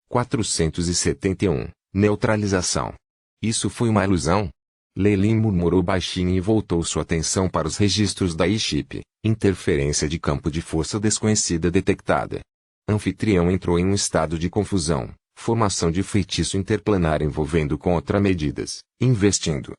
471. Neutralização. Isso foi uma ilusão? Leilin murmurou baixinho e voltou sua atenção para os registros da eShip. Interferência de campo de força desconhecida detectada. Anfitrião entrou em um estado de confusão. Formação de feitiço interplanar envolvendo contramedidas. Investindo.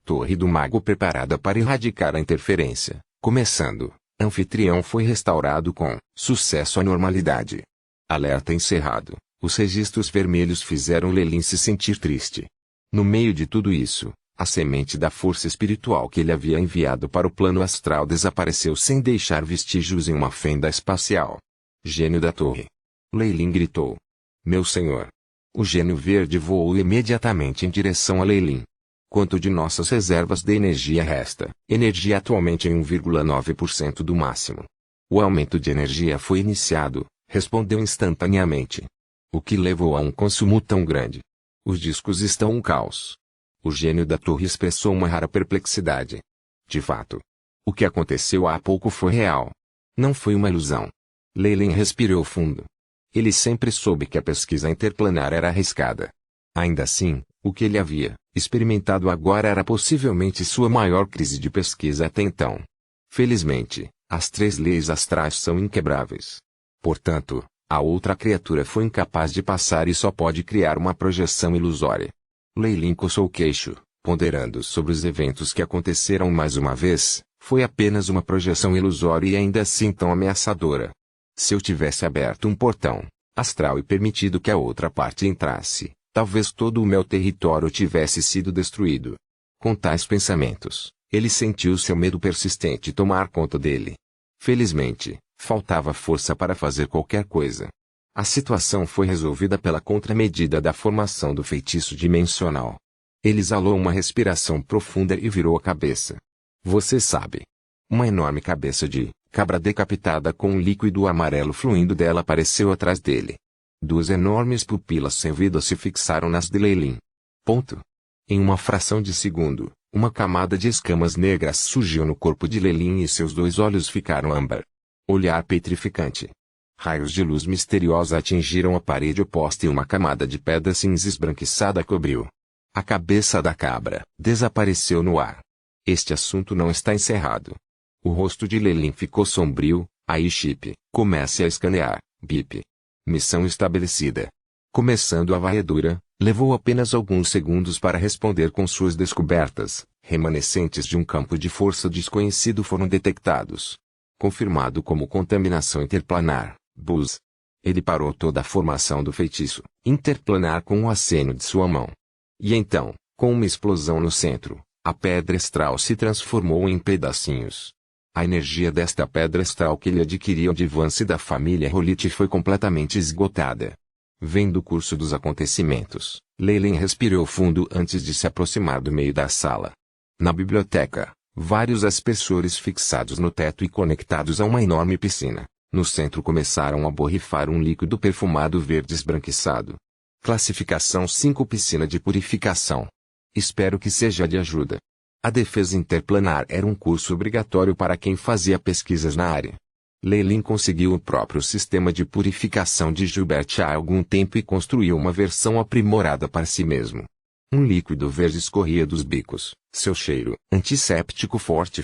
Torre do mago preparada para erradicar a interferência. Começando. Anfitrião foi restaurado com sucesso à normalidade. Alerta encerrado. Os registros vermelhos fizeram Leilin se sentir triste. No meio de tudo isso, a semente da força espiritual que ele havia enviado para o plano astral desapareceu sem deixar vestígios em uma fenda espacial. Gênio da torre. Leilin gritou. Meu senhor. O gênio verde voou imediatamente em direção a Leilin. Quanto de nossas reservas de energia resta? Energia atualmente em 1,9% do máximo. O aumento de energia foi iniciado, respondeu instantaneamente. O que levou a um consumo tão grande? Os discos estão um caos. O gênio da torre expressou uma rara perplexidade. De fato, o que aconteceu há pouco foi real. Não foi uma ilusão. Leilin respirou fundo. Ele sempre soube que a pesquisa interplanar era arriscada. Ainda assim, o que ele havia experimentado agora era possivelmente sua maior crise de pesquisa até então. Felizmente, as 3 leis astrais são inquebráveis. Portanto, a outra criatura foi incapaz de passar e só pode criar uma projeção ilusória. Leilin coçou o queixo, ponderando sobre os eventos que aconteceram mais uma vez. Foi apenas uma projeção ilusória e ainda assim tão ameaçadora. Se eu tivesse aberto um portão astral e permitido que a outra parte entrasse, talvez todo o meu território tivesse sido destruído. Com tais pensamentos, ele sentiu seu medo persistente tomar conta dele. Felizmente, faltava força para fazer qualquer coisa. A situação foi resolvida pela contramedida da formação do feitiço dimensional. Ele exalou uma respiração profunda e virou a cabeça. Você sabe. Uma enorme cabeça de cabra decapitada com um líquido amarelo fluindo dela apareceu atrás dele. 2 enormes pupilas sem vida se fixaram nas de Leilin. Em uma fração de segundo, uma camada de escamas negras surgiu no corpo de Leilin e seus 2 olhos ficaram âmbar. Olhar petrificante. Raios de luz misteriosa atingiram a parede oposta e uma camada de pedra cinza esbranquiçada cobriu. A cabeça da cabra desapareceu no ar. Este assunto não está encerrado. O rosto de Leilin ficou sombrio. A eShip comece a escanear. Bip. Missão estabelecida. Começando a varredura, levou apenas alguns segundos para responder com suas descobertas. Remanescentes de um campo de força desconhecido foram detectados. Confirmado como contaminação interplanar. Buzz. Ele parou toda a formação do feitiço interplanar com o aceno de sua mão. E então, com uma explosão no centro, a pedra astral se transformou em pedacinhos. A energia desta pedra astral que ele adquiriu de Vance da família Rolite foi completamente esgotada. Vendo o curso dos acontecimentos, Leilin respirou fundo antes de se aproximar do meio da sala. Na biblioteca, vários aspersores fixados no teto e conectados a uma enorme piscina. No centro começaram a borrifar um líquido perfumado verde esbranquiçado. Classificação 5 Piscina de purificação. Espero que seja de ajuda. A defesa interplanar era um curso obrigatório para quem fazia pesquisas na área. Leilin conseguiu o próprio sistema de purificação de Gilbert há algum tempo e construiu uma versão aprimorada para si mesmo. Um líquido verde escorria dos bicos, seu cheiro antisséptico forte.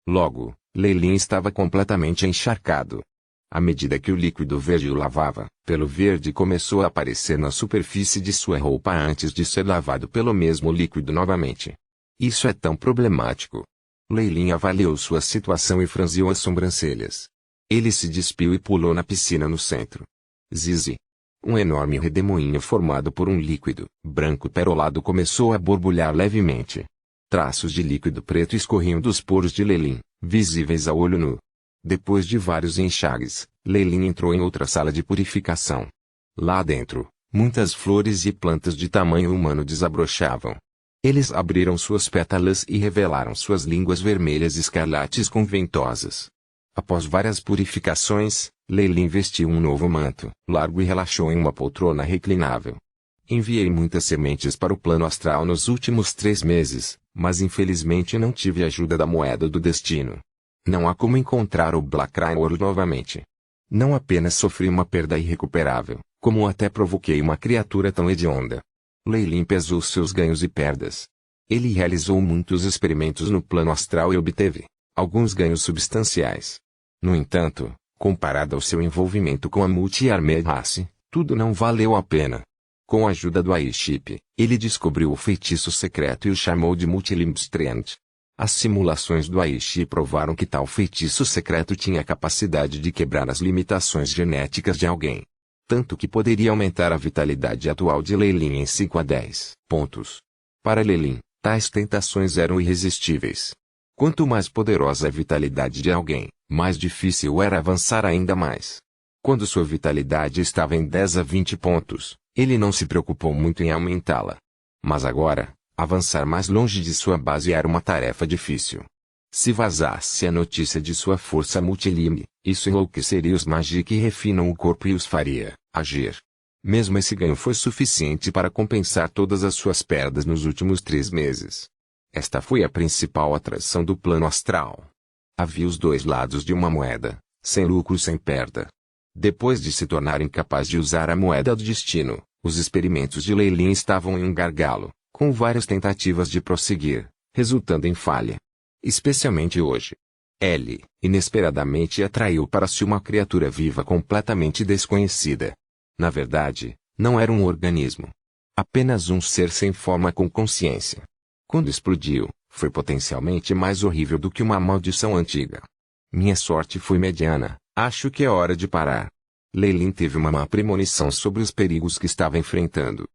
Logo, Leilin estava completamente encharcado. À medida que o líquido verde o lavava, pelo verde começou a aparecer na superfície de sua roupa antes de ser lavado pelo mesmo líquido novamente. Isso é tão problemático. Leilin avaliou sua situação e franziu as sobrancelhas. Ele se despiu e pulou na piscina no centro. Zizi. Um enorme redemoinho formado por um líquido branco perolado começou a borbulhar levemente. Traços de líquido preto escorriam dos poros de Leilin, visíveis a olho nu. Depois de vários enxagues, Leilin entrou em outra sala de purificação. Lá dentro, muitas flores e plantas de tamanho humano desabrochavam. Eles abriram suas pétalas e revelaram suas línguas vermelhas escarlates conventosas. Após várias purificações, Leilin vestiu um novo manto largo e relaxou em uma poltrona reclinável. Enviei muitas sementes para o plano astral nos últimos 3 meses, mas infelizmente não tive ajuda da moeda do destino. Não há como encontrar o Black Ouro novamente. Não apenas sofri uma perda irrecuperável, Como até provoquei uma criatura tão hedionda. Lei Lin pesou seus ganhos e perdas. Ele realizou muitos experimentos no plano astral e obteve alguns ganhos substanciais. No entanto, comparado ao seu envolvimento com a Multi-Armed Race, tudo não valeu a pena. Com a ajuda do AI-Chip, ele descobriu o feitiço secreto e o chamou de Multilimb Strength. As simulações do AI-Chip provaram que tal feitiço secreto tinha a capacidade de quebrar as limitações genéticas de alguém. Tanto que poderia aumentar a vitalidade atual de Lei Lin em 5 a 10 pontos. Para Lei Lin, tais tentações eram irresistíveis. Quanto mais poderosa a vitalidade de alguém, mais difícil era avançar ainda mais. Quando sua vitalidade estava em 10 a 20 pontos, ele não se preocupou muito em aumentá-la. Mas agora, avançar mais longe de sua base era uma tarefa difícil. Se vazasse a notícia de sua força multilimbe, isso enlouqueceria os magi que refinam o corpo e os faria agir. Mesmo esse ganho foi suficiente para compensar todas as suas perdas nos últimos 3 meses. Esta foi a principal atração do plano astral. Havia os dois lados de uma moeda, sem lucro e sem perda. Depois de se tornar incapaz de usar a moeda do destino, os experimentos de Lei Lin estavam em um gargalo, com várias tentativas de prosseguir, resultando em falha. Especialmente hoje. Ele, inesperadamente atraiu para si uma criatura viva completamente desconhecida. Na verdade, não era um organismo. Apenas um ser sem forma com consciência. Quando explodiu, foi potencialmente mais horrível do que uma maldição antiga. Minha sorte foi mediana, acho que é hora de parar. Lei Lin teve uma má premonição sobre os perigos que estava enfrentando.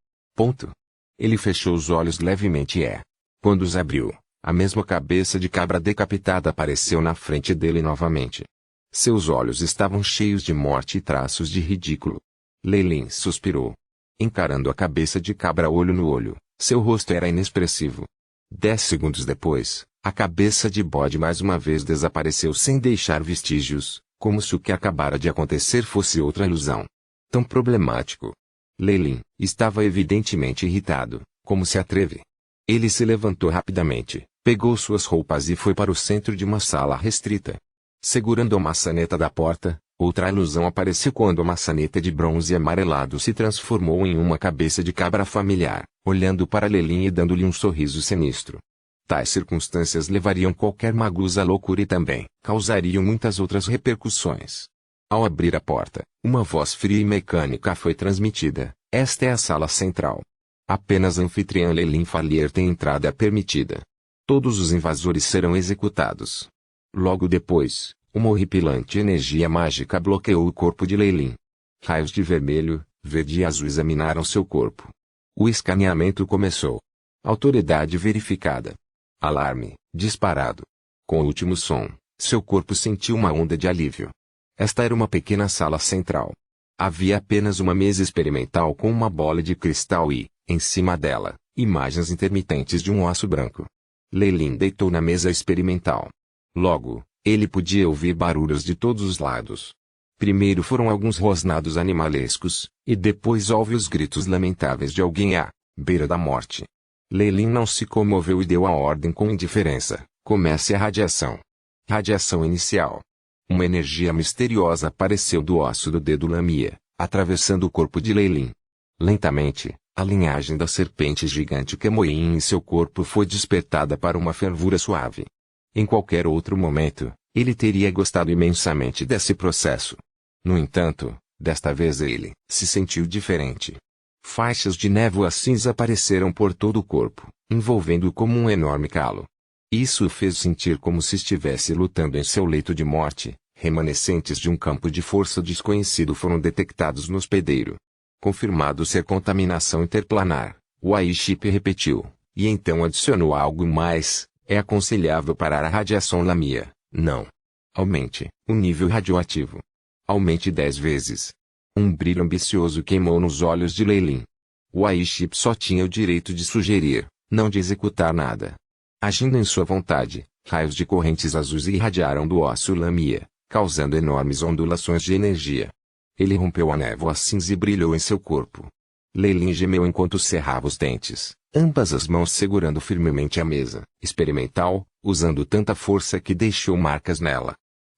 Ele fechou os olhos levemente e quando os abriu, a mesma cabeça de cabra decapitada apareceu na frente dele novamente. Seus olhos estavam cheios de morte e traços de ridículo. Lei Lin suspirou. Encarando a cabeça de cabra olho no olho, seu rosto era inexpressivo. 10 segundos depois, a cabeça de bode mais uma vez desapareceu sem deixar vestígios, como se o que acabara de acontecer fosse outra ilusão. Tão problemático. Lei Lin estava evidentemente irritado, como se atreve. Ele se levantou rapidamente, pegou suas roupas e foi para o centro de uma sala restrita. Segurando a maçaneta da porta, outra ilusão apareceu quando a maçaneta de bronze amarelado se transformou em uma cabeça de cabra familiar, olhando para Lei Lin e dando-lhe um sorriso sinistro. Tais circunstâncias levariam qualquer magus à loucura e também causariam muitas outras repercussões. Ao abrir a porta, uma voz fria e mecânica foi transmitida: esta é a sala central. Apenas a anfitriã Lei Lin Farlier tem entrada permitida. Todos os invasores serão executados. Logo depois, uma horripilante energia mágica bloqueou o corpo de Lei Lin. Raios de vermelho, verde e azul examinaram seu corpo. O escaneamento começou. Autoridade verificada. Alarme, disparado. Com o último som, seu corpo sentiu uma onda de alívio. Esta era uma pequena sala central. Havia apenas uma mesa experimental com uma bola de cristal e, em cima dela, imagens intermitentes de um osso branco. Lei Lin deitou na mesa experimental. Logo, ele podia ouvir barulhos de todos os lados. Primeiro foram alguns rosnados animalescos, e depois houve os gritos lamentáveis de alguém à beira da morte. Lei Lin não se comoveu e deu a ordem com indiferença: comece a radiação. Radiação inicial. Uma energia misteriosa apareceu do osso do dedo Lamia, atravessando o corpo de Lei Lin. Lentamente, a linhagem da serpente gigante Kemoyin em seu corpo foi despertada para uma fervura suave. Em qualquer outro momento, ele teria gostado imensamente desse processo. No entanto, desta vez ele se sentiu diferente. Faixas de névoa cinza apareceram por todo o corpo, envolvendo-o como um enorme calo. Isso o fez sentir como se estivesse lutando em seu leito de morte. Remanescentes de um campo de força desconhecido foram detectados no hospedeiro. Confirmado ser contaminação interplanar, o AI-Chip repetiu, e então adicionou algo mais: é aconselhável parar a radiação Lamia. Não. Aumente o nível radioativo. Aumente 10 vezes. Um brilho ambicioso queimou nos olhos de Lei Lin. O AI-Chip só tinha o direito de sugerir, não de executar nada. Agindo em sua vontade, raios de correntes azuis irradiaram do osso Lamia, causando enormes ondulações de energia. Ele rompeu a névoa cinza e brilhou em seu corpo. Lei Lin gemeu enquanto cerrava os dentes, ambas as mãos segurando firmemente a mesa experimental, usando tanta força que deixou marcas nela.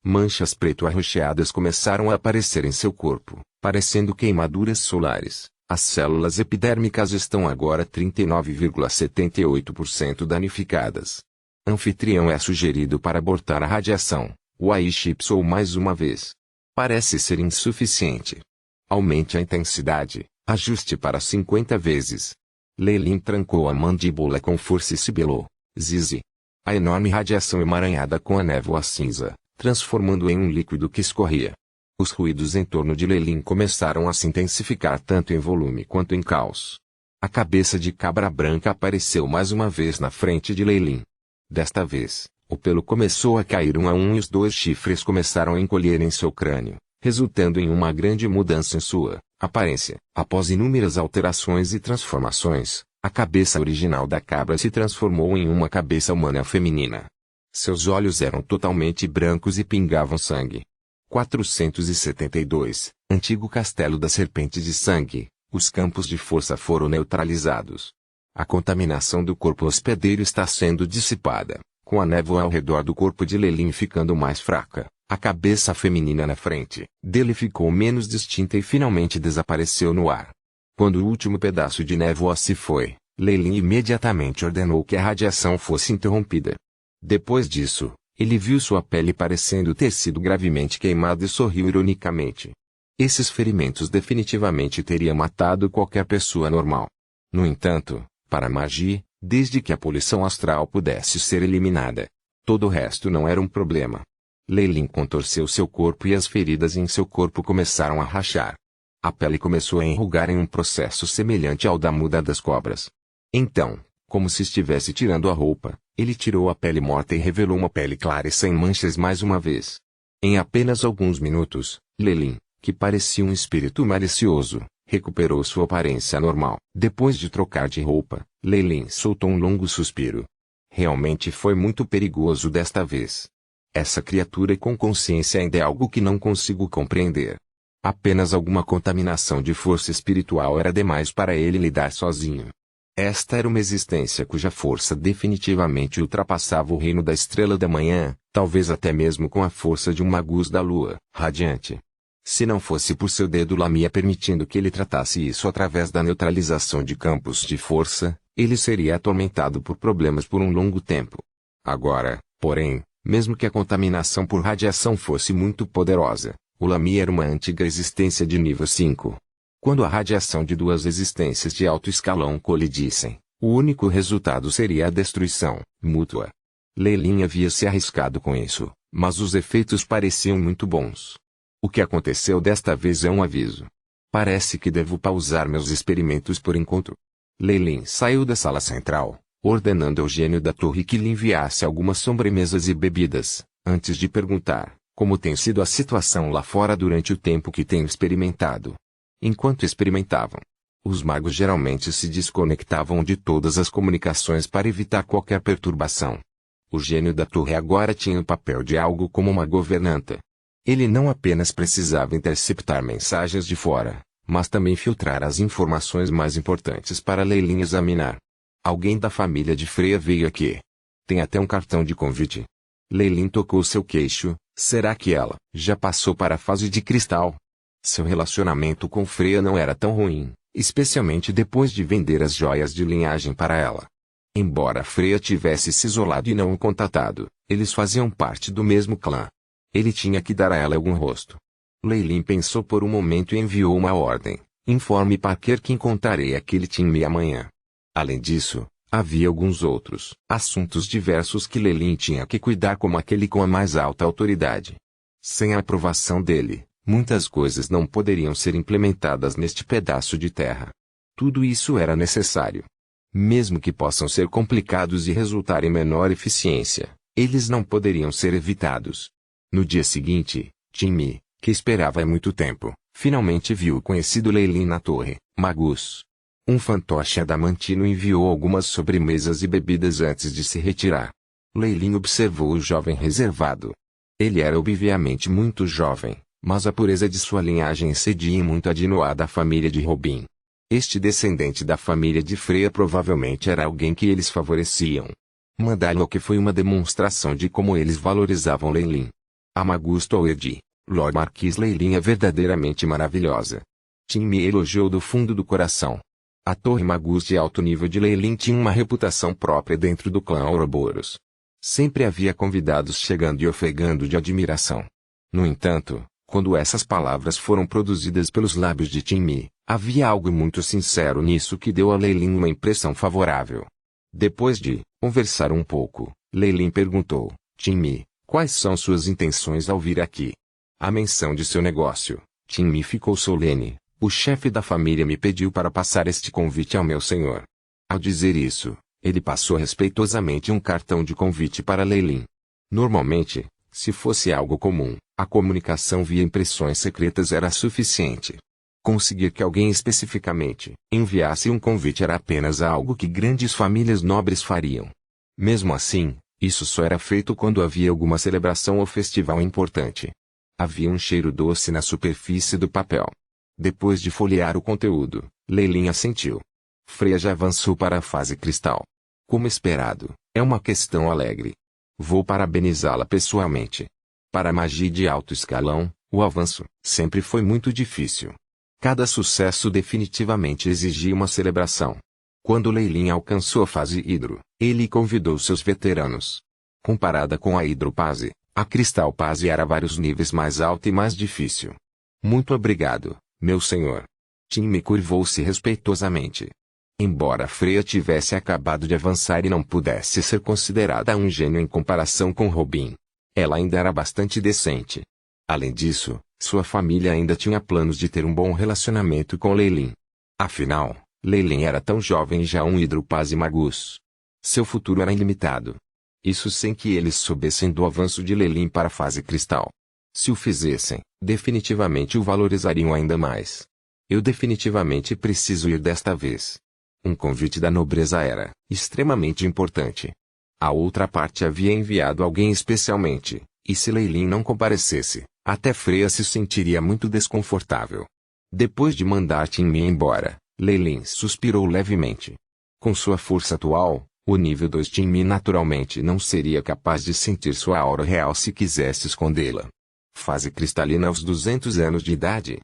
Manchas preto arroxeadas começaram a aparecer em seu corpo, parecendo queimaduras solares. As células epidérmicas estão agora 39,78% danificadas. Anfitrião é sugerido para abortar a radiação. O AI chipsou mais uma vez. Parece ser insuficiente. Aumente a intensidade. Ajuste para 50 vezes. Lei-Lin trancou a mandíbula com força e sibilou. Zizi. A enorme radiação emaranhada com a névoa cinza, transformando em um líquido que escorria. Os ruídos em torno de Lei-Lin começaram a se intensificar tanto em volume quanto em caos. A cabeça de cabra branca apareceu mais uma vez na frente de Lei-Lin. Desta vez, o pelo começou a cair um a um e os 2 chifres começaram a encolher em seu crânio, resultando em uma grande mudança em sua aparência. Após inúmeras alterações e transformações, a cabeça original da cabra se transformou em uma cabeça humana feminina. Seus olhos eram totalmente brancos e pingavam sangue. 472, antigo castelo da serpente de sangue. Os campos de força foram neutralizados. A contaminação do corpo hospedeiro está sendo dissipada, com a névoa ao redor do corpo de Lei-Lin ficando mais fraca. A cabeça feminina na frente dele ficou menos distinta e finalmente desapareceu no ar. Quando o último pedaço de névoa se foi, Lei-Lin imediatamente ordenou que a radiação fosse interrompida. Depois disso, ele viu sua pele parecendo ter sido gravemente queimada e sorriu ironicamente. Esses ferimentos definitivamente teriam matado qualquer pessoa normal. No entanto, para Magi, desde que a poluição astral pudesse ser eliminada, todo o resto não era um problema. Lei-Lin contorceu seu corpo e as feridas em seu corpo começaram a rachar. A pele começou a enrugar em um processo semelhante ao da muda das cobras. Então, como se estivesse tirando a roupa, ele tirou a pele morta e revelou uma pele clara e sem manchas mais uma vez. Em apenas alguns minutos, Lei-Lin, que parecia um espírito malicioso, recuperou sua aparência normal. Depois de trocar de roupa, Lei-Lin soltou um longo suspiro. Realmente foi muito perigoso desta vez. Essa criatura com consciência ainda é algo que não consigo compreender. Apenas alguma contaminação de força espiritual era demais para ele lidar sozinho. Esta era uma existência cuja força definitivamente ultrapassava o reino da estrela da manhã, talvez até mesmo com a força de um magus da lua radiante. Se não fosse por seu dedo Lamia permitindo que ele tratasse isso através da neutralização de campos de força, ele seria atormentado por problemas por um longo tempo. Agora, porém, mesmo que a contaminação por radiação fosse muito poderosa, o Lamia era uma antiga existência de nível 5. Quando a radiação de 2 existências de alto escalão colidissem, o único resultado seria a destruição mútua. Lei-Lin havia se arriscado com isso, mas os efeitos pareciam muito bons. O que aconteceu desta vez é um aviso. Parece que devo pausar meus experimentos por enquanto. Lei-Lin saiu da sala central, ordenando ao gênio da torre que lhe enviasse algumas sobremesas e bebidas, antes de perguntar como tem sido a situação lá fora durante o tempo que tenho experimentado. Enquanto experimentavam, os magos geralmente se desconectavam de todas as comunicações para evitar qualquer perturbação. O gênio da torre agora tinha o papel de algo como uma governanta. Ele não apenas precisava interceptar mensagens de fora, mas também filtrar as informações mais importantes para Lei-Lin examinar. Alguém da família de Freya veio aqui. Tem até um cartão de convite. Lei-Lin tocou seu queixo. Será que ela já passou para a fase de cristal? Seu relacionamento com Freya não era tão ruim, especialmente depois de vender as joias de linhagem para ela. Embora Freya tivesse se isolado e não o contatado, eles faziam parte do mesmo clã. Ele tinha que dar a ela algum rosto. Lei-Lin pensou por um momento e enviou uma ordem. Informe Parker que encontrarei aquele time amanhã. Além disso, havia alguns outros assuntos diversos que Lei-Lin tinha que cuidar, como aquele com a mais alta autoridade. Sem a aprovação dele, muitas coisas não poderiam ser implementadas neste pedaço de terra. Tudo isso era necessário. Mesmo que possam ser complicados e resultar em menor eficiência, eles não poderiam ser evitados. No dia seguinte, Timmy, que esperava há muito tempo, finalmente viu o conhecido Lei-Lin na torre, Magus. Um fantoche adamantino enviou algumas sobremesas e bebidas antes de se retirar. Lei-Lin observou o jovem reservado. Ele era obviamente muito jovem, mas a pureza de sua linhagem excedia em muito a de Noah da família de Robin. Este descendente da família de Freya provavelmente era alguém que eles favoreciam. Mandá-lo que foi uma demonstração de como eles valorizavam Lei-Lin. Amagus Toedi, Lord Marquis Leilin é verdadeiramente maravilhosa. Tim-me elogiou do fundo do coração. A Torre Magus de alto nível de Leilin tinha uma reputação própria dentro do clã Ouroboros. Sempre havia convidados chegando e ofegando de admiração. No entanto, quando essas palavras foram produzidas pelos lábios de Tim-me, havia algo muito sincero nisso que deu a Leilin uma impressão favorável. Depois de conversar um pouco, Leilin perguntou: Tim-me, quais são suas intenções ao vir aqui? A menção de seu negócio. Tim-me ficou solene. O chefe da família me pediu para passar este convite ao meu senhor. Ao dizer isso, ele passou respeitosamente um cartão de convite para Leilin. Normalmente, se fosse algo comum, a comunicação via impressões secretas era suficiente. Conseguir que alguém especificamente enviasse um convite era apenas algo que grandes famílias nobres fariam. Mesmo assim, isso só era feito quando havia alguma celebração ou festival importante. Havia um cheiro doce na superfície do papel. Depois de folhear o conteúdo, Leilin assentiu. Freya já avançou para a fase cristal. Como esperado, é uma questão alegre. Vou parabenizá-la pessoalmente. Para a magia de alto escalão, o avanço sempre foi muito difícil. Cada sucesso definitivamente exigia uma celebração. Quando Leilin alcançou a fase Hidro, ele convidou seus veteranos. Comparada com a Hidropase, a Cristal Pase era vários níveis mais alta e mais difícil. Muito obrigado, meu senhor. Tim-me curvou-se respeitosamente. Embora Freya tivesse acabado de avançar e não pudesse ser considerada um gênio em comparação com Robin, ela ainda era bastante decente. Além disso, sua família ainda tinha planos de ter um bom relacionamento com Leilin. Afinal, Leilin era tão jovem e já um Hidropase Magus. Seu futuro era ilimitado. Isso sem que eles soubessem do avanço de Leilin para a fase cristal. Se o fizessem, definitivamente o valorizariam ainda mais. Eu definitivamente preciso ir desta vez. Um convite da nobreza era extremamente importante. A outra parte havia enviado alguém especialmente, e se Leilin não comparecesse, até Freya se sentiria muito desconfortável. Depois de mandar Tim-me embora, Leilin suspirou levemente. Com sua força atual, o nível 2 Tim-me naturalmente não seria capaz de sentir sua aura real se quisesse escondê-la. Fase cristalina aos 200 anos de idade.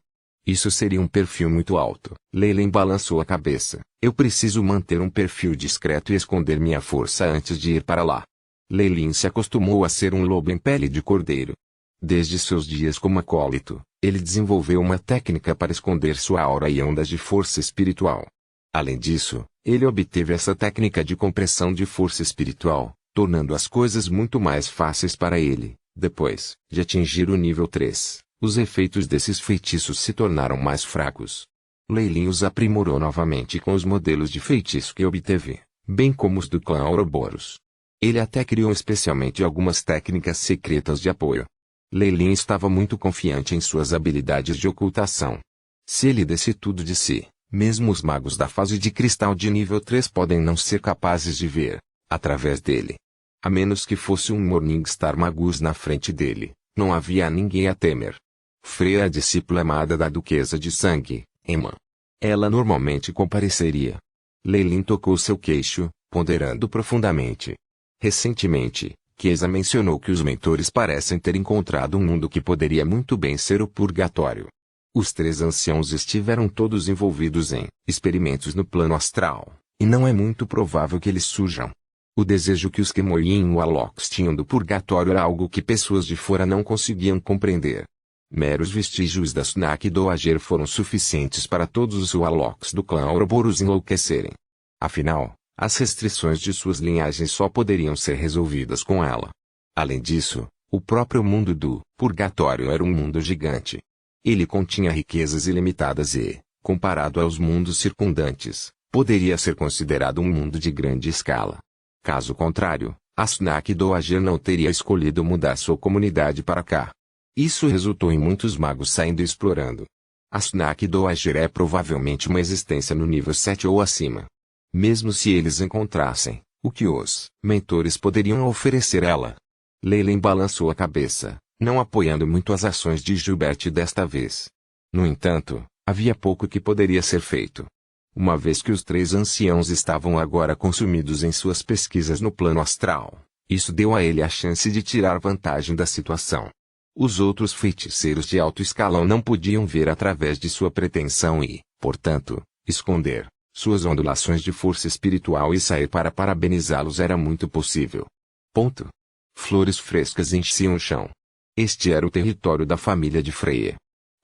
Isso seria um perfil muito alto. Leilin balançou a cabeça. Eu preciso manter um perfil discreto e esconder minha força antes de ir para lá. Leilin se acostumou a ser um lobo em pele de cordeiro. Desde seus dias como acólito, ele desenvolveu uma técnica para esconder sua aura e ondas de força espiritual. Além disso, ele obteve essa técnica de compressão de força espiritual, tornando as coisas muito mais fáceis para ele. Depois de atingir o nível 3, os efeitos desses feitiços se tornaram mais fracos. Leilin os aprimorou novamente com os modelos de feitiço que obteve, bem como os do clã Ouroboros. Ele até criou especialmente algumas técnicas secretas de apoio. Leilin estava muito confiante em suas habilidades de ocultação. Se ele desse tudo de si, mesmo os magos da fase de cristal de nível 3 podem não ser capazes de ver, através dele. A menos que fosse um Morningstar Magus na frente dele, não havia ninguém a temer. Freya é a discípula amada da Duquesa de Sangue, Emma. Ela normalmente compareceria. Leilin tocou seu queixo, ponderando profundamente. Recentemente, Chiesa mencionou que os mentores parecem ter encontrado um mundo que poderia muito bem ser o purgatório. Os 3 anciãos estiveram todos envolvidos em experimentos no plano astral, e não é muito provável que eles surjam. O desejo que os Kemoyin Warlocks tinham do purgatório era algo que pessoas de fora não conseguiam compreender. Meros vestígios da Sunak Doager foram suficientes para todos os Warlocks do clã Ouroboros enlouquecerem. Afinal, as restrições de suas linhagens só poderiam ser resolvidas com ela. Além disso, o próprio mundo do purgatório era um mundo gigante. Ele continha riquezas ilimitadas e, comparado aos mundos circundantes, poderia ser considerado um mundo de grande escala. Caso contrário, a Sunak Doager não teria escolhido mudar sua comunidade para cá. Isso resultou em muitos magos saindo e explorando. A Sunak Doager é provavelmente uma existência no nível 7 ou acima. Mesmo se eles encontrassem, o que os mentores poderiam oferecer ela? Leilin balançou a cabeça, não apoiando muito as ações de Gilbert desta vez. No entanto, havia pouco que poderia ser feito. Uma vez que os 3 anciãos estavam agora consumidos em suas pesquisas no plano astral, isso deu a ele a chance de tirar vantagem da situação. Os outros feiticeiros de alto escalão não podiam ver através de sua pretensão e, portanto, esconder suas ondulações de força espiritual e sair para parabenizá-los era muito possível. Ponto. Flores frescas enchiam o chão. Este era o território da família de Freya.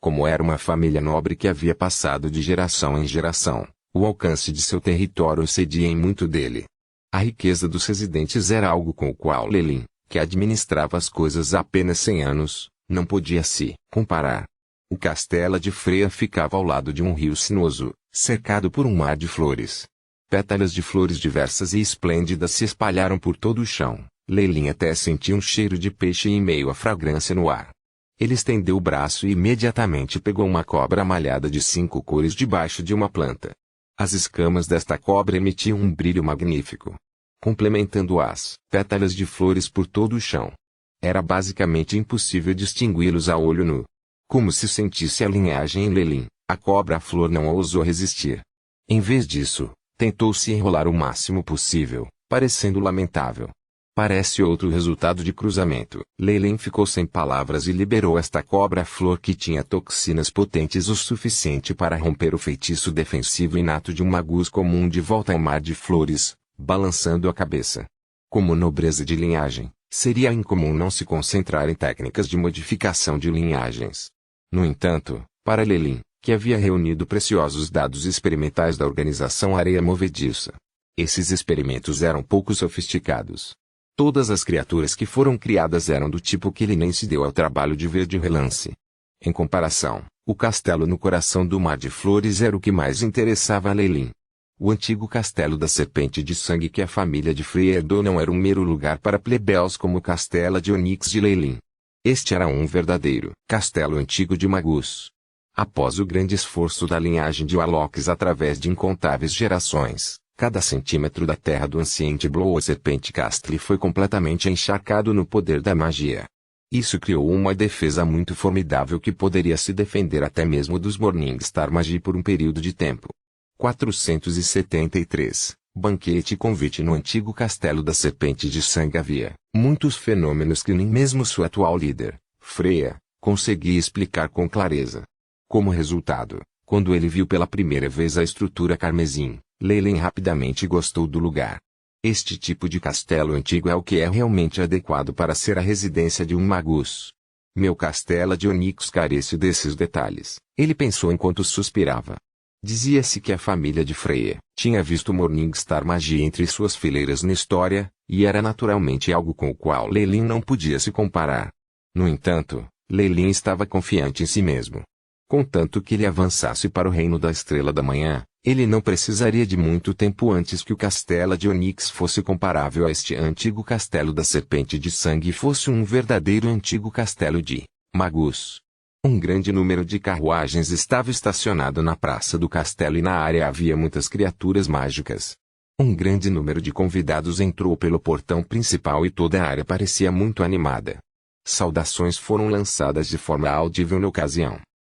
Como era uma família nobre que havia passado de geração em geração, o alcance de seu território excedia em muito dele. A riqueza dos residentes era algo com o qual Lelin, que administrava as coisas há apenas 100 anos, não podia se comparar. O castelo de Freya ficava ao lado de um rio sinuoso, cercado por um mar de flores. Pétalas de flores diversas e esplêndidas se espalharam por todo o chão. Lelin até sentia um cheiro de peixe em meio à fragrância no ar. Ele estendeu o braço e imediatamente pegou uma cobra malhada de 5 cores debaixo de uma planta. As escamas desta cobra emitiam um brilho magnífico, complementando as pétalas de flores por todo o chão. Era basicamente impossível distingui-los a olho nu. Como se sentisse a linhagem em Lelin, a cobra-flor não ousou resistir. Em vez disso, tentou se enrolar o máximo possível, parecendo lamentável. Parece outro resultado de cruzamento. Lelin ficou sem palavras e liberou esta cobra-flor que tinha toxinas potentes o suficiente para romper o feitiço defensivo inato de um magus comum de volta ao mar de flores, balançando a cabeça. Como nobreza de linhagem, seria incomum não se concentrar em técnicas de modificação de linhagens. No entanto, para Lelin, que havia reunido preciosos dados experimentais da organização Areia Movediça, esses experimentos eram pouco sofisticados. Todas as criaturas que foram criadas eram do tipo que ele nem se deu ao trabalho de ver de relance. Em comparação, o castelo no coração do Mar de Flores era o que mais interessava a Lelin. O antigo castelo da Serpente de Sangue que a família de Freya herdou não era um mero lugar para plebeus como o castelo de Onyx de Lelin. Este era um verdadeiro castelo antigo de Magus. Após o grande esforço da linhagem de Warlocks através de incontáveis gerações, cada centímetro da terra do anciente Blood Serpent Castle foi completamente encharcado no poder da magia. Isso criou uma defesa muito formidável que poderia se defender até mesmo dos Morningstar Magi por um período de tempo. 473. Banquete e convite. No antigo castelo da Serpente de Sangue havia muitos fenômenos que nem mesmo sua atual líder, Freya, conseguia explicar com clareza. Como resultado, quando ele viu pela primeira vez a estrutura carmesim, Lelin rapidamente gostou do lugar. Este tipo de castelo antigo é o que é realmente adequado para ser a residência de um magus. Meu castelo de Onyx carece desses detalhes, ele pensou enquanto suspirava. Dizia-se que a família de Freya tinha visto Morningstar Magi entre suas fileiras na história, e era naturalmente algo com o qual Lelin não podia se comparar. No entanto, Lelin estava confiante em si mesmo. Contanto que ele avançasse para o reino da Estrela da Manhã, ele não precisaria de muito tempo antes que o castelo de Onyx fosse comparável a este antigo castelo da Serpente de Sangue e fosse um verdadeiro antigo castelo de Magus. Um grande número de carruagens estava estacionado na praça do castelo e na área havia muitas criaturas mágicas. Um grande número de convidados entrou pelo portão principal e toda a área parecia muito animada. Saudações foram lançadas de forma audível na ocasião.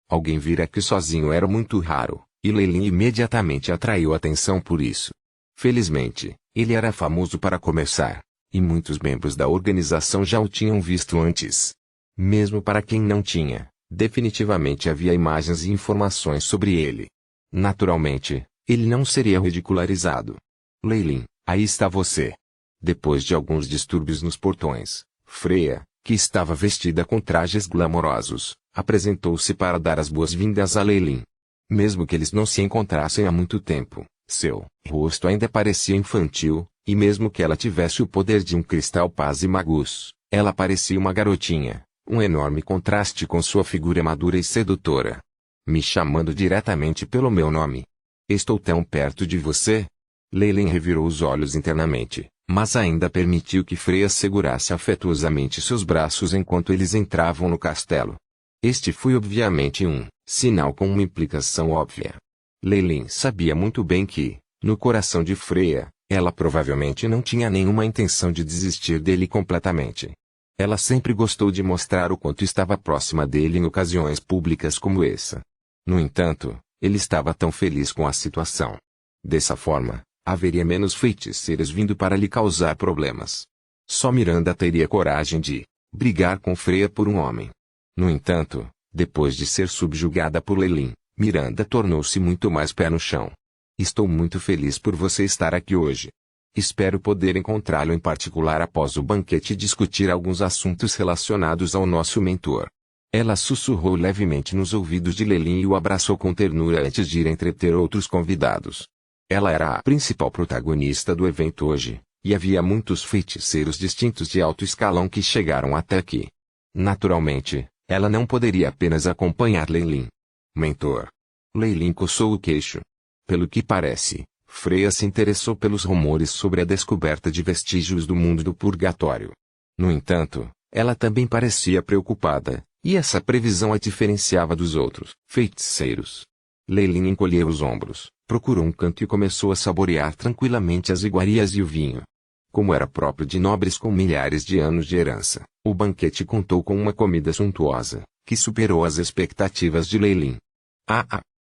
Alguém vir aqui sozinho era muito raro, e Lelin imediatamente atraiu atenção por isso. Felizmente, ele era famoso para começar, e muitos membros da organização já o tinham visto antes. Mesmo para quem não tinha, definitivamente havia imagens e informações sobre ele. Naturalmente, ele não seria ridicularizado. Lelin, aí está você. Depois de alguns distúrbios nos portões, Freya, que estava vestida com trajes glamourosos, apresentou-se para dar as boas-vindas a Lelin. Mesmo que eles não se encontrassem há muito tempo, seu rosto ainda parecia infantil, e mesmo que ela tivesse o poder de um cristal paz e magus, ela parecia uma garotinha, um enorme contraste com sua figura madura e sedutora. Me chamando diretamente pelo meu nome. Estou tão perto de você? Lelin revirou os olhos internamente, mas ainda permitiu que Freya segurasse afetuosamente seus braços enquanto eles entravam no castelo. Este foi obviamente um sinal com uma implicação óbvia. Lelin sabia muito bem que, no coração de Freya, ela provavelmente não tinha nenhuma intenção de desistir dele completamente. Ela sempre gostou de mostrar o quanto estava próxima dele em ocasiões públicas como essa. No entanto, ele estava tão feliz com a situação. Dessa forma, haveria menos feiticeiros vindo para lhe causar problemas. Só Miranda teria coragem de brigar com Freya por um homem. No entanto, depois de ser subjugada por Leilin, Miranda tornou-se muito mais pé no chão. Estou muito feliz por você estar aqui hoje. Espero poder encontrá-lo em particular após o banquete e discutir alguns assuntos relacionados ao nosso mentor. Ela sussurrou levemente nos ouvidos de Leilin e o abraçou com ternura antes de ir entreter outros convidados. Ela era a principal protagonista do evento hoje, e havia muitos feiticeiros distintos de alto escalão que chegaram até aqui. Naturalmente, ela não poderia apenas acompanhar Leilin. Mentor. Leilin coçou o queixo. Pelo que parece, Freya se interessou pelos rumores sobre a descoberta de vestígios do mundo do purgatório. No entanto, ela também parecia preocupada, e essa previsão a diferenciava dos outros feiticeiros. Leilin encolheu os ombros, procurou um canto e começou a saborear tranquilamente as iguarias e o vinho. Como era próprio de nobres com milhares de anos de herança, o banquete contou com uma comida suntuosa, que superou as expectativas de Leilin.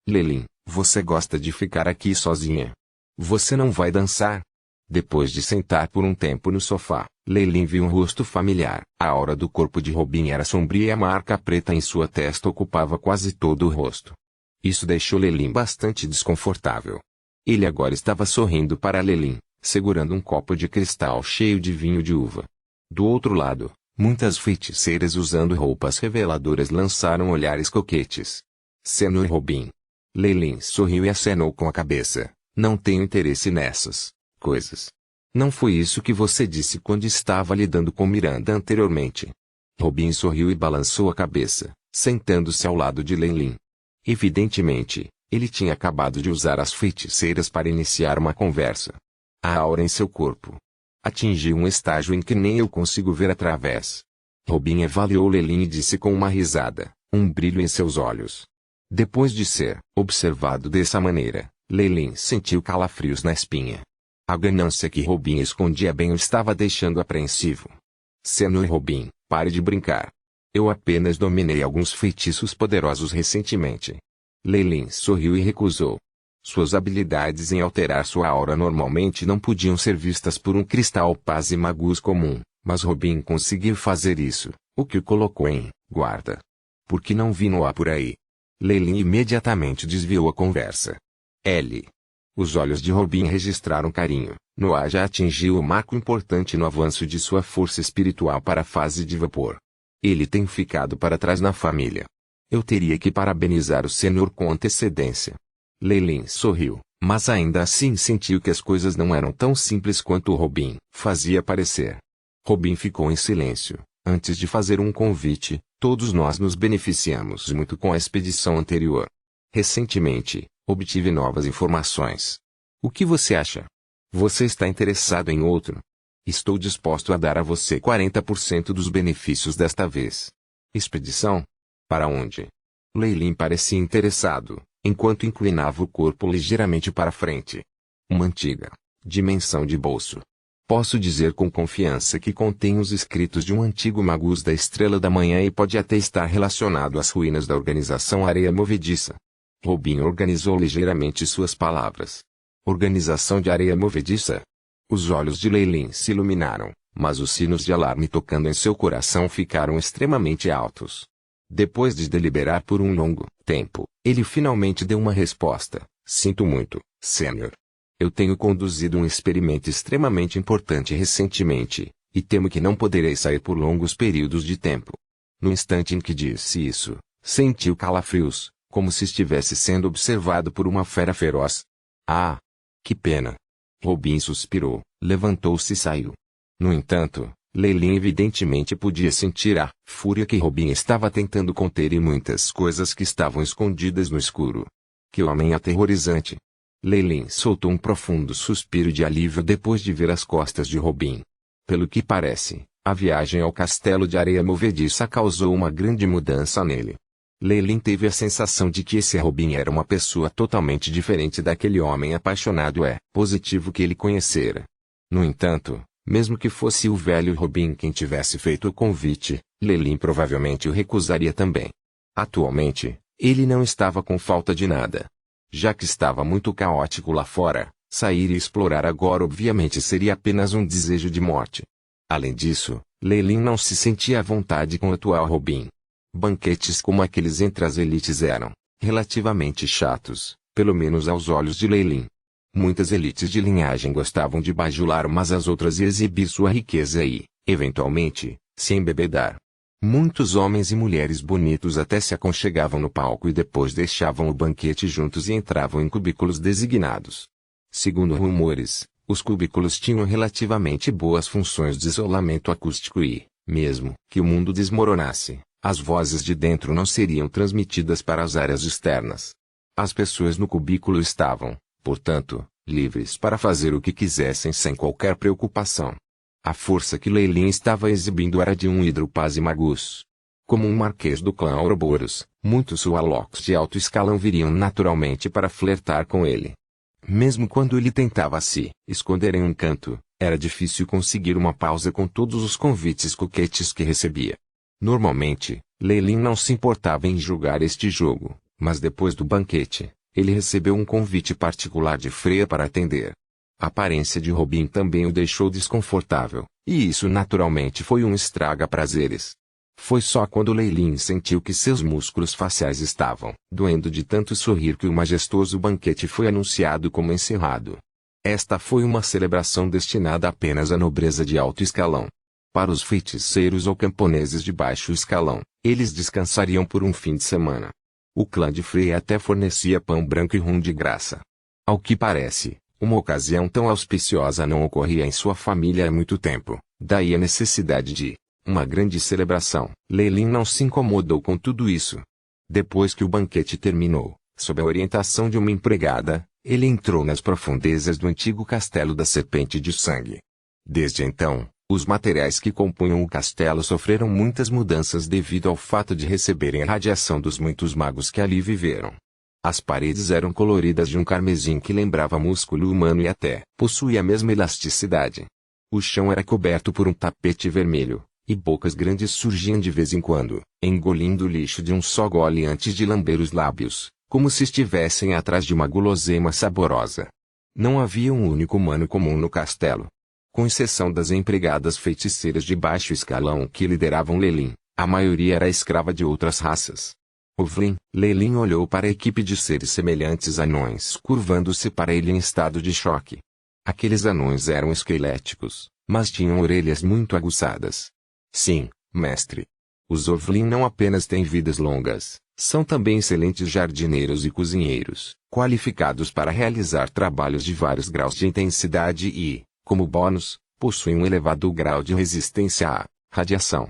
Leilin, você gosta de ficar aqui sozinha? Você não vai dançar? Depois de sentar por um tempo no sofá, Leilin viu um rosto familiar. A aura do corpo de Robin era sombria e a marca preta em sua testa ocupava quase todo o rosto. Isso deixou Leilin bastante desconfortável. Ele agora estava sorrindo para Leilin, segurando um copo de cristal cheio de vinho de uva. Do outro lado, muitas feiticeiras usando roupas reveladoras lançaram olhares coquetes. Senhor Robin. Leilin sorriu e acenou com a cabeça. Não tenho interesse nessas coisas. Não foi isso que você disse quando estava lidando com Miranda anteriormente. Robin sorriu e balançou a cabeça, sentando-se ao lado de Leilin. Evidentemente, ele tinha acabado de usar as feiticeiras para iniciar uma conversa. A aura em seu corpo atingiu um estágio em que nem eu consigo ver através. Robin avaliou Leilin e disse com uma risada, um brilho em seus olhos. Depois de ser observado dessa maneira, Leilin sentiu calafrios na espinha. A ganância que Robin escondia bem o estava deixando apreensivo. Senhor Robin, pare de brincar. Eu apenas dominei alguns feitiços poderosos recentemente. Leilin sorriu e recusou. Suas habilidades em alterar sua aura normalmente não podiam ser vistas por um cristal paz e magus comum, mas Robin conseguiu fazer isso, o que o colocou em guarda. Por que não vi Noah por aí? Leilin imediatamente desviou a conversa. Os olhos de Robin registraram carinho. Noah já atingiu o marco importante no avanço de sua força espiritual para a fase de vapor. Ele tem ficado para trás na família. Eu teria que parabenizar o senhor com antecedência. Leilin sorriu, mas ainda assim sentiu que as coisas não eram tão simples quanto Robin fazia parecer. Robin ficou em silêncio. Antes de fazer um convite, todos nós nos beneficiamos muito com a expedição anterior. Recentemente, obtive novas informações. O que você acha? Você está interessado em outro? Estou disposto a dar a você 40% dos benefícios desta vez. Expedição? Para onde? Leilin parecia interessado, enquanto inclinava o corpo ligeiramente para frente. Uma antiga dimensão de bolso. Posso dizer com confiança que contém os escritos de um antigo magus da Estrela da Manhã e pode até estar relacionado às ruínas da organização Areia Movediça. Robin organizou ligeiramente suas palavras. Organização de Areia Movediça? Os olhos de Leilin se iluminaram, mas os sinos de alarme tocando em seu coração ficaram extremamente altos. Depois de deliberar por um longo tempo, ele finalmente deu uma resposta. Sinto muito, Sênior. Eu tenho conduzido um experimento extremamente importante recentemente, e temo que não poderei sair por longos períodos de tempo. No instante em que disse isso, sentiu calafrios, como se estivesse sendo observado por uma fera feroz. Ah! Que pena! Robin suspirou, levantou-se e saiu. No entanto, Leilin evidentemente podia sentir a fúria que Robin estava tentando conter e muitas coisas que estavam escondidas no escuro. Que homem aterrorizante! Leilin soltou um profundo suspiro de alívio depois de ver as costas de Robin. Pelo que parece, a viagem ao castelo de areia movediça causou uma grande mudança nele. Leilin teve a sensação de que esse Robin era uma pessoa totalmente diferente daquele homem apaixonado e positivo que ele conhecera. No entanto, mesmo que fosse o velho Robin quem tivesse feito o convite, Leilin provavelmente o recusaria também. Atualmente, ele não estava com falta de nada. Já que estava muito caótico lá fora, sair e explorar agora obviamente seria apenas um desejo de morte. Além disso, Leilin não se sentia à vontade com o atual Robin. Banquetes como aqueles entre as elites eram relativamente chatos, pelo menos aos olhos de Lei Lin. Muitas elites de linhagem gostavam de bajular umas às outras e exibir sua riqueza e, eventualmente, se embebedar. Muitos homens e mulheres bonitos até se aconchegavam no palco e depois deixavam o banquete juntos e entravam em cubículos designados. Segundo rumores, os cubículos tinham relativamente boas funções de isolamento acústico e, mesmo que o mundo desmoronasse, as vozes de dentro não seriam transmitidas para as áreas externas. As pessoas no cubículo estavam, portanto, livres para fazer o que quisessem sem qualquer preocupação. A força que Lei Lin estava exibindo era de um hidropaz-magus. Como um marquês do clã Ouroboros, muitos Warlocks de alto escalão viriam naturalmente para flertar com ele. Mesmo quando ele tentava se esconder em um canto, era difícil conseguir uma pausa com todos os convites coquetes que recebia. Normalmente, Lei Lin não se importava em jogar este jogo, mas depois do banquete, ele recebeu um convite particular de Freya para atender. A aparência de Robin também o deixou desconfortável, e isso naturalmente foi um estraga-prazeres. Foi só quando Lei Lin sentiu que seus músculos faciais estavam doendo de tanto sorrir que o majestoso banquete foi anunciado como encerrado. Esta foi uma celebração destinada apenas à nobreza de alto escalão. Para os feiticeiros ou camponeses de baixo escalão, eles descansariam por um fim de semana. O clã de Freya até fornecia pão branco e rum de graça. Ao que parece, uma ocasião tão auspiciosa não ocorria em sua família há muito tempo, daí a necessidade de uma grande celebração. Lei Lin não se incomodou com tudo isso. Depois que o banquete terminou, sob a orientação de uma empregada, ele entrou nas profundezas do antigo castelo da Serpente de Sangue. Desde então, os materiais que compunham o castelo sofreram muitas mudanças devido ao fato de receberem a radiação dos muitos magos que ali viveram. As paredes eram coloridas de um carmesim que lembrava músculo humano e até possuía a mesma elasticidade. O chão era coberto por um tapete vermelho, e bocas grandes surgiam de vez em quando, engolindo o lixo de um só gole antes de lamber os lábios, como se estivessem atrás de uma guloseima saborosa. Não havia um único humano comum no castelo. Com exceção das empregadas feiticeiras de baixo escalão que lideravam Lei Lin, a maioria era escrava de outras raças. Lei Lin olhou para a equipe de seres semelhantes a anões curvando-se para ele em estado de choque. Aqueles anões eram esqueléticos, mas tinham orelhas muito aguçadas. Sim, mestre. Os Ovlin não apenas têm vidas longas, são também excelentes jardineiros e cozinheiros, qualificados para realizar trabalhos de vários graus de intensidade e, como bônus, possuem um elevado grau de resistência à radiação.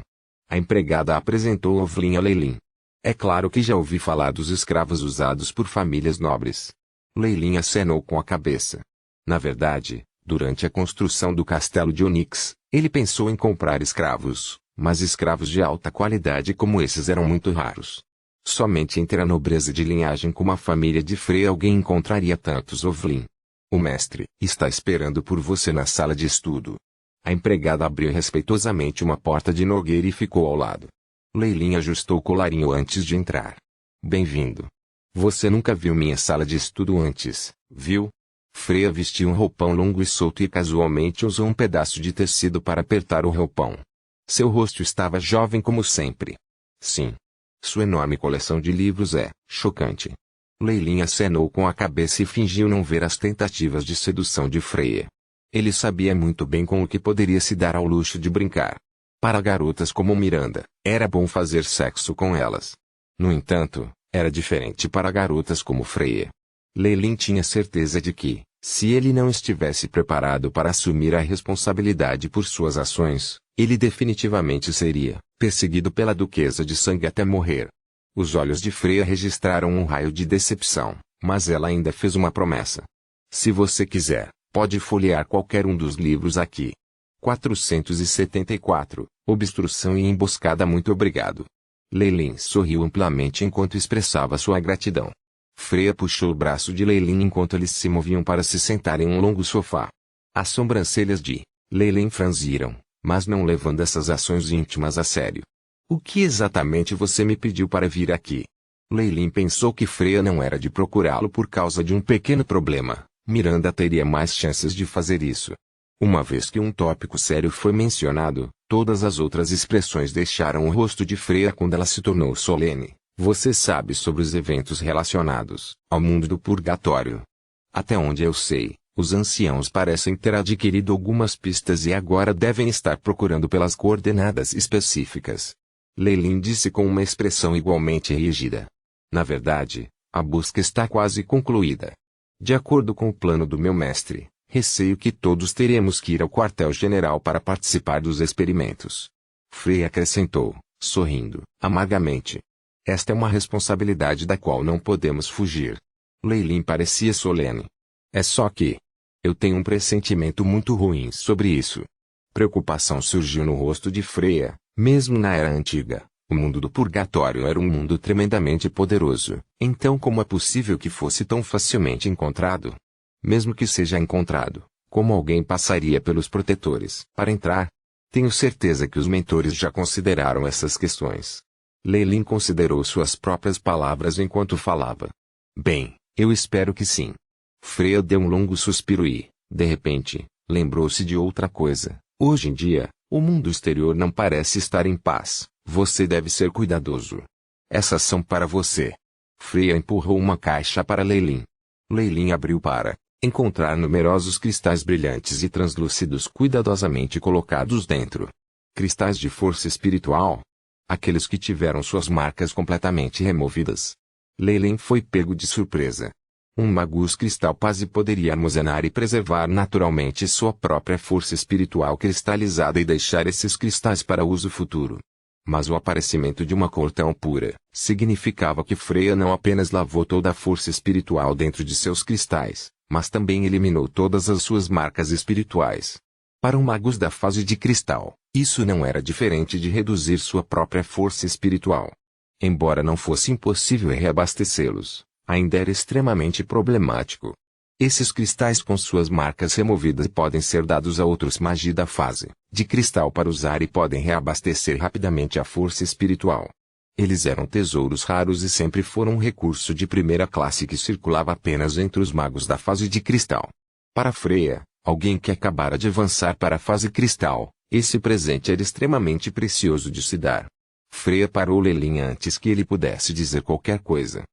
A empregada apresentou Ovlin a Lei Lin. É claro que já ouvi falar dos escravos usados por famílias nobres. Lei Lin acenou com a cabeça. Na verdade, durante a construção do castelo de Onyx, ele pensou em comprar escravos, mas escravos de alta qualidade como esses eram muito raros. Somente entre a nobreza de linhagem como a família de Freya alguém encontraria tantos Ovlin. O mestre está esperando por você na sala de estudo. A empregada abriu respeitosamente uma porta de nogueira e ficou ao lado. Lei Lin ajustou o colarinho antes de entrar. Bem-vindo. Você nunca viu minha sala de estudo antes, viu? Freya vestiu um roupão longo e solto e casualmente usou um pedaço de tecido para apertar o roupão. Seu rosto estava jovem como sempre. Sim. Sua enorme coleção de livros é chocante. Lei Lin acenou com a cabeça e fingiu não ver as tentativas de sedução de Freya. Ele sabia muito bem com o que poderia se dar ao luxo de brincar. Para garotas como Miranda, era bom fazer sexo com elas. No entanto, era diferente para garotas como Freya. Lei Lin tinha certeza de que, se ele não estivesse preparado para assumir a responsabilidade por suas ações, ele definitivamente seria perseguido pela Duquesa de Sangue até morrer. Os olhos de Freya registraram um raio de decepção, mas ela ainda fez uma promessa. Se você quiser, pode folhear qualquer um dos livros aqui. 474, Obstrução e Emboscada. Muito obrigado. Lei Lin sorriu amplamente enquanto expressava sua gratidão. Freya puxou o braço de Lei Lin enquanto eles se moviam para se sentar em um longo sofá. As sobrancelhas de Lei Lin franziram, mas não levando essas ações íntimas a sério. O que exatamente você me pediu para vir aqui? Lei Lin pensou que Freya não era de procurá-lo por causa de um pequeno problema. Miranda teria mais chances de fazer isso. Uma vez que um tópico sério foi mencionado, Todas as outras expressões deixaram o rosto de Freya quando ela se tornou solene. Você sabe sobre os eventos relacionados ao mundo do purgatório. Até onde eu sei, os anciãos parecem ter adquirido algumas pistas e agora devem estar procurando pelas coordenadas específicas. Leilin disse com uma expressão igualmente rígida. Na verdade, a busca está quase concluída. De acordo com o plano do meu mestre, receio que todos teremos que ir ao quartel-general para participar dos experimentos. Freya acrescentou, sorrindo amargamente. Esta é uma responsabilidade da qual não podemos fugir. Leilin parecia solene. É só que eu tenho um pressentimento muito ruim sobre isso. Preocupação surgiu no rosto de Freya. Mesmo na Era Antiga, o mundo do purgatório era um mundo tremendamente poderoso. Então como é possível que fosse tão facilmente encontrado? Mesmo que seja encontrado, como alguém passaria pelos protetores para entrar? Tenho certeza que os mentores já consideraram essas questões. Leilin considerou suas próprias palavras enquanto falava. Bem, eu espero que sim. Freya deu um longo suspiro e, de repente, lembrou-se de outra coisa. Hoje em dia, o mundo exterior não parece estar em paz. Você deve ser cuidadoso. Essas são para você. Freya empurrou uma caixa para Leilin. Leilin abriu para encontrar numerosos cristais brilhantes e translúcidos cuidadosamente colocados dentro. Cristais de força espiritual. Aqueles que tiveram suas marcas completamente removidas. Leilin foi pego de surpresa. Um Magus Cristal Paz poderia armazenar e preservar naturalmente sua própria força espiritual cristalizada e deixar esses cristais para uso futuro. Mas o aparecimento de uma cor tão pura significava que Freya não apenas lavou toda a força espiritual dentro de seus cristais, mas também eliminou todas as suas marcas espirituais. Para um Magus da fase de cristal, isso não era diferente de reduzir sua própria força espiritual. Embora não fosse impossível reabastecê-los, ainda era extremamente problemático. Esses cristais com suas marcas removidas podem ser dados a outros magi da fase de cristal para usar e podem reabastecer rapidamente a força espiritual. Eles eram tesouros raros e sempre foram um recurso de primeira classe que circulava apenas entre os magos da fase de cristal. Para Freya, alguém que acabara de avançar para a fase cristal, esse presente era extremamente precioso de se dar. Freya parou Leilin antes que ele pudesse dizer qualquer coisa.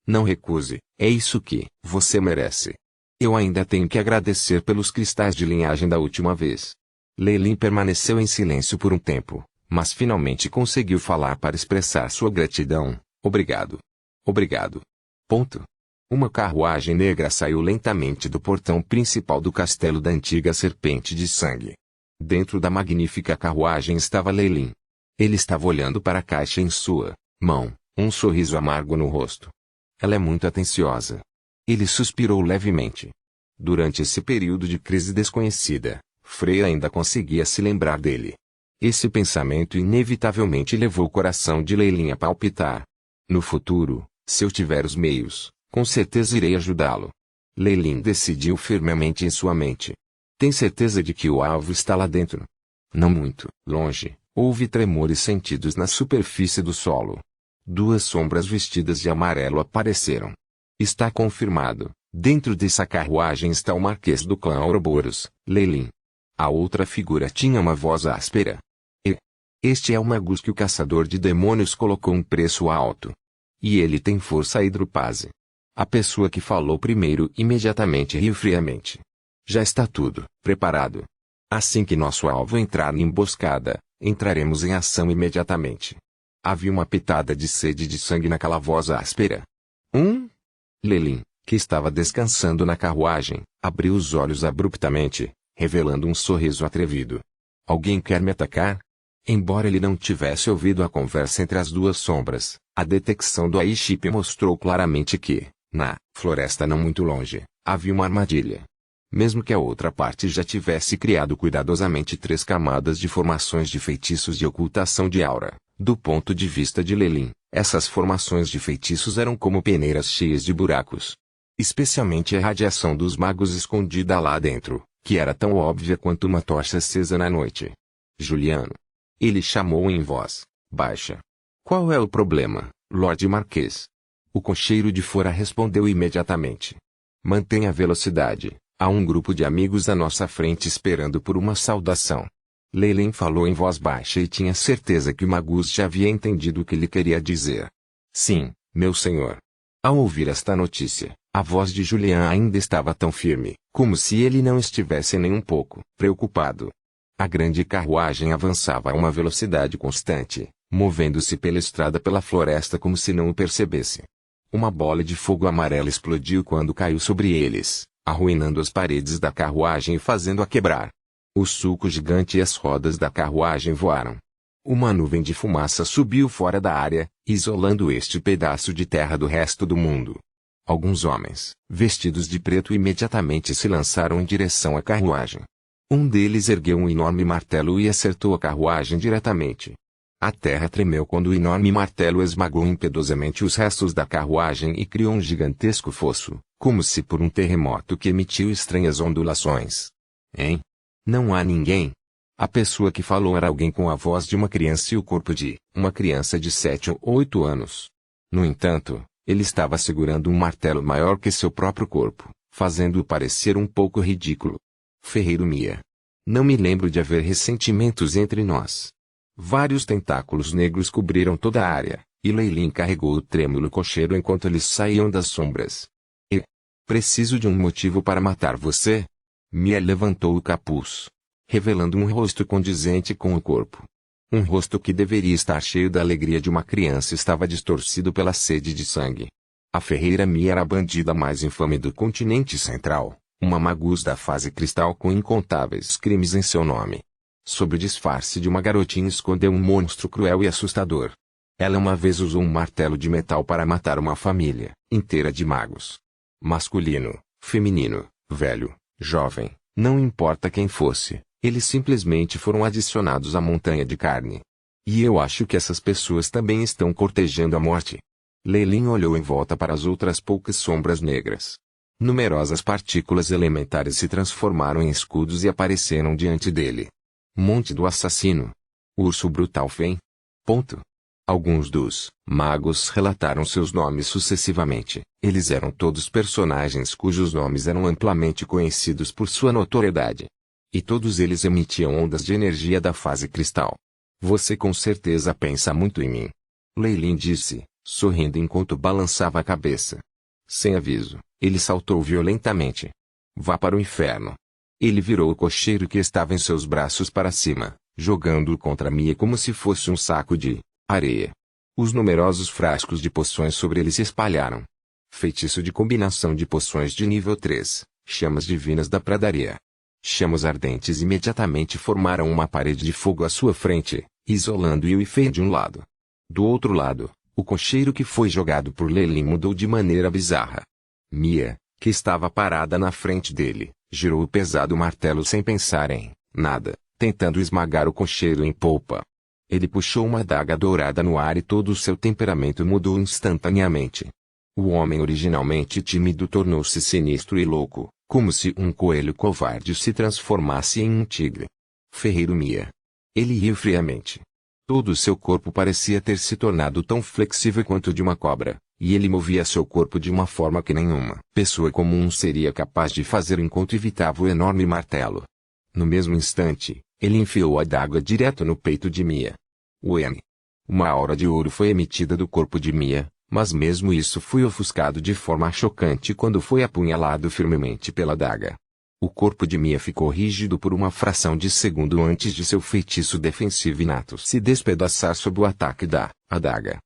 Não recuse, é isso que você merece. Eu ainda tenho que agradecer pelos cristais de linhagem da última vez. Leilin permaneceu em silêncio por um tempo, mas finalmente conseguiu falar para expressar sua gratidão. Obrigado. Obrigado. Ponto. Uma carruagem negra saiu lentamente do portão principal do castelo da antiga Serpente de Sangue. Dentro da magnífica carruagem estava Leilin. Ele estava olhando para a caixa em sua mão, um sorriso amargo no rosto. Ela é muito atenciosa. Ele suspirou levemente. Durante esse período de crise desconhecida, Freya ainda conseguia se lembrar dele. Esse pensamento inevitavelmente levou o coração de Leilin a palpitar. No futuro, se eu tiver os meios, com certeza irei ajudá-lo. Leilin decidiu firmemente em sua mente. Tem certeza de que o alvo está lá dentro? Não muito longe, houve tremores sentidos na superfície do solo. Duas sombras vestidas de amarelo apareceram. Está confirmado. Dentro dessa carruagem está o Marquês do clã Ouroboros, Leilin. A outra figura tinha uma voz áspera. Este é o Magus que o caçador de demônios colocou um preço alto. E ele tem força hidropase. A pessoa que falou primeiro imediatamente riu friamente. Já está tudo preparado. Assim que nosso alvo entrar na emboscada, entraremos em ação imediatamente. Havia uma pitada de sede de sangue naquela voz áspera. Leilin, que estava descansando na carruagem, abriu os olhos abruptamente, revelando um sorriso atrevido. Alguém quer me atacar? Embora ele não tivesse ouvido a conversa entre as duas sombras, a detecção do airship mostrou claramente que, na floresta não muito longe, havia uma armadilha. Mesmo que a outra parte já tivesse criado cuidadosamente 3 camadas de formações de feitiços de ocultação de aura, do ponto de vista de Leilin, essas formações de feitiços eram como peneiras cheias de buracos. Especialmente a radiação dos magos escondida lá dentro, que era tão óbvia quanto uma tocha acesa na noite. Juliano. Ele chamou em voz baixa. Qual é o problema, Lorde Marquês? O cocheiro de fora respondeu imediatamente. Mantenha a velocidade. Há um grupo de amigos à nossa frente esperando por uma saudação. Leilin falou em voz baixa e tinha certeza que o Magus já havia entendido o que lhe queria dizer. Sim, meu senhor. Ao ouvir esta notícia, a voz de Julian ainda estava tão firme, como se ele não estivesse nem um pouco preocupado. A grande carruagem avançava a uma velocidade constante, movendo-se pela estrada pela floresta como se não o percebesse. Uma bola de fogo amarelo explodiu quando caiu sobre eles, arruinando as paredes da carruagem e fazendo-a quebrar. O sulco gigante e as rodas da carruagem voaram. Uma nuvem de fumaça subiu fora da área, isolando este pedaço de terra do resto do mundo. Alguns homens, vestidos de preto, imediatamente se lançaram em direção à carruagem. Um deles ergueu um enorme martelo e acertou a carruagem diretamente. A terra tremeu quando o enorme martelo esmagou impiedosamente os restos da carruagem e criou um gigantesco fosso, como se por um terremoto que emitiu estranhas ondulações. Hein? Não há ninguém? A pessoa que falou era alguém com a voz de uma criança e o corpo de uma criança de 7 ou 8 anos. No entanto, ele estava segurando um martelo maior que seu próprio corpo, fazendo-o parecer um pouco ridículo. Ferreiro Mia. Não me lembro de haver ressentimentos entre nós. Vários tentáculos negros cobriram toda a área, e Leilin carregou o trêmulo cocheiro enquanto eles saíam das sombras. Preciso de um motivo para matar você? Mia levantou o capuz, revelando um rosto condizente com o corpo. Um rosto que deveria estar cheio da alegria de uma criança estava distorcido pela sede de sangue. A ferreira Mia era a bandida mais infame do continente central, uma Magus da fase cristal com incontáveis crimes em seu nome. Sob o disfarce de uma garotinha escondeu um monstro cruel e assustador. Ela uma vez usou um martelo de metal para matar uma família inteira de magos. Masculino, feminino, velho, jovem, não importa quem fosse, eles simplesmente foram adicionados à montanha de carne. E eu acho que essas pessoas também estão cortejando a morte. Leilin olhou em volta para as outras poucas sombras negras. Numerosas partículas elementares se transformaram em escudos e apareceram diante dele. Monte do assassino. Urso brutal Fen. Alguns dos magos relataram seus nomes sucessivamente. Eles eram todos personagens cujos nomes eram amplamente conhecidos por sua notoriedade. E todos eles emitiam ondas de energia da fase cristal. Você com certeza pensa muito em mim. Leilin disse, sorrindo enquanto balançava a cabeça. Sem aviso, ele saltou violentamente. Vá para o inferno. Ele virou o cocheiro que estava em seus braços para cima, jogando-o contra Mia como se fosse um saco de areia. Os numerosos frascos de poções sobre ele se espalharam. Feitiço de combinação de poções de nível 3, chamas divinas da pradaria. Chamas ardentes imediatamente formaram uma parede de fogo à sua frente, isolando-o e Fen de um lado. Do outro lado, o cocheiro que foi jogado por Leilin mudou de maneira bizarra. Mia, que estava parada na frente dele, girou o pesado martelo sem pensar em nada, tentando esmagar o cocheiro em polpa. Ele puxou uma adaga dourada no ar e todo o seu temperamento mudou instantaneamente. O homem originalmente tímido tornou-se sinistro e louco, como se um coelho covarde se transformasse em um tigre. Ferreiro Mia. Ele riu friamente. Todo o seu corpo parecia ter se tornado tão flexível quanto o de uma cobra, e ele movia seu corpo de uma forma que nenhuma pessoa comum seria capaz de fazer enquanto evitava o enorme martelo. No mesmo instante, ele enfiou a adaga direto no peito de Mia. Uma aura de ouro foi emitida do corpo de Mia, mas mesmo isso foi ofuscado de forma chocante quando foi apunhalado firmemente pela adaga. O corpo de Mia ficou rígido por uma fração de segundo antes de seu feitiço defensivo inato se despedaçar sob o ataque da adaga.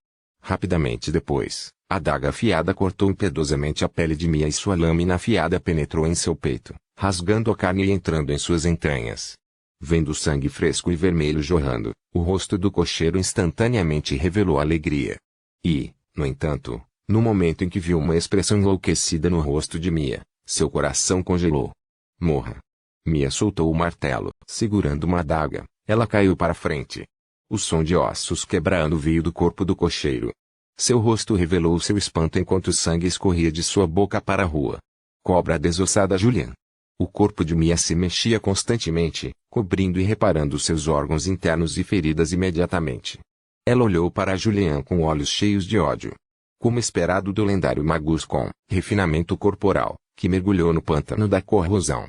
Rapidamente depois, a adaga afiada cortou impiedosamente a pele de Mia e sua lâmina afiada penetrou em seu peito, rasgando a carne e entrando em suas entranhas. Vendo o sangue fresco e vermelho jorrando, o rosto do cocheiro instantaneamente revelou alegria. E, no entanto, no momento em que viu uma expressão enlouquecida no rosto de Mia, seu coração congelou. Morra. Mia soltou o martelo, segurando uma adaga. Ela caiu para frente. O som de ossos quebrando veio do corpo do cocheiro. Seu rosto revelou seu espanto enquanto o sangue escorria de sua boca para a rua. Cobra desossada Julian. O corpo de Mia se mexia constantemente, cobrindo e reparando seus órgãos internos e feridas imediatamente. Ela olhou para Julian com olhos cheios de ódio. Como esperado do lendário Magus com refinamento corporal, que mergulhou no pântano da corrosão.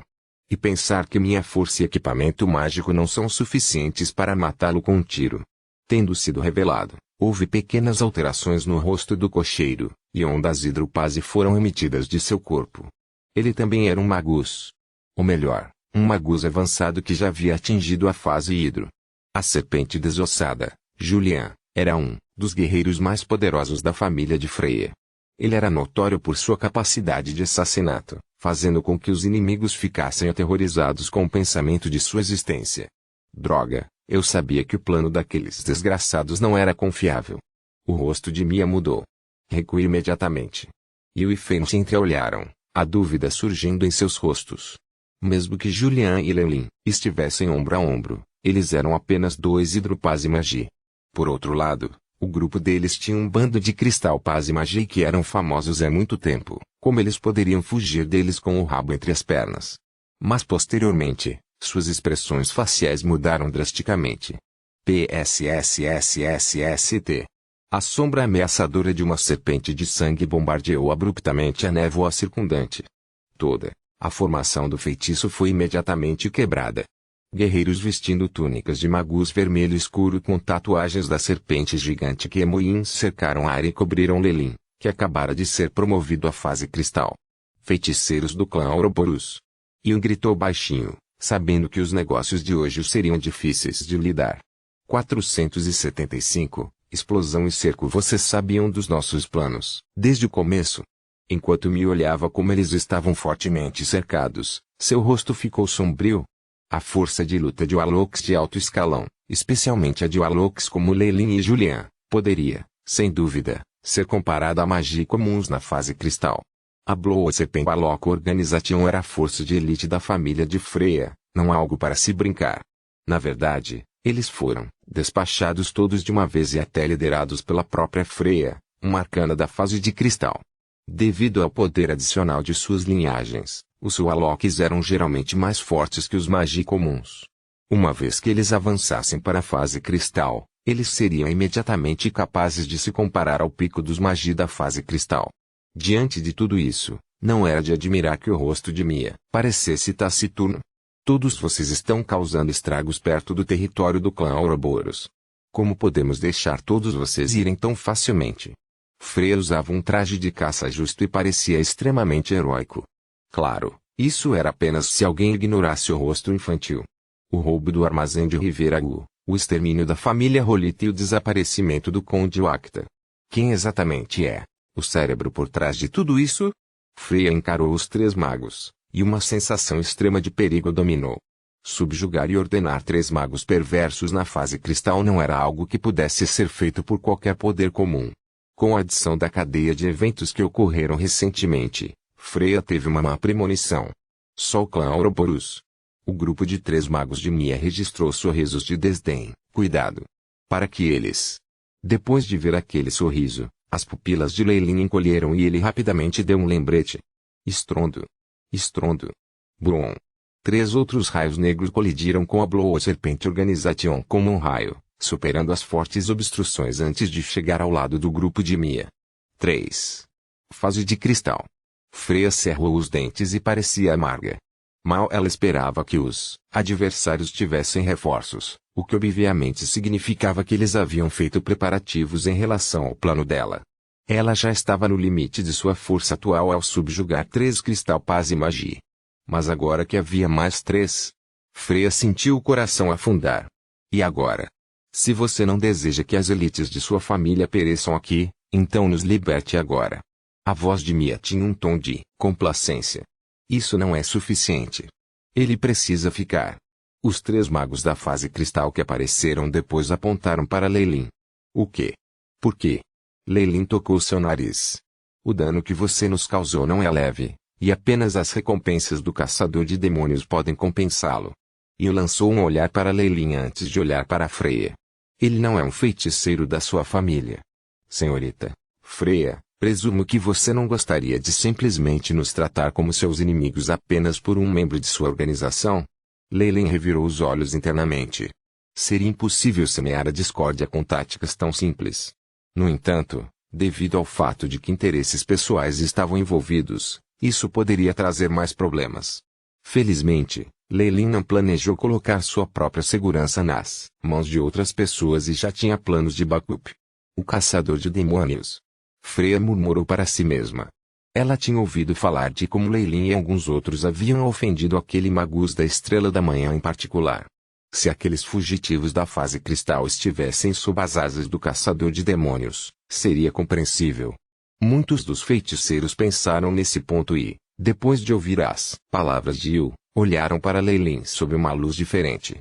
E pensar que minha força e equipamento mágico não são suficientes para matá-lo com um tiro. Tendo sido revelado, houve pequenas alterações no rosto do cocheiro, e ondas hidropase foram emitidas de seu corpo. Ele também era um magus. Ou melhor, um magus avançado que já havia atingido a fase hidro. A serpente desossada, Julian, era um dos guerreiros mais poderosos da família de Freya. Ele era notório por sua capacidade de assassinato, fazendo com que os inimigos ficassem aterrorizados com o pensamento de sua existência. Droga, eu sabia que o plano daqueles desgraçados não era confiável. O rosto de Mia mudou. Recuei imediatamente. Eu e Fen se entreolharam, a dúvida surgindo em seus rostos. Mesmo que Julian e Lelin estivessem ombro a ombro, eles eram apenas dois hidropase magi. Por outro lado, o grupo deles tinha um bando de cristal paz e magia que eram famosos há muito tempo. Como eles poderiam fugir deles com o rabo entre as pernas? Mas posteriormente, suas expressões faciais mudaram drasticamente. PSSSSST. A sombra ameaçadora de uma serpente de sangue bombardeou abruptamente a névoa circundante. Toda a formação do feitiço foi imediatamente quebrada. Guerreiros vestindo túnicas de magus vermelho escuro com tatuagens da serpente gigante que Emoins cercaram a área e cobriram Lelin, que acabara de ser promovido à fase cristal. Feiticeiros do clã Ouroboros. Ian gritou baixinho, sabendo que os negócios de hoje seriam difíceis de lidar. 475, explosão e cerco. Vocês sabiam dos nossos planos, desde o começo. Enquanto me olhava como eles estavam fortemente cercados, seu rosto ficou sombrio. A força de luta de Warlocks de alto escalão, especialmente a de Warlocks como Lelin e Julian, poderia, sem dúvida, ser comparada a magia comuns na fase cristal. A Blood Serpent Warlock Organization era a força de elite da família de Freya, não algo para se brincar. Na verdade, eles foram despachados todos de uma vez e até liderados pela própria Freya, uma arcana da fase de cristal. Devido ao poder adicional de suas linhagens, os Warlocks eram geralmente mais fortes que os magi comuns. Uma vez que eles avançassem para a fase cristal, eles seriam imediatamente capazes de se comparar ao pico dos magi da fase cristal. Diante de tudo isso, não era de admirar que o rosto de Mia parecesse taciturno. Todos vocês estão causando estragos perto do território do clã Ouroboros. Como podemos deixar todos vocês irem tão facilmente? Freya usava um traje de caça justo e parecia extremamente heróico. Claro, isso era apenas se alguém ignorasse o rosto infantil. O roubo do armazém de Riveragu, o extermínio da família Rolita e o desaparecimento do Conde Wakta. Quem exatamente é o cérebro por trás de tudo isso? Freya encarou os três magos, e uma sensação extrema de perigo dominou. Subjugar e ordenar três magos perversos na fase cristal não era algo que pudesse ser feito por qualquer poder comum. Com a adição da cadeia de eventos que ocorreram recentemente, Freya teve uma má premonição. Só o clã Ouroboros. O grupo de três magos de Mia registrou sorrisos de desdém. Cuidado! Para que eles... Depois de ver aquele sorriso, as pupilas de Lelin encolheram e ele rapidamente deu um lembrete. Estrondo. Estrondo. Brum. Três outros raios negros colidiram com a Blood Serpent Organization como um raio, superando as fortes obstruções antes de chegar ao lado do grupo de Mia. 3. Fase de cristal. Freya cerrou os dentes e parecia amarga. Mal ela esperava que os adversários tivessem reforços, o que obviamente significava que eles haviam feito preparativos em relação ao plano dela. Ela já estava no limite de sua força atual ao subjugar 3 cristal paz e magia. Mas agora que havia mais 3, Freya sentiu o coração afundar. E agora? Se você não deseja que as elites de sua família pereçam aqui, então nos liberte agora. A voz de Mia tinha um tom de complacência. Isso não é suficiente. Ele precisa ficar. Os 3 magos da fase cristal que apareceram depois apontaram para Lelin. O quê? Por quê? Lelin tocou seu nariz. O dano que você nos causou não é leve, e apenas as recompensas do caçador de demônios podem compensá-lo. E lançou um olhar para Lelin antes de olhar para Freya. Ele não é um feiticeiro da sua família. Senhorita Freya, presumo que você não gostaria de simplesmente nos tratar como seus inimigos apenas por um membro de sua organização? Lelin revirou os olhos internamente. Seria impossível semear a discórdia com táticas tão simples. No entanto, devido ao fato de que interesses pessoais estavam envolvidos, isso poderia trazer mais problemas. Felizmente, Leilin não planejou colocar sua própria segurança nas mãos de outras pessoas e já tinha planos de backup. O caçador de demônios. Freya murmurou para si mesma. Ela tinha ouvido falar de como Leilin e alguns outros haviam ofendido aquele magus da Estrela da Manhã em particular. Se aqueles fugitivos da fase cristal estivessem sob as asas do caçador de demônios, seria compreensível. Muitos dos feiticeiros pensaram nesse ponto e, depois de ouvir as palavras de Yu, olharam para Leilin sob uma luz diferente.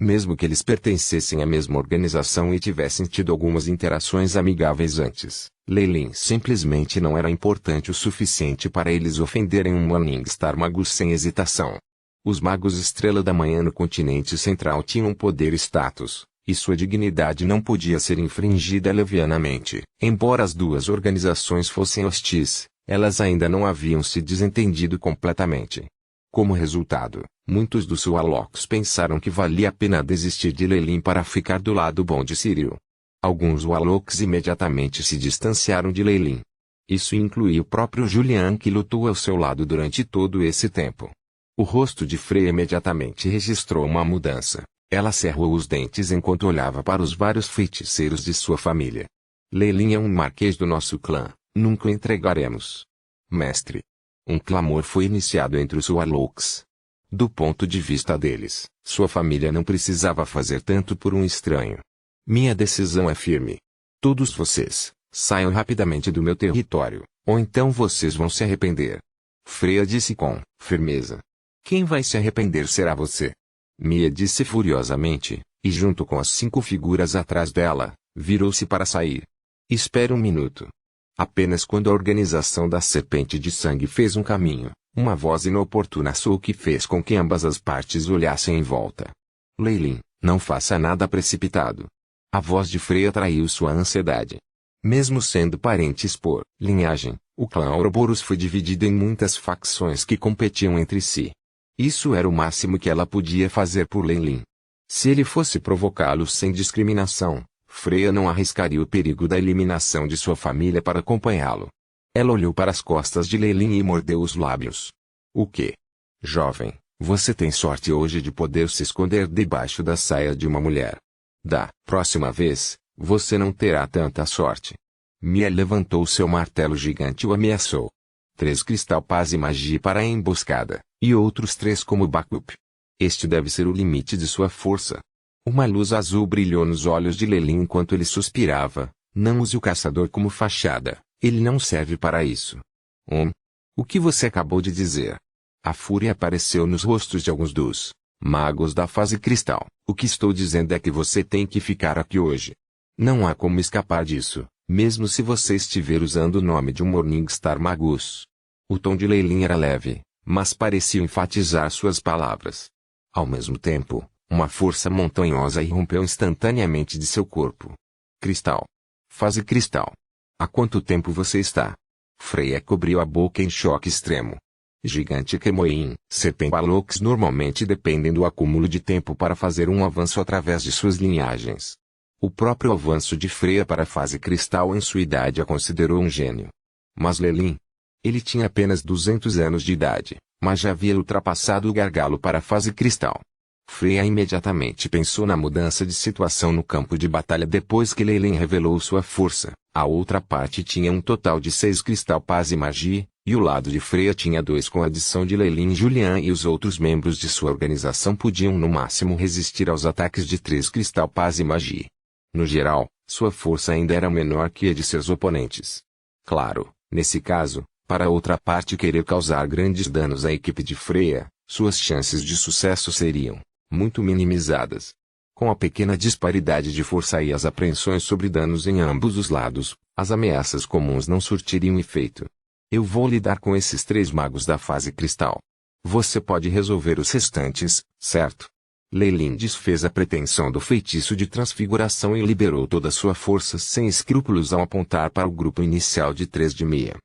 Mesmo que eles pertencessem à mesma organização e tivessem tido algumas interações amigáveis antes, Leilin simplesmente não era importante o suficiente para eles ofenderem um Morningstar Magus sem hesitação. Os magos Estrela da Manhã no continente central tinham poder e status, e sua dignidade não podia ser infringida levianamente. Embora as duas organizações fossem hostis, elas ainda não haviam se desentendido completamente. Como resultado, muitos dos Warlocks pensaram que valia a pena desistir de Leilin para ficar do lado bom de Cyril. Alguns Warlocks imediatamente se distanciaram de Leilin. Isso incluía o próprio Julian, que lutou ao seu lado durante todo esse tempo. O rosto de Freya imediatamente registrou uma mudança. Ela cerrou os dentes enquanto olhava para os vários feiticeiros de sua família. Leilin é um marquês do nosso clã, nunca o entregaremos. Mestre. Um clamor foi iniciado entre os Warlocks. Do ponto de vista deles, sua família não precisava fazer tanto por um estranho. Minha decisão é firme. Todos vocês, saiam rapidamente do meu território, ou então vocês vão se arrepender. Freya disse com firmeza. Quem vai se arrepender será você. Mia disse furiosamente, e junto com as 5 figuras atrás dela, virou-se para sair. Espere um minuto. Apenas quando a organização da Serpente de Sangue fez um caminho, uma voz inoportuna soou que fez com que ambas as partes olhassem em volta. Leilin, não faça nada precipitado. A voz de Freya traiu sua ansiedade. Mesmo sendo parentes por linhagem, o clã Ouroboros foi dividido em muitas facções que competiam entre si. Isso era o máximo que ela podia fazer por Leilin. Se ele fosse provocá-lo sem discriminação, Freya não arriscaria o perigo da eliminação de sua família para acompanhá-lo. Ela olhou para as costas de Leilin e mordeu os lábios. O quê? Jovem, você tem sorte hoje de poder se esconder debaixo da saia de uma mulher. Da próxima vez, você não terá tanta sorte. Mia levantou seu martelo gigante e o ameaçou. 3 cristal paz e magia para a emboscada, e outros 3 como backup. Este deve ser o limite de sua força. Uma luz azul brilhou nos olhos de Leilin enquanto ele suspirava. Não use o caçador como fachada, ele não serve para isso. O que você acabou de dizer? A fúria apareceu nos rostos de alguns dos magos da fase cristal. O que estou dizendo é que você tem que ficar aqui hoje. Não há como escapar disso, mesmo se você estiver usando o nome de um Morningstar Magus. O tom de Leilin era leve, mas parecia enfatizar suas palavras. Ao mesmo tempo, uma força montanhosa irrompeu instantaneamente de seu corpo. Cristal. Fase cristal. Há quanto tempo você está? Freya cobriu a boca em choque extremo. Gigante Kemoin, Serpent Warlocks normalmente dependem do acúmulo de tempo para fazer um avanço através de suas linhagens. O próprio avanço de Freya para a fase cristal em sua idade a considerou um gênio. Mas Leilin? Ele tinha apenas 200 anos de idade, mas já havia ultrapassado o gargalo para a fase cristal. Freya imediatamente pensou na mudança de situação no campo de batalha depois que Leilin revelou sua força. A outra parte tinha um total de 6 cristal paz e magia, e o lado de Freya tinha 2 com a adição de Leilin e Julian, e os outros membros de sua organização podiam no máximo resistir aos ataques de 3 cristal paz e magia. No geral, sua força ainda era menor que a de seus oponentes. Claro, nesse caso, para a outra parte querer causar grandes danos à equipe de Freya, suas chances de sucesso seriam muito minimizadas. Com a pequena disparidade de força e as apreensões sobre danos em ambos os lados, as ameaças comuns não surtiriam efeito. Eu vou lidar com esses 3 magos da fase cristal. Você pode resolver os restantes, certo? Leilin desfez a pretensão do feitiço de transfiguração e liberou toda sua força sem escrúpulos ao apontar para o grupo inicial de 3 de Mia.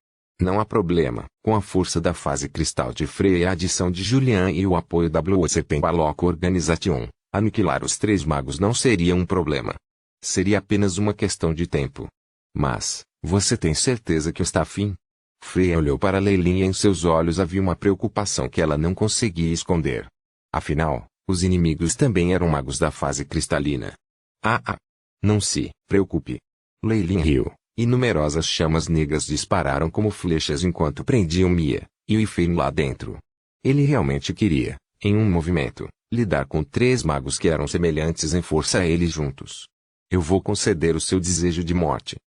Não há problema, com a força da fase cristal de Freya e a adição de Julian e o apoio da Blue Serpent Warlock Organization, aniquilar os 3 magos não seria um problema. Seria apenas uma questão de tempo. Mas, você tem certeza que está afim? Freya olhou para Leilin e em seus olhos havia uma preocupação que ela não conseguia esconder. Afinal, os inimigos também eram magos da fase cristalina. Não se preocupe. Leilin riu, e numerosas chamas negras dispararam como flechas enquanto prendiam Mia e Ifein lá dentro. Ele realmente queria, em um movimento, lidar com 3 magos que eram semelhantes em força a ele juntos. Eu vou conceder o seu desejo de morte.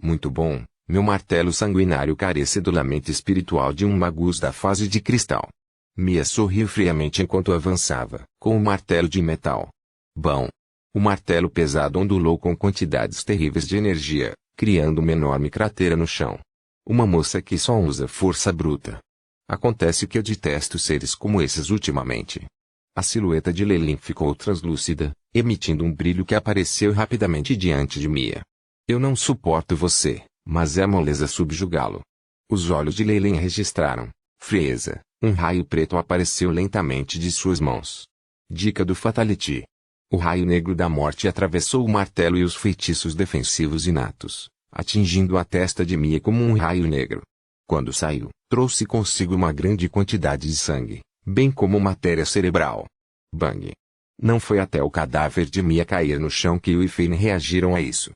Muito bom, meu martelo sanguinário carece do lamento espiritual de um magus da fase de cristal. Mia sorriu friamente enquanto avançava, com o martelo de metal. Bom. O martelo pesado ondulou com quantidades terríveis de energia, criando uma enorme cratera no chão. Uma moça que só usa força bruta. Acontece que eu detesto seres como esses ultimamente. A silhueta de Leilin ficou translúcida, emitindo um brilho que apareceu rapidamente diante de Mia. Eu não suporto você, mas é moleza subjugá-lo. Os olhos de Leilin registraram frieza. Um raio preto apareceu lentamente de suas mãos. Dica do Fatality. O raio negro da morte atravessou o martelo e os feitiços defensivos inatos, atingindo a testa de Mia como um raio negro. Quando saiu, trouxe consigo uma grande quantidade de sangue, bem como matéria cerebral. Bang! Não foi até o cadáver de Mia cair no chão que Ifein reagiram a isso.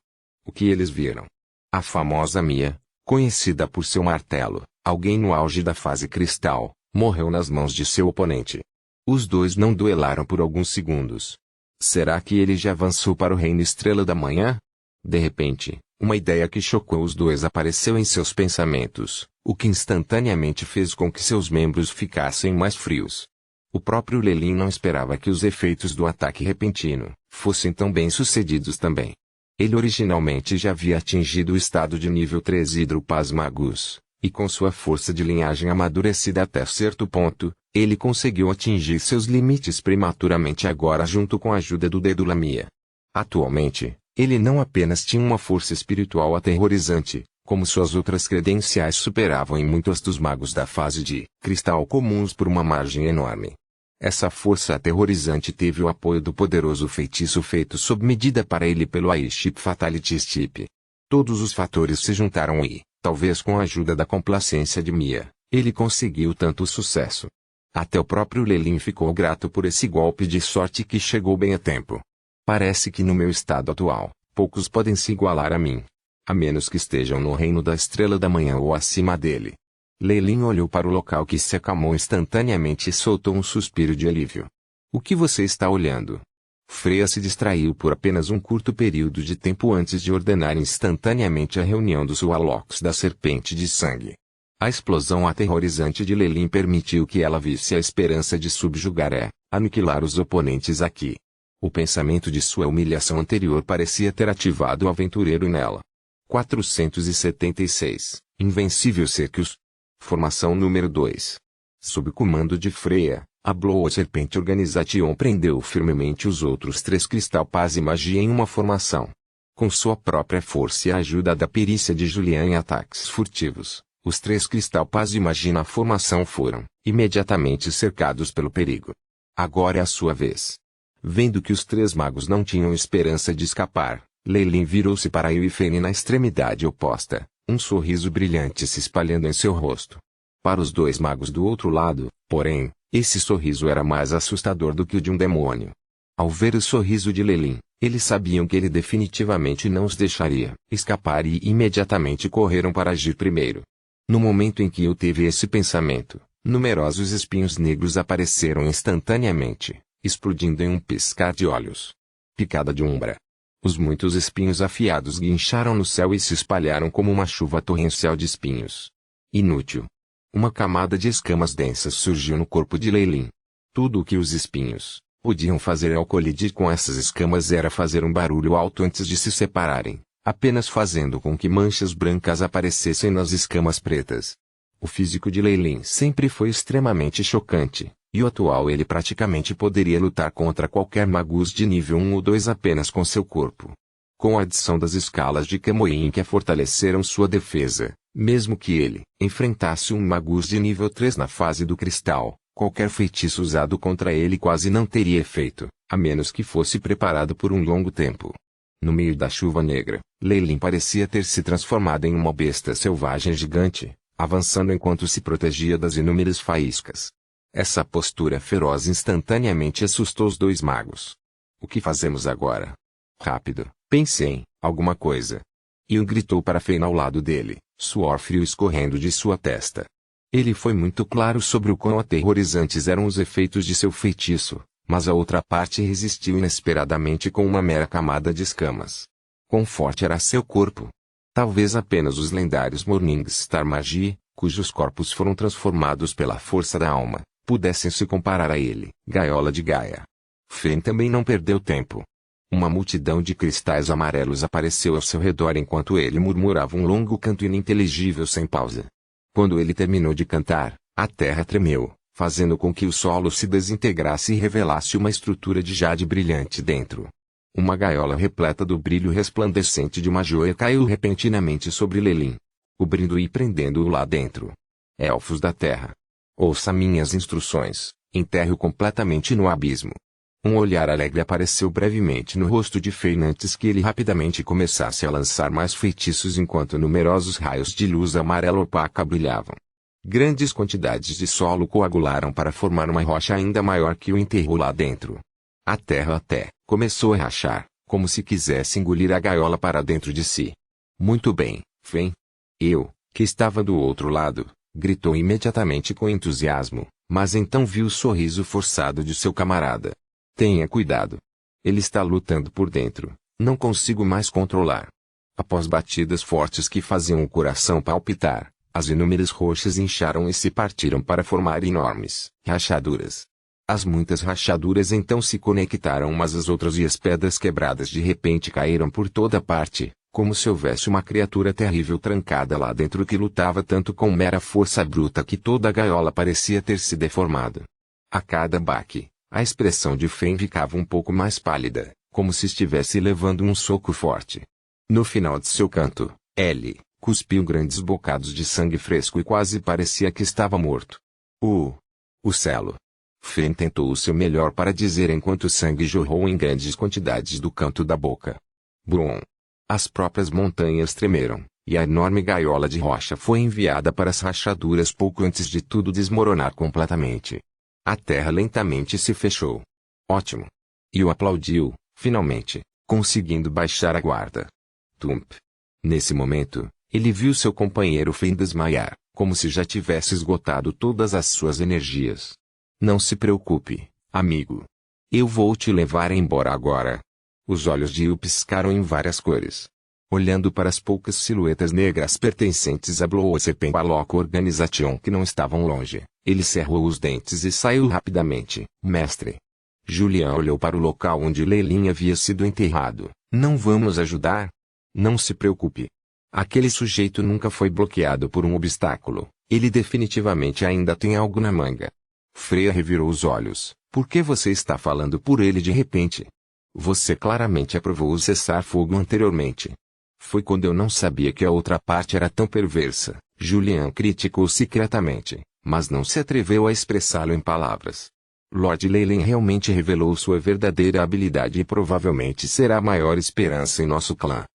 O que eles viram? A famosa Mia, conhecida por seu martelo, alguém no auge da fase cristal, morreu nas mãos de seu oponente. Os dois não duelaram por alguns segundos. Será que ele já avançou para o Reino Estrela da Manhã? De repente, uma ideia que chocou os dois apareceu em seus pensamentos, o que instantaneamente fez com que seus membros ficassem mais frios. O próprio Leilin não esperava que os efeitos do ataque repentino fossem tão bem-sucedidos também. Ele originalmente já havia atingido o estado de nível 3 Hidropaz Magus, e com sua força de linhagem amadurecida até certo ponto, ele conseguiu atingir seus limites prematuramente agora junto com a ajuda do dedo Lamia. Atualmente, ele não apenas tinha uma força espiritual aterrorizante, como suas outras credenciais superavam em muito as dos magos da fase de cristal comuns por uma margem enorme. Essa força aterrorizante teve o apoio do poderoso feitiço feito sob medida para ele pelo Aiship Fatality Stip. Todos os fatores se juntaram e, talvez com a ajuda da complacência de Mia, ele conseguiu tanto sucesso. Até o próprio Leilin ficou grato por esse golpe de sorte que chegou bem a tempo. Parece que no meu estado atual, poucos podem se igualar a mim. A menos que estejam no reino da Estrela da Manhã ou acima dele. Leilin olhou para o local que se acalmou instantaneamente e soltou um suspiro de alívio. O que você está olhando? Freya se distraiu por apenas um curto período de tempo antes de ordenar instantaneamente a reunião dos Warlocks da Serpente de Sangue. A explosão aterrorizante de Leilin permitiu que ela visse a esperança de subjugar aniquilar os oponentes aqui. O pensamento de sua humilhação anterior parecia ter ativado o aventureiro nela. 476. Invencível Cerquios. Formação número 2. Sob o comando de Freya, a Blood Serpente Organization prendeu firmemente os outros 3 Cristal Paz e Magia em uma formação. Com sua própria força e a ajuda da perícia de Julian em ataques furtivos, os 3 Cristal Paz e Magia na formação foram imediatamente cercados pelo perigo. Agora é a sua vez. Vendo que os 3 magos não tinham esperança de escapar, Leilin virou-se para Ifein na extremidade oposta, um sorriso brilhante se espalhando em seu rosto. Para os 2 magos do outro lado, porém, esse sorriso era mais assustador do que o de um demônio. Ao ver o sorriso de Leilin, eles sabiam que ele definitivamente não os deixaria escapar e imediatamente correram para agir primeiro. No momento em que eu teve esse pensamento, numerosos espinhos negros apareceram instantaneamente, explodindo em um piscar de olhos. Picada de umbra. Os muitos espinhos afiados guincharam no céu e se espalharam como uma chuva torrencial de espinhos. Inútil. Uma camada de escamas densas surgiu no corpo de Leilin. Tudo o que os espinhos podiam fazer ao colidir com essas escamas era fazer um barulho alto antes de se separarem, apenas fazendo com que manchas brancas aparecessem nas escamas pretas. O físico de Leilin sempre foi extremamente chocante, e o atual ele praticamente poderia lutar contra qualquer magus de nível 1 ou 2 apenas com seu corpo. Com a adição das escalas de Kemoin que fortaleceram sua defesa, mesmo que ele enfrentasse um magus de nível 3 na fase do cristal, qualquer feitiço usado contra ele quase não teria efeito, a menos que fosse preparado por um longo tempo. No meio da chuva negra, Leilin parecia ter se transformado em uma besta selvagem gigante, avançando enquanto se protegia das inúmeras faíscas. Essa postura feroz instantaneamente assustou os dois magos. O que fazemos agora? Rápido, pensei em alguma coisa. Ian gritou para Fen ao lado dele, suor frio escorrendo de sua testa. Ele foi muito claro sobre o quão aterrorizantes eram os efeitos de seu feitiço, mas a outra parte resistiu inesperadamente com uma mera camada de escamas. Quão forte era seu corpo? Talvez apenas os lendários Morningstar Magi, cujos corpos foram transformados pela força da alma, pudessem se comparar a ele, Gaiola de Gaia. Fen também não perdeu tempo. Uma multidão de cristais amarelos apareceu ao seu redor enquanto ele murmurava um longo canto ininteligível sem pausa. Quando ele terminou de cantar, a terra tremeu, fazendo com que o solo se desintegrasse e revelasse uma estrutura de jade brilhante dentro. Uma gaiola repleta do brilho resplandecente de uma joia caiu repentinamente sobre Lelin, cobrindo e prendendo-o lá dentro. Elfos da terra. Ouça minhas instruções, enterre-o completamente no abismo. Um olhar alegre apareceu brevemente no rosto de Fen antes que ele rapidamente começasse a lançar mais feitiços enquanto numerosos raios de luz amarela opaca brilhavam. Grandes quantidades de solo coagularam para formar uma rocha ainda maior que o enterrou lá dentro. A terra até começou a rachar, como se quisesse engolir a gaiola para dentro de si. Muito bem, Fen. Eu, que estava do outro lado, gritou imediatamente com entusiasmo, mas então viu o sorriso forçado de seu camarada. Tenha cuidado. Ele está lutando por dentro, não consigo mais controlar. Após batidas fortes que faziam o coração palpitar, as inúmeras rochas incharam e se partiram para formar enormes rachaduras. As muitas rachaduras então se conectaram umas às outras e as pedras quebradas de repente caíram por toda parte, como se houvesse uma criatura terrível trancada lá dentro que lutava tanto com mera força bruta que toda a gaiola parecia ter se deformado. A cada baque, a expressão de Fen ficava um pouco mais pálida, como se estivesse levando um soco forte. No final de seu canto, ele cuspiu grandes bocados de sangue fresco e quase parecia que estava morto. O celo. Fen tentou o seu melhor para dizer enquanto o sangue jorrou em grandes quantidades do canto da boca. Brum! As próprias montanhas tremeram, e a enorme gaiola de rocha foi enviada para as rachaduras pouco antes de tudo desmoronar completamente. A terra lentamente se fechou. Ótimo! E o aplaudiu, finalmente, conseguindo baixar a guarda. Tump! Nesse momento, ele viu seu companheiro Fen desmaiar, como se já tivesse esgotado todas as suas energias. Não se preocupe, amigo. Eu vou te levar embora agora. Os olhos de Yu piscaram em várias cores. Olhando para as poucas silhuetas negras pertencentes à Blue Serpent Loco Organization que não estavam longe, ele cerrou os dentes e saiu rapidamente. Mestre. Julian olhou para o local onde Lelin havia sido enterrado. Não vamos ajudar? Não se preocupe. Aquele sujeito nunca foi bloqueado por um obstáculo. Ele definitivamente ainda tem algo na manga. Freya revirou os olhos. Por que você está falando por ele de repente? Você claramente aprovou o cessar-fogo anteriormente. Foi quando eu não sabia que a outra parte era tão perversa. Julian criticou secretamente, mas não se atreveu a expressá-lo em palavras. Lord Leyland realmente revelou sua verdadeira habilidade e provavelmente será a maior esperança em nosso clã.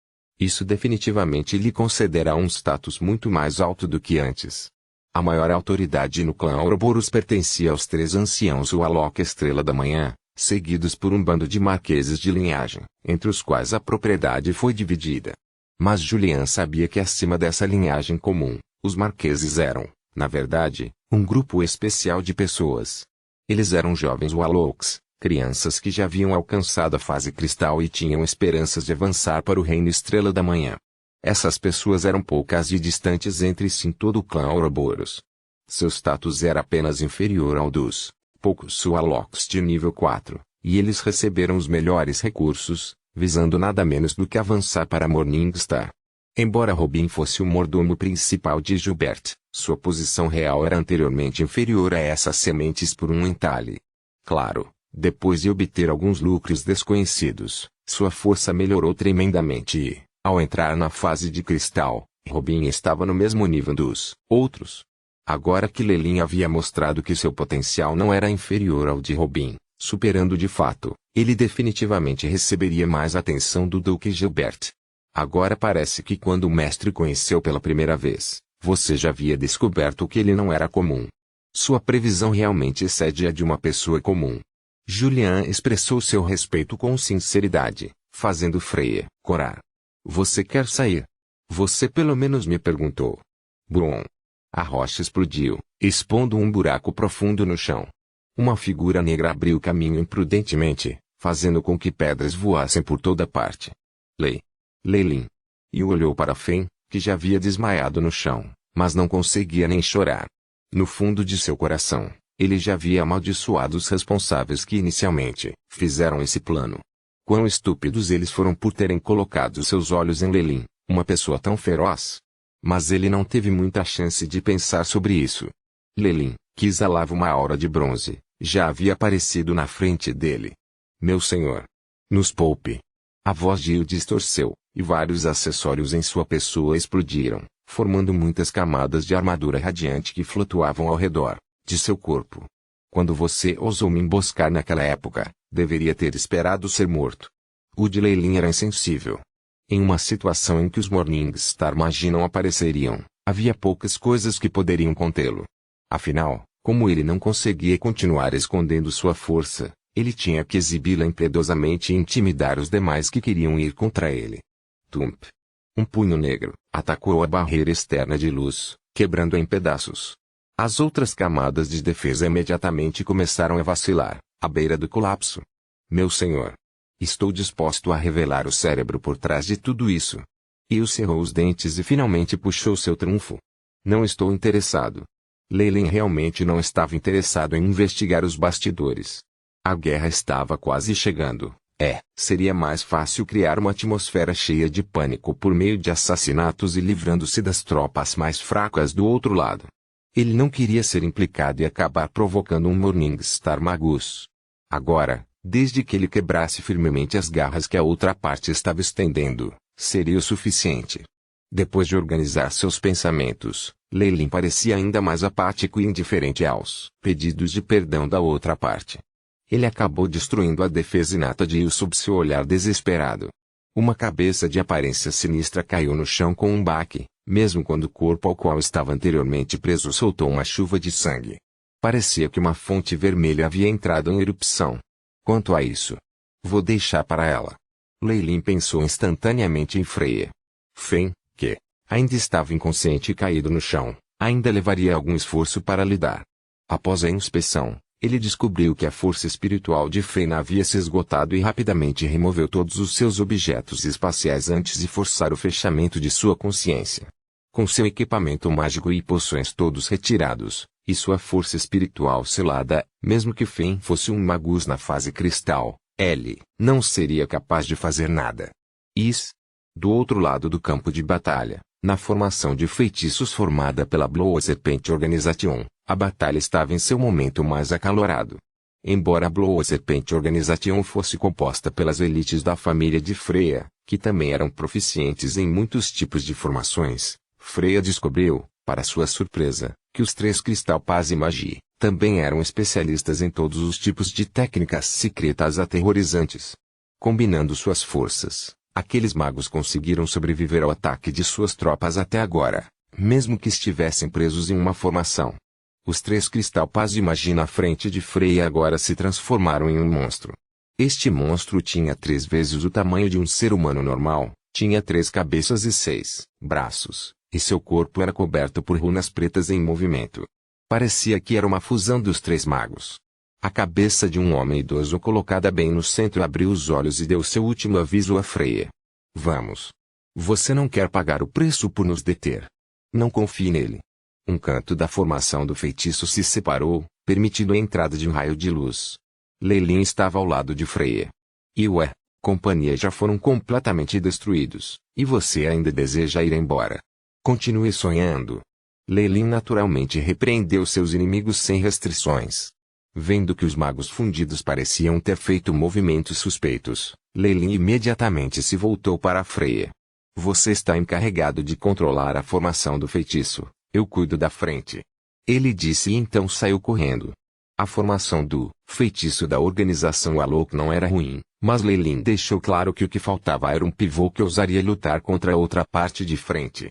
Isso definitivamente lhe concederá um status muito mais alto do que antes. A maior autoridade no clã Ouroboros pertencia aos 3 anciãos Warlock Estrela da Manhã, seguidos por um bando de marqueses de linhagem, entre os quais a propriedade foi dividida. Mas Julian sabia que acima dessa linhagem comum, os marqueses eram, na verdade, um grupo especial de pessoas. Eles eram jovens Warlocks, crianças que já haviam alcançado a fase cristal e tinham esperanças de avançar para o reino Estrela da Manhã. Essas pessoas eram poucas e distantes entre si em todo o clã Ouroboros. Seu status era apenas inferior ao dos poucos Warlocks de nível 4, e eles receberam os melhores recursos, visando nada menos do que avançar para Morningstar. Embora Robin fosse o mordomo principal de Gilbert, sua posição real era anteriormente inferior a essas sementes por um entalhe. Claro, depois de obter alguns lucros desconhecidos, sua força melhorou tremendamente e, ao entrar na fase de cristal, Robin estava no mesmo nível dos outros. Agora que Lelin havia mostrado que seu potencial não era inferior ao de Robin, superando de fato, ele definitivamente receberia mais atenção do Duque Gilbert. Agora parece que quando o mestre conheceu pela primeira vez, Você já havia descoberto que ele não era comum. Sua previsão realmente excede a de uma pessoa comum. Julian expressou seu respeito com sinceridade, fazendo Freya corar. Você quer sair? Você pelo menos me perguntou. Brum. A rocha explodiu, expondo um buraco profundo no chão. Uma figura negra abriu caminho imprudentemente, fazendo com que pedras voassem por toda parte. Leilin. E olhou para Fen, que já havia desmaiado no chão, mas não conseguia nem chorar. No fundo de seu coração, ele já havia amaldiçoado os responsáveis que inicialmente fizeram esse plano. Quão estúpidos eles foram por terem colocado seus olhos em Leilin, uma pessoa tão feroz. Mas ele não teve muita chance de pensar sobre isso. Leilin, que exalava uma aura de bronze, já havia aparecido na frente dele. Meu senhor, nos poupe. A voz de Il distorceu, e vários acessórios em sua pessoa explodiram, formando muitas camadas de armadura radiante que flutuavam ao redor de seu corpo. Quando você ousou me emboscar naquela época, deveria ter esperado ser morto. O de Leilin era insensível. Em uma situação em que os Morningstar Magi não apareceriam, havia poucas coisas que poderiam contê-lo. Afinal, como ele não conseguia continuar escondendo sua força, ele tinha que exibi-la impiedosamente e intimidar os demais que queriam ir contra ele. Tump. Um punho negro atacou a barreira externa de luz, quebrando-a em pedaços. As outras camadas de defesa imediatamente começaram a vacilar, à beira do colapso. Meu senhor. Estou disposto a revelar o cérebro por trás de tudo isso. Il cerrou os dentes e finalmente puxou seu trunfo. Não estou interessado. Leilin realmente não estava interessado em investigar os bastidores. A guerra estava quase chegando. Seria mais fácil criar uma atmosfera cheia de pânico por meio de assassinatos e livrando-se das tropas mais fracas do outro lado. Ele não queria ser implicado e acabar provocando um Morningstar Magus. Agora, desde que ele quebrasse firmemente as garras que a outra parte estava estendendo, seria o suficiente. Depois de organizar seus pensamentos, Leilin parecia ainda mais apático e indiferente aos pedidos de perdão da outra parte. Ele acabou destruindo a defesa inata de Il sob seu olhar desesperado. Uma cabeça de aparência sinistra caiu no chão com um baque, mesmo quando o corpo ao qual estava anteriormente preso soltou uma chuva de sangue. Parecia que uma fonte vermelha havia entrado em erupção. Quanto a isso, vou deixar para ela. Leilin pensou instantaneamente em Freya. Fen, que ainda estava inconsciente e caído no chão, ainda levaria algum esforço para lidar. Após a inspeção, ele descobriu que a força espiritual de Fen havia se esgotado e rapidamente removeu todos os seus objetos espaciais antes de forçar o fechamento de sua consciência. Com seu equipamento mágico e poções todos retirados, e sua força espiritual selada, mesmo que Fen fosse um Magus na fase cristal, ele não seria capaz de fazer nada. Do outro lado do campo de batalha, na formação de feitiços formada pela Blue Serpent Organization, a batalha estava em seu momento mais acalorado. Embora a Blue Serpent Organization fosse composta pelas elites da família de Freya, que também eram proficientes em muitos tipos de formações, Freya descobriu, para sua surpresa, que os três Cristal Paz e Magi também eram especialistas em todos os tipos de técnicas secretas aterrorizantes. Combinando suas forças, aqueles magos conseguiram sobreviver ao ataque de suas tropas até agora, mesmo que estivessem presos em uma formação. Os três Cristal Paz e Magi na frente de Freya agora se transformaram em um monstro. Este monstro tinha 3 vezes o tamanho de um ser humano normal, tinha 3 cabeças e 6 braços, e seu corpo era coberto por runas pretas em movimento. Parecia que era uma fusão dos 3 magos. A cabeça de um homem idoso colocada bem no centro abriu os olhos e deu seu último aviso a Freya. Vamos. Você não quer pagar o preço por nos deter. Não confie nele. Um canto da formação do feitiço se separou, permitindo a entrada de um raio de luz. Leilin estava ao lado de Freya. Companhia já foram completamente destruídos, e você ainda deseja ir embora. Continue sonhando. Leilin naturalmente repreendeu seus inimigos sem restrições. Vendo que os magos fundidos pareciam ter feito movimentos suspeitos, Leilin imediatamente se voltou para Freya. Você está encarregado de controlar a formação do feitiço. Eu cuido da frente. Ele disse e então saiu correndo. A formação do feitiço da organização Alok não era ruim, mas Leilin deixou claro que o que faltava era um pivô que ousaria lutar contra a outra parte de frente.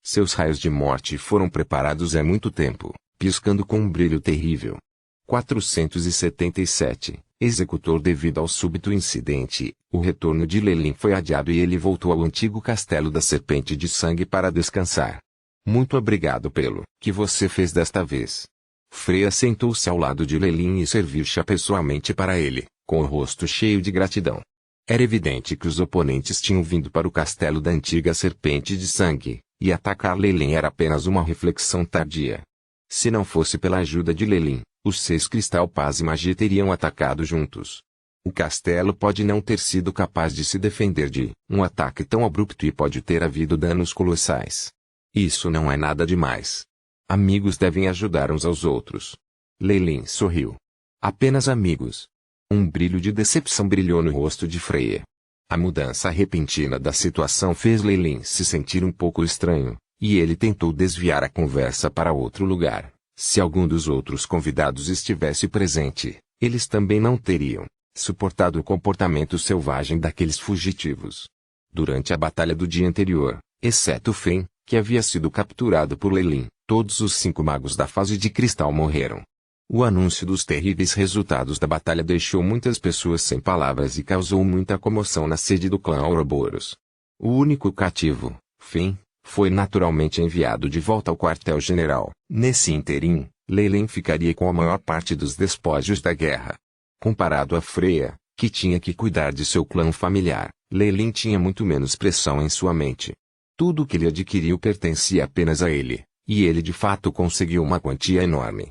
Seus raios de morte foram preparados há muito tempo, piscando com um brilho terrível. 477. Executor. Devido ao súbito incidente, o retorno de Lelin foi adiado e ele voltou ao antigo castelo da Serpente de Sangue para descansar. Muito obrigado pelo que você fez desta vez. Freya sentou-se ao lado de Lelin e serviu chá pessoalmente para ele, com o rosto cheio de gratidão. Era evidente que os oponentes tinham vindo para o castelo da antiga Serpente de Sangue, e atacar Lelin era apenas uma reflexão tardia. Se não fosse pela ajuda de Lelin, os 6 Cristal Paz e Magia teriam atacado juntos. O castelo pode não ter sido capaz de se defender de um ataque tão abrupto e pode ter havido danos colossais. Isso não é nada demais. Amigos devem ajudar uns aos outros. Lelin sorriu. Apenas amigos. Um brilho de decepção brilhou no rosto de Freya. A mudança repentina da situação fez Lelin se sentir um pouco estranho, e ele tentou desviar a conversa para outro lugar. Se algum dos outros convidados estivesse presente, eles também não teriam suportado o comportamento selvagem daqueles fugitivos. Durante a batalha do dia anterior, exceto Fen, que havia sido capturado por Lelin, todos os 5 magos da fase de cristal morreram. O anúncio dos terríveis resultados da batalha deixou muitas pessoas sem palavras e causou muita comoção na sede do clã Ouroboros. O único cativo, Fen, foi naturalmente enviado de volta ao quartel-general. Nesse ínterim, Lelin ficaria com a maior parte dos despojos da guerra. Comparado a Freya, que tinha que cuidar de seu clã familiar, Lelin tinha muito menos pressão em sua mente. Tudo o que ele adquiriu pertencia apenas a ele, e ele de fato conseguiu uma quantia enorme.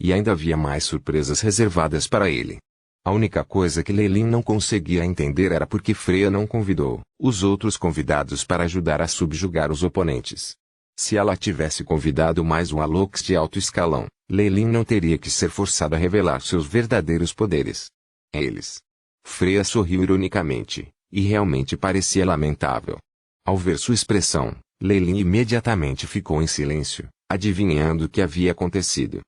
E ainda havia mais surpresas reservadas para ele. A única coisa que Lelin não conseguia entender era por que Freya não convidou os outros convidados para ajudar a subjugar os oponentes. Se ela tivesse convidado mais um Alox de alto escalão, Lelin não teria que ser forçado a revelar seus verdadeiros poderes. Eles. Freya sorriu ironicamente, e realmente parecia lamentável. Ao ver sua expressão, Lelin imediatamente ficou em silêncio, adivinhando o que havia acontecido.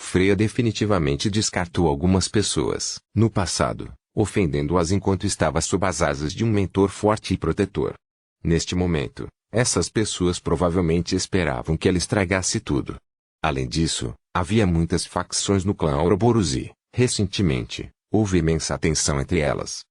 Freya definitivamente descartou algumas pessoas, no passado, ofendendo-as enquanto estava sob as asas de um mentor forte e protetor. Neste momento, essas pessoas provavelmente esperavam que ela estragasse tudo. Além disso, havia muitas facções no clã Ouroboros e, recentemente, houve imensa tensão entre elas.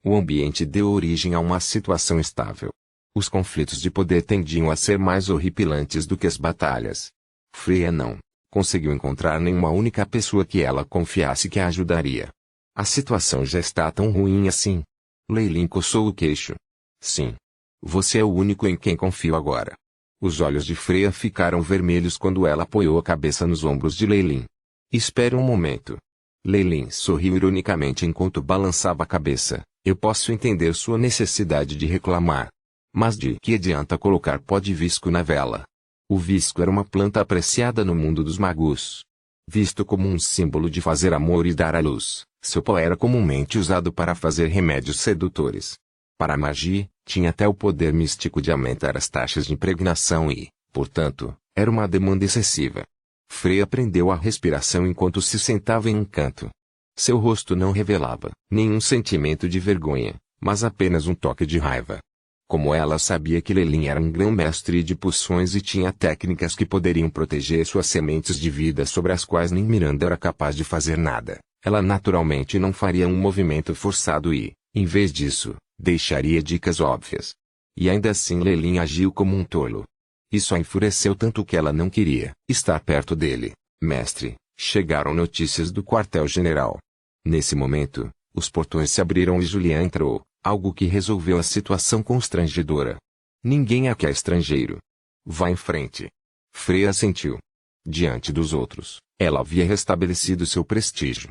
O ambiente deu origem a uma situação estável. Os conflitos de poder tendiam a ser mais horripilantes do que as batalhas. Freya não conseguiu encontrar nenhuma única pessoa que ela confiasse que a ajudaria. A situação já está tão ruim assim. Lelin coçou o queixo. Sim. Você é o único em quem confio agora. Os olhos de Freya ficaram vermelhos quando ela apoiou a cabeça nos ombros de Lelin. Espere um momento. Lelin sorriu ironicamente enquanto balançava a cabeça. Eu posso entender sua necessidade de reclamar. Mas de que adianta colocar pó de visco na vela? O visco era uma planta apreciada no mundo dos magos. Visto como um símbolo de fazer amor e dar à luz, seu pó era comumente usado para fazer remédios sedutores. Para a magia, tinha até o poder místico de aumentar as taxas de impregnação e, portanto, era uma demanda excessiva. Freya prendeu a respiração enquanto se sentava em um canto. Seu rosto não revelava nenhum sentimento de vergonha, mas apenas um toque de raiva. Como ela sabia que Lelin era um grão-mestre de poções e tinha técnicas que poderiam proteger suas sementes de vida sobre as quais nem Miranda era capaz de fazer nada, ela naturalmente não faria um movimento forçado e, em vez disso, deixaria dicas óbvias. E ainda assim Lelin agiu como um tolo. Isso a enfureceu tanto que ela não queria estar perto dele. Mestre, chegaram notícias do quartel-general. Nesse momento, os portões se abriram e Julian entrou. Algo que resolveu a situação constrangedora. Ninguém aqui é estrangeiro. Vá em frente. Freya assentiu. Diante dos outros, ela havia restabelecido seu prestígio.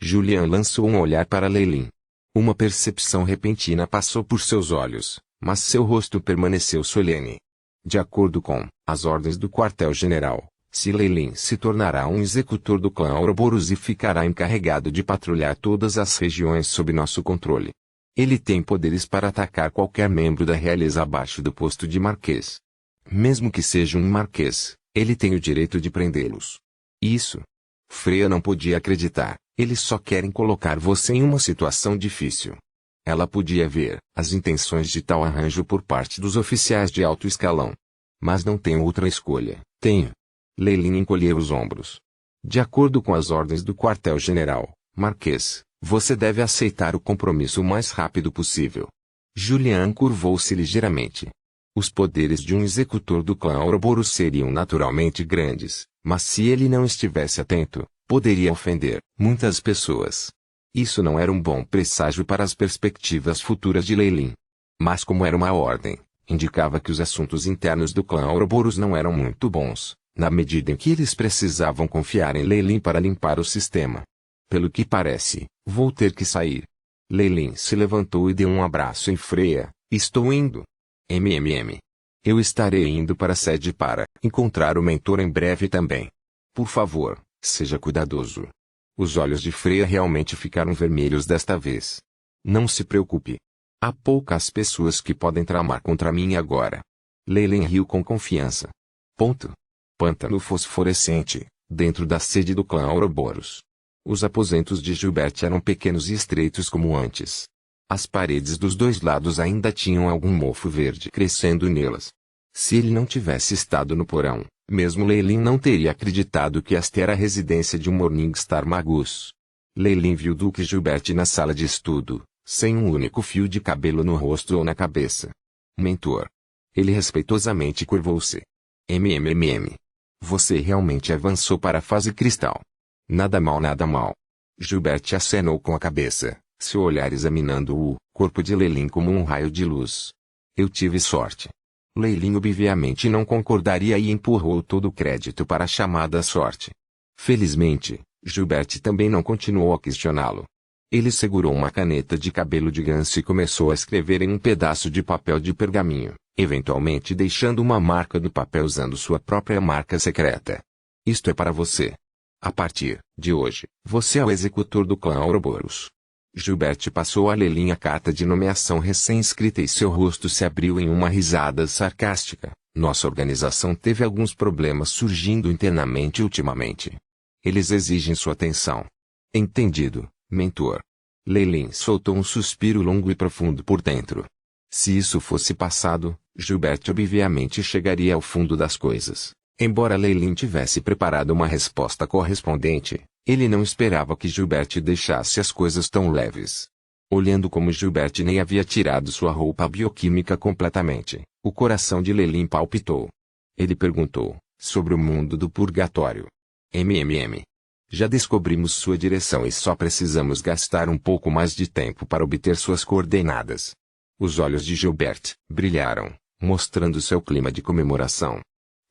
Julian lançou um olhar para Lelin. Uma percepção repentina passou por seus olhos, mas seu rosto permaneceu solene. De acordo com as ordens do quartel-general, se Lelin se tornará um executor do clã Ouroboros e ficará encarregado de patrulhar todas as regiões sob nosso controle. Ele tem poderes para atacar qualquer membro da realeza abaixo do posto de marquês. Mesmo que seja um marquês, ele tem o direito de prendê-los. Isso. Freya não podia acreditar. Eles só querem colocar você em uma situação difícil. Ela podia ver as intenções de tal arranjo por parte dos oficiais de alto escalão. Mas não tenho outra escolha. Tenho. Leilin encolheu os ombros. De acordo com as ordens do quartel-general, Marquês, você deve aceitar o compromisso o mais rápido possível. Julian curvou-se ligeiramente. Os poderes de um executor do clã Ouroboros seriam naturalmente grandes, mas se ele não estivesse atento, poderia ofender muitas pessoas. Isso não era um bom presságio para as perspectivas futuras de Leilin. Mas como era uma ordem, indicava que os assuntos internos do clã Ouroboros não eram muito bons, na medida em que eles precisavam confiar em Leilin para limpar o sistema. Pelo que parece, vou ter que sair. Leilin se levantou e deu um abraço em Freya. Estou indo. Eu estarei indo para a sede para encontrar o mentor em breve também. Por favor, seja cuidadoso. Os olhos de Freya realmente ficaram vermelhos desta vez. Não se preocupe. Há poucas pessoas que podem tramar contra mim agora. Leilin riu com confiança. Pântano fosforescente, dentro da sede do clã Ouroboros. Os aposentos de Gilbert eram pequenos e estreitos como antes. As paredes dos dois lados ainda tinham algum mofo verde crescendo nelas. Se ele não tivesse estado no porão, mesmo Leilin não teria acreditado que esta era a residência de um Morningstar Magus. Leilin viu Duque Gilbert na sala de estudo, sem um único fio de cabelo no rosto ou na cabeça. Mentor. Ele respeitosamente curvou-se. Você realmente avançou para a fase cristal. Nada mal, nada mal. Gilbert acenou com a cabeça, seu olhar examinando o corpo de Leilin como um raio de luz. Eu tive sorte. Leilin obviamente não concordaria e empurrou todo o crédito para a chamada sorte. Felizmente, Gilbert também não continuou a questioná-lo. Ele segurou uma caneta de cabelo de ganso e começou a escrever em um pedaço de papel de pergaminho, eventualmente deixando uma marca no papel usando sua própria marca secreta. Isto é para você. A partir de hoje, você é o executor do clã Ouroboros. Gilbert passou a Leilin a carta de nomeação recém-escrita e seu rosto se abriu em uma risada sarcástica. Nossa organização teve alguns problemas surgindo internamente ultimamente. Eles exigem sua atenção. Entendido, mentor. Leilin soltou um suspiro longo e profundo por dentro. Se isso fosse passado, Gilbert obviamente chegaria ao fundo das coisas. Embora Leilin tivesse preparado uma resposta correspondente, ele não esperava que Gilbert deixasse as coisas tão leves. Olhando como Gilbert nem havia tirado sua roupa bioquímica completamente, o coração de Leilin palpitou. Ele perguntou, sobre o mundo do purgatório. Já descobrimos sua direção e só precisamos gastar um pouco mais de tempo para obter suas coordenadas. Os olhos de Gilbert brilharam, mostrando seu clima de comemoração.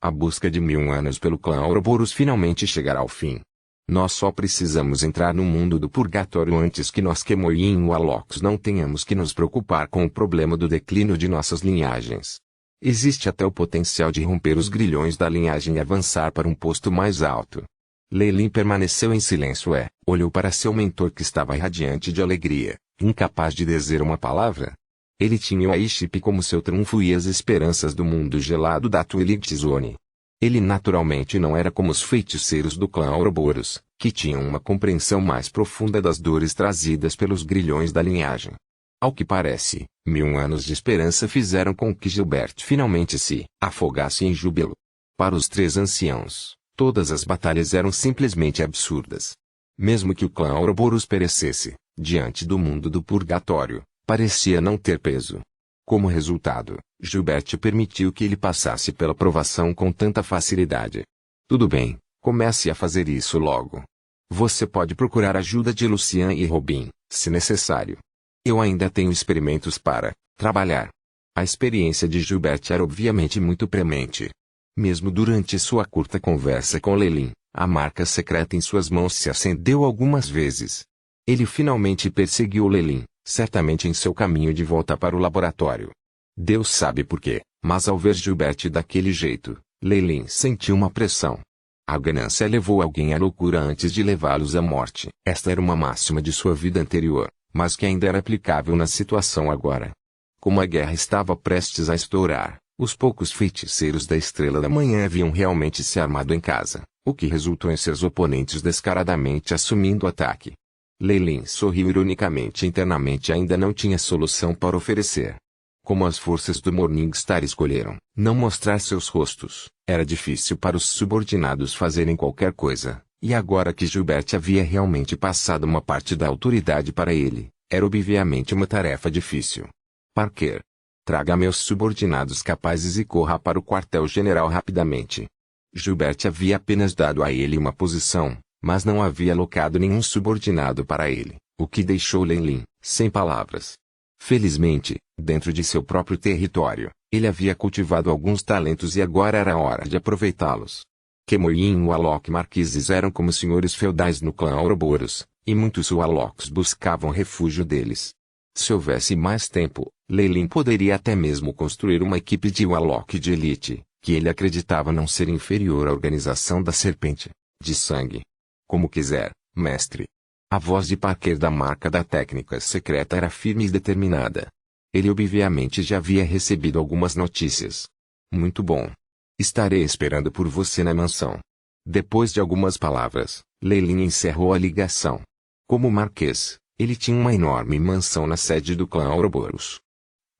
A busca de 1000 anos pelo clã Ouroboros finalmente chegará ao fim. Nós só precisamos entrar no mundo do purgatório antes que nós Kemoyin Waloks não tenhamos que nos preocupar com o problema do declínio de nossas linhagens. Existe até o potencial de romper os grilhões da linhagem e avançar para um posto mais alto. Leilin permaneceu em silêncio olhou para seu mentor que estava radiante de alegria, incapaz de dizer uma palavra. Ele tinha o Aiship como seu trunfo e as esperanças do mundo gelado da Twilight Zone. Ele naturalmente não era como os feiticeiros do clã Ouroboros, que tinham uma compreensão mais profunda das dores trazidas pelos grilhões da linhagem. Ao que parece, 1000 anos de esperança fizeram com que Gilbert finalmente se afogasse em júbilo. Para os três anciãos, todas as batalhas eram simplesmente absurdas. Mesmo que o clã Ouroboros perecesse, diante do mundo do purgatório, parecia não ter peso. Como resultado, Gilbert permitiu que ele passasse pela provação com tanta facilidade. Tudo bem, comece a fazer isso logo. Você pode procurar ajuda de Lucian e Robin, se necessário. Eu ainda tenho experimentos para trabalhar. A experiência de Gilbert era obviamente muito premente. Mesmo durante sua curta conversa com Leilin, a marca secreta em suas mãos se acendeu algumas vezes. Ele finalmente perseguiu Leilin, certamente em seu caminho de volta para o laboratório. Deus sabe por quê, mas ao ver Gilbert daquele jeito, Leilin sentiu uma pressão. A ganância levou alguém à loucura antes de levá-los à morte. Esta era uma máxima de sua vida anterior, mas que ainda era aplicável na situação agora. Como a guerra estava prestes a estourar, os poucos feiticeiros da Estrela da Manhã haviam realmente se armado em casa, o que resultou em seus oponentes descaradamente assumindo o ataque. Leilin sorriu ironicamente e internamente ainda não tinha solução para oferecer. Como as forças do Morningstar escolheram não mostrar seus rostos, era difícil para os subordinados fazerem qualquer coisa, e agora que Gilbert havia realmente passado uma parte da autoridade para ele, era obviamente uma tarefa difícil. Parker, traga meus subordinados capazes e corra para o quartel-general rapidamente. Gilbert havia apenas dado a ele uma posição, mas não havia alocado nenhum subordinado para ele, o que deixou Leilin sem palavras. Felizmente, dentro de seu próprio território, ele havia cultivado alguns talentos e agora era hora de aproveitá-los. Kemoyin e Wallach marquises eram como senhores feudais no clã Ouroboros, e muitos Wallachs buscavam refúgio deles. Se houvesse mais tempo, Leilin poderia até mesmo construir uma equipe de Wallach de elite, que ele acreditava não ser inferior à organização da Serpente de Sangue. Como quiser, mestre. A voz de Parker da marca da técnica secreta era firme e determinada. Ele obviamente já havia recebido algumas notícias. Muito bom. Estarei esperando por você na mansão. Depois de algumas palavras, Leilin encerrou a ligação. Como marquês, ele tinha uma enorme mansão na sede do clã Ouroboros.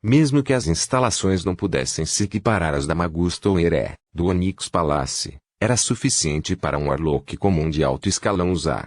Mesmo que as instalações não pudessem se equiparar às da Magusto ou Heré, do Onyx Palace, era suficiente para um Warlock comum de alto escalão usar.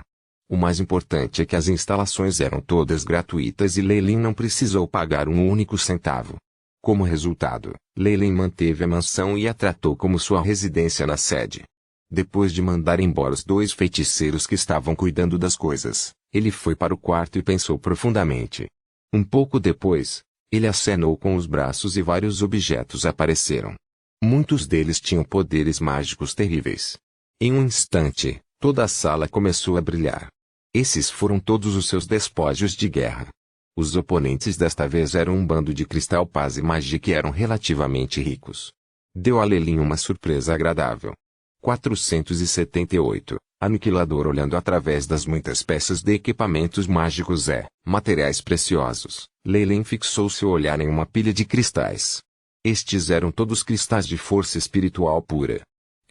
O mais importante é que as instalações eram todas gratuitas e Leilin não precisou pagar um único centavo. Como resultado, Leilin manteve a mansão e a tratou como sua residência na sede. Depois de mandar embora os 2 feiticeiros que estavam cuidando das coisas, ele foi para o quarto e pensou profundamente. Um pouco depois, ele acenou com os braços e vários objetos apareceram. Muitos deles tinham poderes mágicos terríveis. Em um instante, toda a sala começou a brilhar. Esses foram todos os seus despojos de guerra. Os oponentes desta vez eram um bando de cristal paz e magia que eram relativamente ricos. Deu a Leilin uma surpresa agradável. 478. Aniquilador olhando através das muitas peças de equipamentos mágicos materiais preciosos. Leilin fixou seu olhar em uma pilha de cristais. Estes eram todos cristais de força espiritual pura.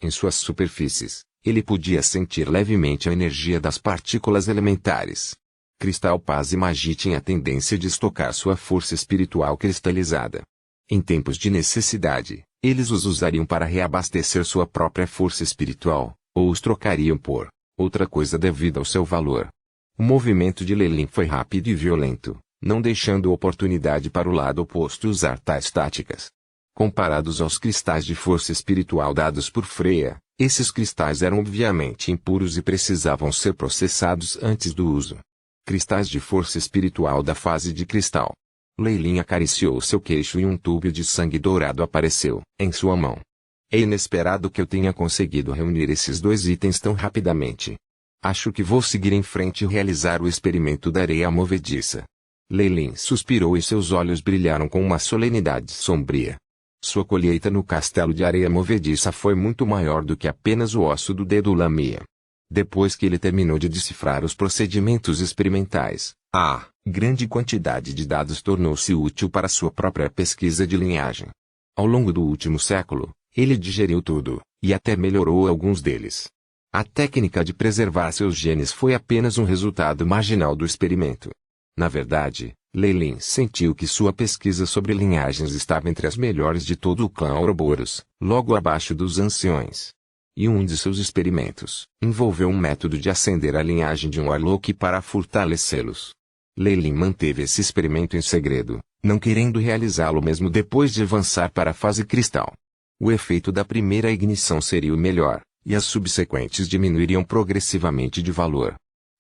Em suas superfícies, ele podia sentir levemente a energia das partículas elementares. Cristal Paz e Magia tinha a tendência de estocar sua força espiritual cristalizada. Em tempos de necessidade, eles os usariam para reabastecer sua própria força espiritual, ou os trocariam por outra coisa devido ao seu valor. O movimento de Leilin foi rápido e violento, não deixando oportunidade para o lado oposto usar tais táticas. Comparados aos cristais de força espiritual dados por Freya, esses cristais eram obviamente impuros e precisavam ser processados antes do uso. Cristais de força espiritual da fase de cristal. Leilin acariciou seu queixo e um tubo de sangue dourado apareceu em sua mão. É inesperado que eu tenha conseguido reunir esses 2 itens tão rapidamente. Acho que vou seguir em frente e realizar o experimento da areia movediça. Leilin suspirou e seus olhos brilharam com uma solenidade sombria. Sua colheita no castelo de areia movediça foi muito maior do que apenas o osso do dedo Lamia. Depois que ele terminou de decifrar os procedimentos experimentais, a grande quantidade de dados tornou-se útil para sua própria pesquisa de linhagem. Ao longo do último século, ele digeriu tudo, e até melhorou alguns deles. A técnica de preservar seus genes foi apenas um resultado marginal do experimento. Na verdade, Leilin sentiu que sua pesquisa sobre linhagens estava entre as melhores de todo o clã Ouroboros, logo abaixo dos anciões. E um de seus experimentos envolveu um método de acender a linhagem de um Warlock para fortalecê-los. Leilin manteve esse experimento em segredo, não querendo realizá-lo mesmo depois de avançar para a fase cristal. O efeito da primeira ignição seria o melhor, e as subsequentes diminuiriam progressivamente de valor.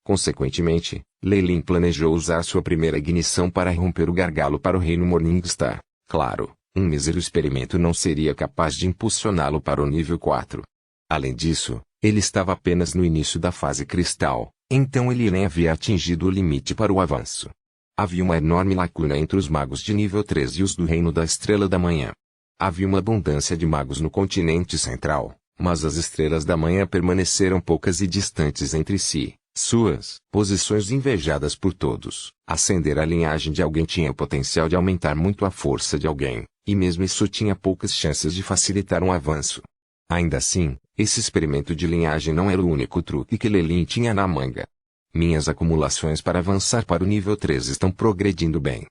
Consequentemente, Leilin planejou usar sua primeira ignição para romper o gargalo para o reino Morningstar. Claro, um mísero experimento não seria capaz de impulsioná-lo para o nível 4. Além disso, ele estava apenas no início da fase cristal, então ele nem havia atingido o limite para o avanço. Havia uma enorme lacuna entre os magos de nível 3 e os do Reino da Estrela da Manhã. Havia uma abundância de magos no continente central, mas as Estrelas da Manhã permaneceram poucas e distantes entre si. Suas posições invejadas por todos. Acender a linhagem de alguém tinha o potencial de aumentar muito a força de alguém, e mesmo isso tinha poucas chances de facilitar um avanço. Ainda assim, esse experimento de linhagem não era o único truque que Leilin tinha na manga. Minhas acumulações para avançar para o nível 3 estão progredindo bem.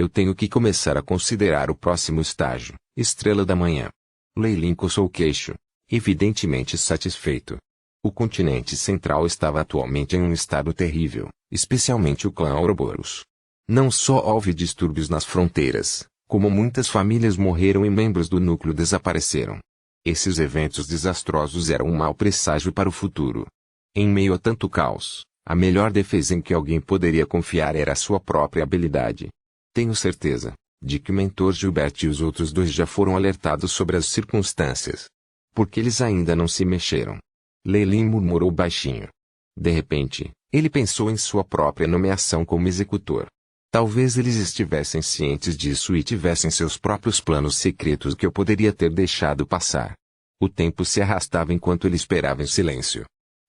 Eu tenho que começar a considerar o próximo estágio, estrela da manhã. Lei Lin coçou o queixo, evidentemente satisfeito. O continente central estava atualmente em um estado terrível, especialmente o clã Ouroboros. Não só houve distúrbios nas fronteiras, como muitas famílias morreram e membros do núcleo desapareceram. Esses eventos desastrosos eram um mau presságio para o futuro. Em meio a tanto caos, a melhor defesa em que alguém poderia confiar era a sua própria habilidade. Tenho certeza de que o mentor Gilbert e os outros dois já foram alertados sobre as circunstâncias. Porque eles ainda não se mexeram. Lei Lin murmurou baixinho. De repente, ele pensou em sua própria nomeação como executor. Talvez eles estivessem cientes disso e tivessem seus próprios planos secretos que eu poderia ter deixado passar. O tempo se arrastava enquanto ele esperava em silêncio.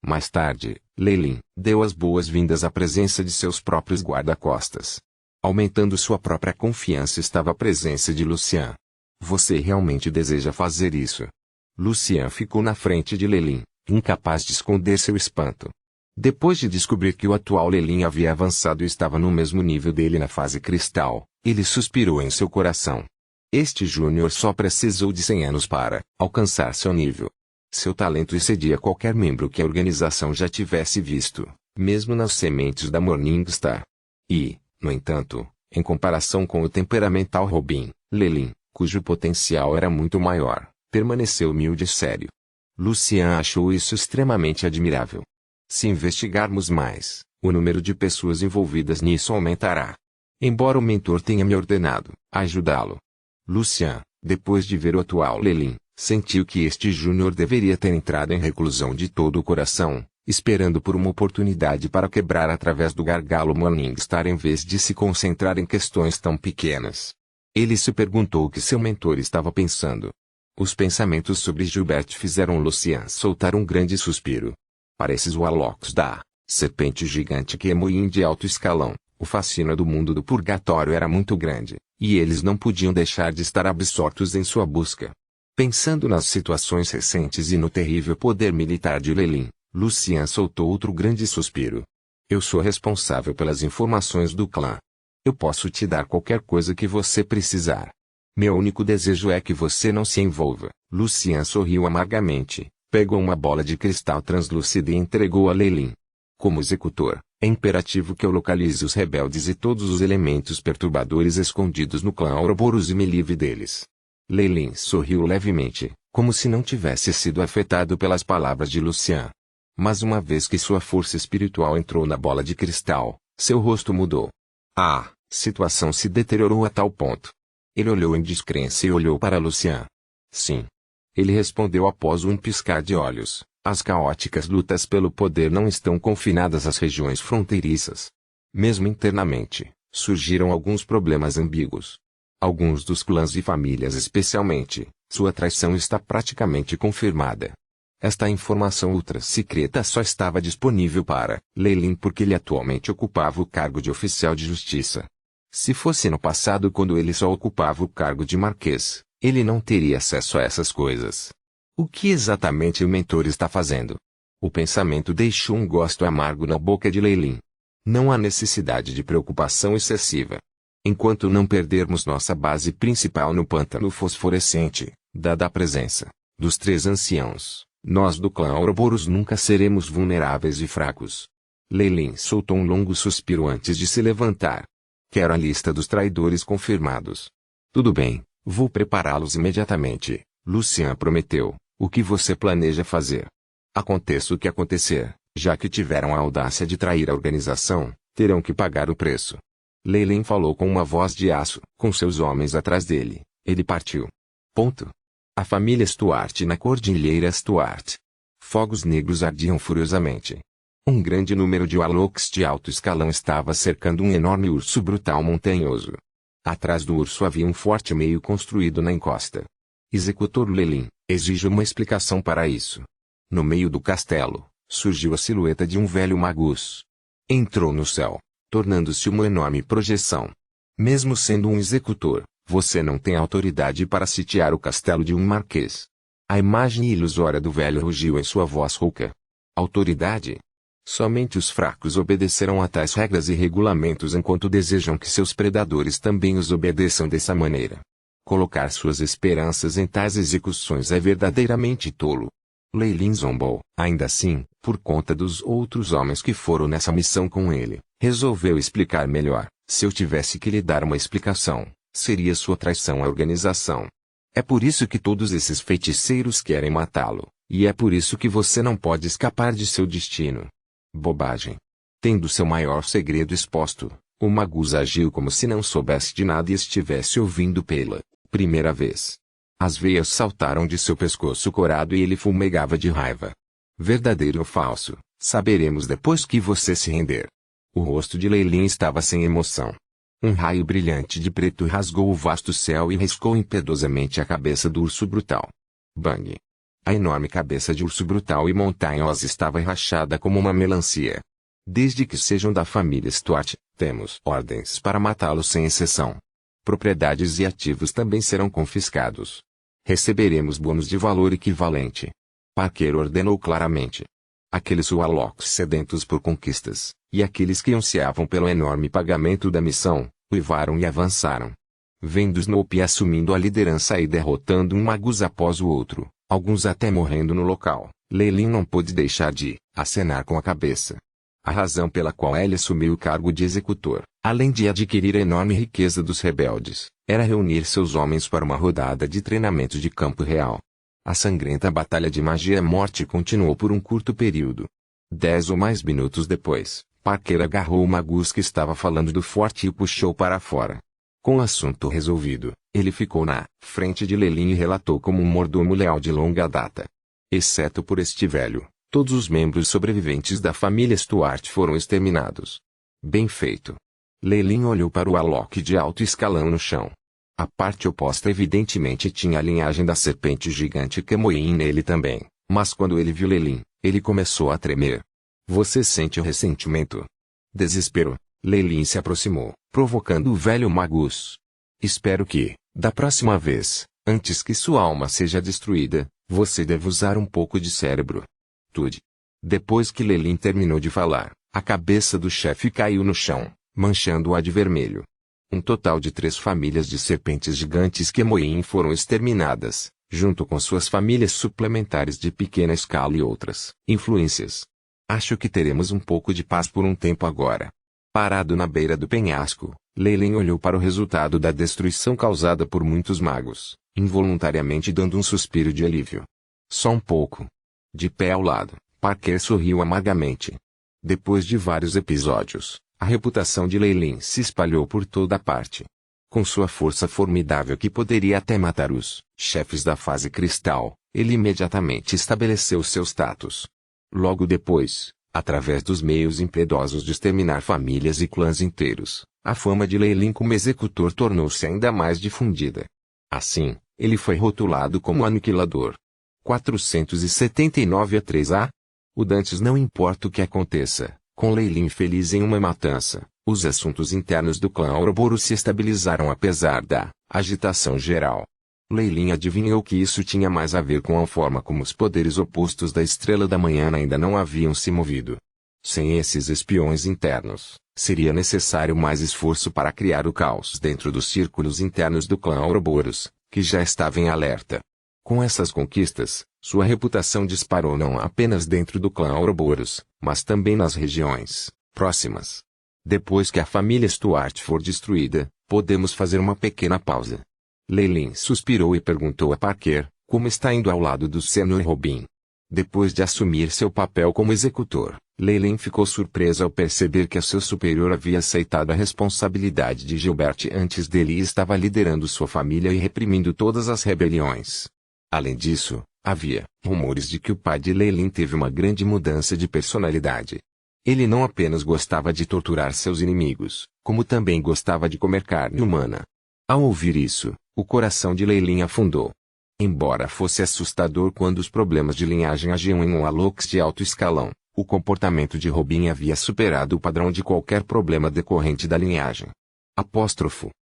Mais tarde, Lei Lin deu as boas-vindas à presença de seus próprios guarda-costas. Aumentando sua própria confiança estava a presença de Lucian. Você realmente deseja fazer isso? Lucian ficou na frente de Lei Lin, incapaz de esconder seu espanto. Depois de descobrir que o atual Lei Lin havia avançado e estava no mesmo nível dele na fase cristal, ele suspirou em seu coração. Este júnior só precisou de 100 anos para alcançar seu nível. Seu talento excedia qualquer membro que a organização já tivesse visto, mesmo nas sementes da Morningstar. E, no entanto, em comparação com o temperamental Robin, Lei Lin, cujo potencial era muito maior, permaneceu humilde e sério. Lucian achou isso extremamente admirável. Se investigarmos mais, o número de pessoas envolvidas nisso aumentará. Embora o mentor tenha me ordenado ajudá-lo. Lucian, depois de ver o atual Lei Lin, sentiu que este júnior deveria ter entrado em reclusão de todo o coração, esperando por uma oportunidade para quebrar através do gargalo Morningstar em vez de se concentrar em questões tão pequenas. Ele se perguntou o que seu mentor estava pensando. Os pensamentos sobre Gilbert fizeram Lucian soltar um grande suspiro. Para esses Warlocks da serpente gigante que Emoim de alto escalão, o fascínio do mundo do purgatório era muito grande, e eles não podiam deixar de estar absortos em sua busca. Pensando nas situações recentes e no terrível poder militar de Lei Lin, Lucian soltou outro grande suspiro. Eu sou responsável pelas informações do clã. Eu posso te dar qualquer coisa que você precisar. Meu único desejo é que você não se envolva. Lucian sorriu amargamente, pegou uma bola de cristal translúcida e entregou a Lei Lin. Como executor, é imperativo que eu localize os rebeldes e todos os elementos perturbadores escondidos no clã Ouroboros e me livre deles. Lei Lin sorriu levemente, como se não tivesse sido afetado pelas palavras de Lucian. Mas uma vez que sua força espiritual entrou na bola de cristal, seu rosto mudou. A situação se deteriorou a tal ponto. Ele olhou em descrença e olhou para Lucian. Sim. Ele respondeu após um piscar de olhos. As caóticas lutas pelo poder não estão confinadas às regiões fronteiriças. Mesmo internamente, surgiram alguns problemas ambíguos. Alguns dos clãs e famílias especialmente, sua traição está praticamente confirmada. Esta informação ultra-secreta só estava disponível para Lei Lin porque ele atualmente ocupava o cargo de oficial de justiça. Se fosse no passado quando ele só ocupava o cargo de marquês, ele não teria acesso a essas coisas. O que exatamente o mentor está fazendo? O pensamento deixou um gosto amargo na boca de Lei Lin. Não há necessidade de preocupação excessiva. Enquanto não perdermos nossa base principal no pântano fosforescente, dada a presença dos 3 anciãos, nós do clã Ouroboros nunca seremos vulneráveis e fracos. Lei Lin soltou um longo suspiro antes de se levantar. Quero a lista dos traidores confirmados. Tudo bem, vou prepará-los imediatamente, Lucian prometeu. O que você planeja fazer? Aconteça o que acontecer, já que tiveram a audácia de trair a organização, terão que pagar o preço. Lei Lin falou com uma voz de aço, com seus homens atrás dele. Ele partiu. Ponto. A família Stuart na Cordilheira Stuart. Fogos negros ardiam furiosamente. Um grande número de Warlocks de alto escalão estava cercando um enorme urso brutal montanhoso. Atrás do urso havia um forte meio construído na encosta. Executor Lei Lin, exijo uma explicação para isso. No meio do castelo, surgiu a silhueta de um velho magus. Entrou no céu, tornando-se uma enorme projeção. Mesmo sendo um executor, você não tem autoridade para sitiar o castelo de um marquês. A imagem ilusória do velho rugiu em sua voz rouca. Autoridade? Somente os fracos obedecerão a tais regras e regulamentos enquanto desejam que seus predadores também os obedeçam dessa maneira. Colocar suas esperanças em tais execuções é verdadeiramente tolo. Lei Lin zombou. Ainda assim, por conta dos outros homens que foram nessa missão com ele, resolveu explicar melhor. Se eu tivesse que lhe dar uma explicação, seria sua traição à organização. É por isso que todos esses feiticeiros querem matá-lo, e é por isso que você não pode escapar de seu destino. Bobagem. Tendo seu maior segredo exposto, o Magus agiu como se não soubesse de nada e estivesse ouvindo pela primeira vez. As veias saltaram de seu pescoço corado e ele fumegava de raiva. Verdadeiro ou falso, saberemos depois que você se render. O rosto de Lei Lin estava sem emoção. Um raio brilhante de preto rasgou o vasto céu e riscou impiedosamente a cabeça do urso brutal. Bang! A enorme cabeça de urso brutal e montanhosa estava rachada como uma melancia. Desde que sejam da família Stuart, temos ordens para matá-lo sem exceção. Propriedades e ativos também serão confiscados. Receberemos bônus de valor equivalente. Parker ordenou claramente. Aqueles Warlocks sedentos por conquistas, e aqueles que ansiavam pelo enorme pagamento da missão, uivaram e avançaram. Vendo Snoopy assumindo a liderança e derrotando um Magus após o outro, alguns até morrendo no local, Lei Lin não pôde deixar de acenar com a cabeça. A razão pela qual ele assumiu o cargo de executor, além de adquirir a enorme riqueza dos rebeldes, era reunir seus homens para uma rodada de treinamento de campo real. A sangrenta batalha de magia e morte continuou por um curto período. 10 ou mais minutos depois, Parker agarrou o Magus que estava falando do forte e o puxou para fora. Com o assunto resolvido, ele ficou na frente de Lei Lin e relatou como um mordomo leal de longa data. Exceto por este velho, todos os membros sobreviventes da família Stuart foram exterminados. Bem feito. Lei Lin olhou para o Warlock de alto escalão no chão. A parte oposta evidentemente tinha a linhagem da serpente gigante Kemoin nele também, mas quando ele viu Lei Lin, ele começou a tremer. Você sente o ressentimento? Desespero. Lei Lin se aproximou, provocando o velho Magus. Espero que, da próxima vez, antes que sua alma seja destruída, você deve usar um pouco de cérebro. Tudo. Depois que Lei Lin terminou de falar, a cabeça do chefe caiu no chão, manchando-a de vermelho. Um total de 3 famílias de serpentes gigantes Kemoin foram exterminadas, junto com suas famílias suplementares de pequena escala e outras influências. Acho que teremos um pouco de paz por um tempo agora. Parado na beira do penhasco, Lei Lin olhou para o resultado da destruição causada por muitos magos, involuntariamente dando um suspiro de alívio. Só um pouco. De pé ao lado, Parker sorriu amargamente. Depois de vários episódios, a reputação de Lei Lin se espalhou por toda parte. Com sua força formidável que poderia até matar os chefes da fase cristal, ele imediatamente estabeleceu seu status. Logo depois, através dos meios impiedosos de exterminar famílias e clãs inteiros, a fama de Lei Lin como executor tornou-se ainda mais difundida. Assim, ele foi rotulado como aniquilador. 479 a 3A. O Dantes não importa o que aconteça. Com Lei Lin feliz em uma matança, os assuntos internos do clã Ouroboros se estabilizaram apesar da agitação geral. Lei Lin adivinhou que isso tinha mais a ver com a forma como os poderes opostos da Estrela da Manhã ainda não haviam se movido. Sem esses espiões internos, seria necessário mais esforço para criar o caos dentro dos círculos internos do clã Ouroboros, que já estava em alerta. Com essas conquistas, sua reputação disparou não apenas dentro do clã Ouroboros, mas também nas regiões próximas. Depois que a família Stuart for destruída, podemos fazer uma pequena pausa. Lei Lin suspirou e perguntou a Parker, como está indo ao lado do Sr. Robin. Depois de assumir seu papel como executor, Lei Lin ficou surpresa ao perceber que seu superior havia aceitado a responsabilidade de Gilbert antes dele e estava liderando sua família e reprimindo todas as rebeliões. Além disso, havia rumores de que o pai de Lei Lin teve uma grande mudança de personalidade. Ele não apenas gostava de torturar seus inimigos, como também gostava de comer carne humana. Ao ouvir isso, o coração de Lei Lin afundou. Embora fosse assustador quando os problemas de linhagem agiam em um Warlocks de alto escalão, o comportamento de Robin havia superado o padrão de qualquer problema decorrente da linhagem.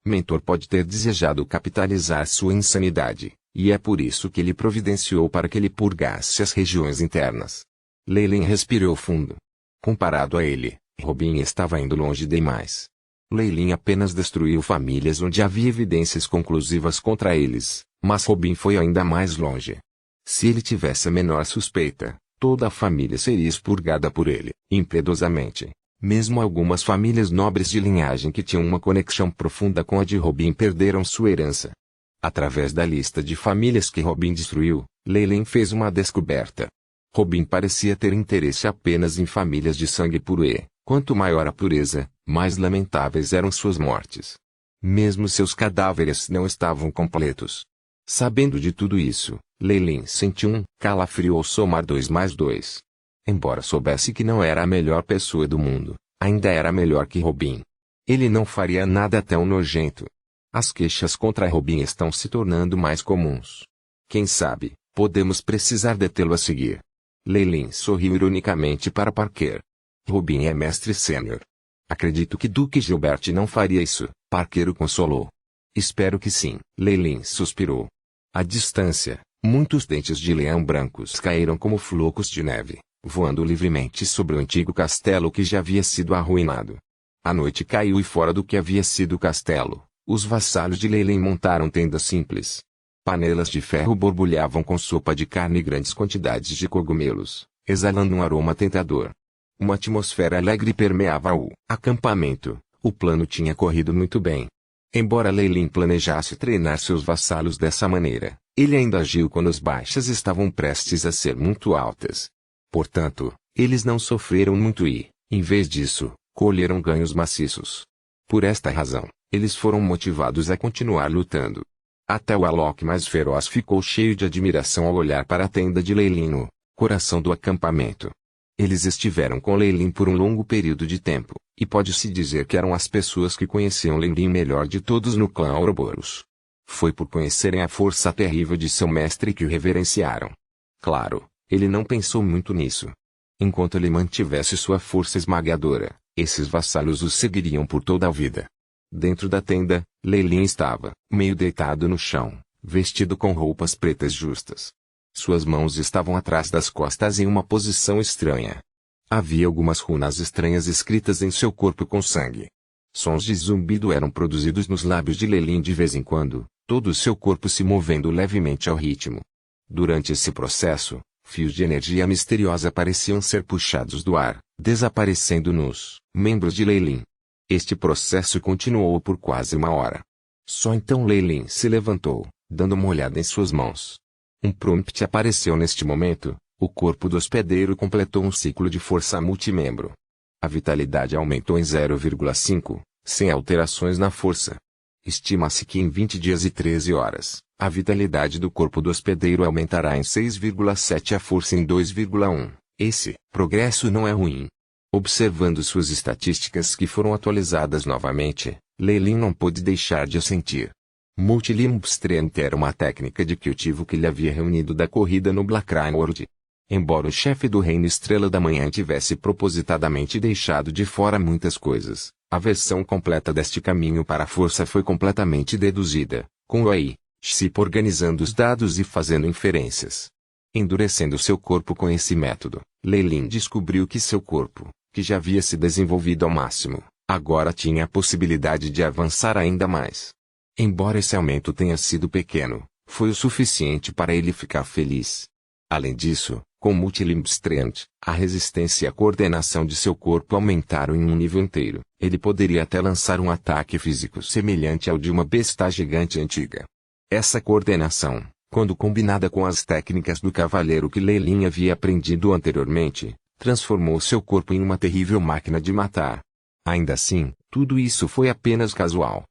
Mentor pode ter desejado capitalizar sua insanidade, e é por isso que ele providenciou para que ele purgasse as regiões internas. Lei Lin respirou fundo. Comparado a ele, Robin estava indo longe demais. Lei apenas destruiu famílias onde havia evidências conclusivas contra eles, mas Robin foi ainda mais longe. Se ele tivesse a menor suspeita, toda a família seria expurgada por ele, impiedosamente. Mesmo algumas famílias nobres de linhagem que tinham uma conexão profunda com a de Robin perderam sua herança. Através da lista de famílias que Robin destruiu, Lei fez uma descoberta. Robin parecia ter interesse apenas em famílias de sangue puro e, quanto maior a pureza, mais lamentáveis eram suas mortes. Mesmo seus cadáveres não estavam completos. Sabendo de tudo isso, Lei sentiu um calafrio ao somar 2 mais 2. Embora soubesse que não era a melhor pessoa do mundo, ainda era melhor que Robin. Ele não faria nada tão nojento. As queixas contra Robin estão se tornando mais comuns. Quem sabe, podemos precisar detê-lo a seguir. Lei sorriu ironicamente para Parker. Robin é mestre sênior. Acredito que Duque Gilbert não faria isso, Parker o consolou. Espero que sim, Lei suspirou. À distância, muitos dentes de leão brancos caíram como flocos de neve, voando livremente sobre o antigo castelo que já havia sido arruinado. A noite caiu e fora do que havia sido o castelo, os vassalos de Lei montaram tendas simples. Panelas de ferro borbulhavam com sopa de carne e grandes quantidades de cogumelos, exalando um aroma tentador. Uma atmosfera alegre permeava o acampamento. O plano tinha corrido muito bem. Embora Lei planejasse treinar seus vassalos dessa maneira, ele ainda agiu quando as baixas estavam prestes a ser muito altas. Portanto, eles não sofreram muito e, em vez disso, colheram ganhos maciços. Por esta razão, eles foram motivados a continuar lutando. Até o Alok mais feroz ficou cheio de admiração ao olhar para a tenda de Lei no coração do acampamento. Eles estiveram com Lei por um longo período de tempo, e pode-se dizer que eram as pessoas que conheciam Lei melhor de todos no clã Ouroboros. Foi por conhecerem a força terrível de seu mestre que o reverenciaram. Claro, ele não pensou muito nisso. Enquanto ele mantivesse sua força esmagadora, esses vassalos o seguiriam por toda a vida. Dentro da tenda, Lei estava, meio deitado no chão, vestido com roupas pretas justas. Suas mãos estavam atrás das costas em uma posição estranha. Havia algumas runas estranhas escritas em seu corpo com sangue. Sons de zumbido eram produzidos nos lábios de Lei de vez em quando, todo o seu corpo se movendo levemente ao ritmo. Durante esse processo, fios de energia misteriosa pareciam ser puxados do ar, desaparecendo nos membros de Lei. Este processo continuou por quase 1 hora. Só então Lei se levantou, dando uma olhada em suas mãos. Um prompt apareceu neste momento. O corpo do hospedeiro completou um ciclo de força multimembro. A vitalidade aumentou em 0,5, sem alterações na força. Estima-se que em 20 dias e 13 horas, a vitalidade do corpo do hospedeiro aumentará em 6,7 e a força em 2,1. Esse progresso não é ruim. Observando suas estatísticas que foram atualizadas novamente, Lei não pôde deixar de assentir. Multilimb Strength era uma técnica de cultivo que lhe havia reunido da corrida no Blackcrane World. Embora o chefe do Reino Estrela da Manhã tivesse propositadamente deixado de fora muitas coisas, a versão completa deste caminho para a força foi completamente deduzida, com o AI-chip organizando os dados e fazendo inferências. Endurecendo seu corpo com esse método, Lei descobriu que seu corpo, que já havia se desenvolvido ao máximo, agora tinha a possibilidade de avançar ainda mais. Embora esse aumento tenha sido pequeno, foi o suficiente para ele ficar feliz. Além disso, com Multilimb Strength, a resistência e a coordenação de seu corpo aumentaram em um nível inteiro. Ele poderia até lançar um ataque físico semelhante ao de uma besta gigante antiga. Essa coordenação, quando combinada com as técnicas do cavaleiro que Lei havia aprendido anteriormente, transformou seu corpo em uma terrível máquina de matar. Ainda assim, tudo isso foi apenas casual.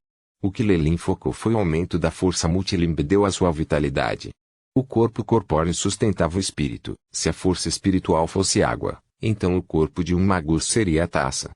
O que Lei focou foi o aumento da força Multilimb deu à sua vitalidade. O corpo corpóreo sustentava o espírito. Se a força espiritual fosse água, então o corpo de um magus seria a taça.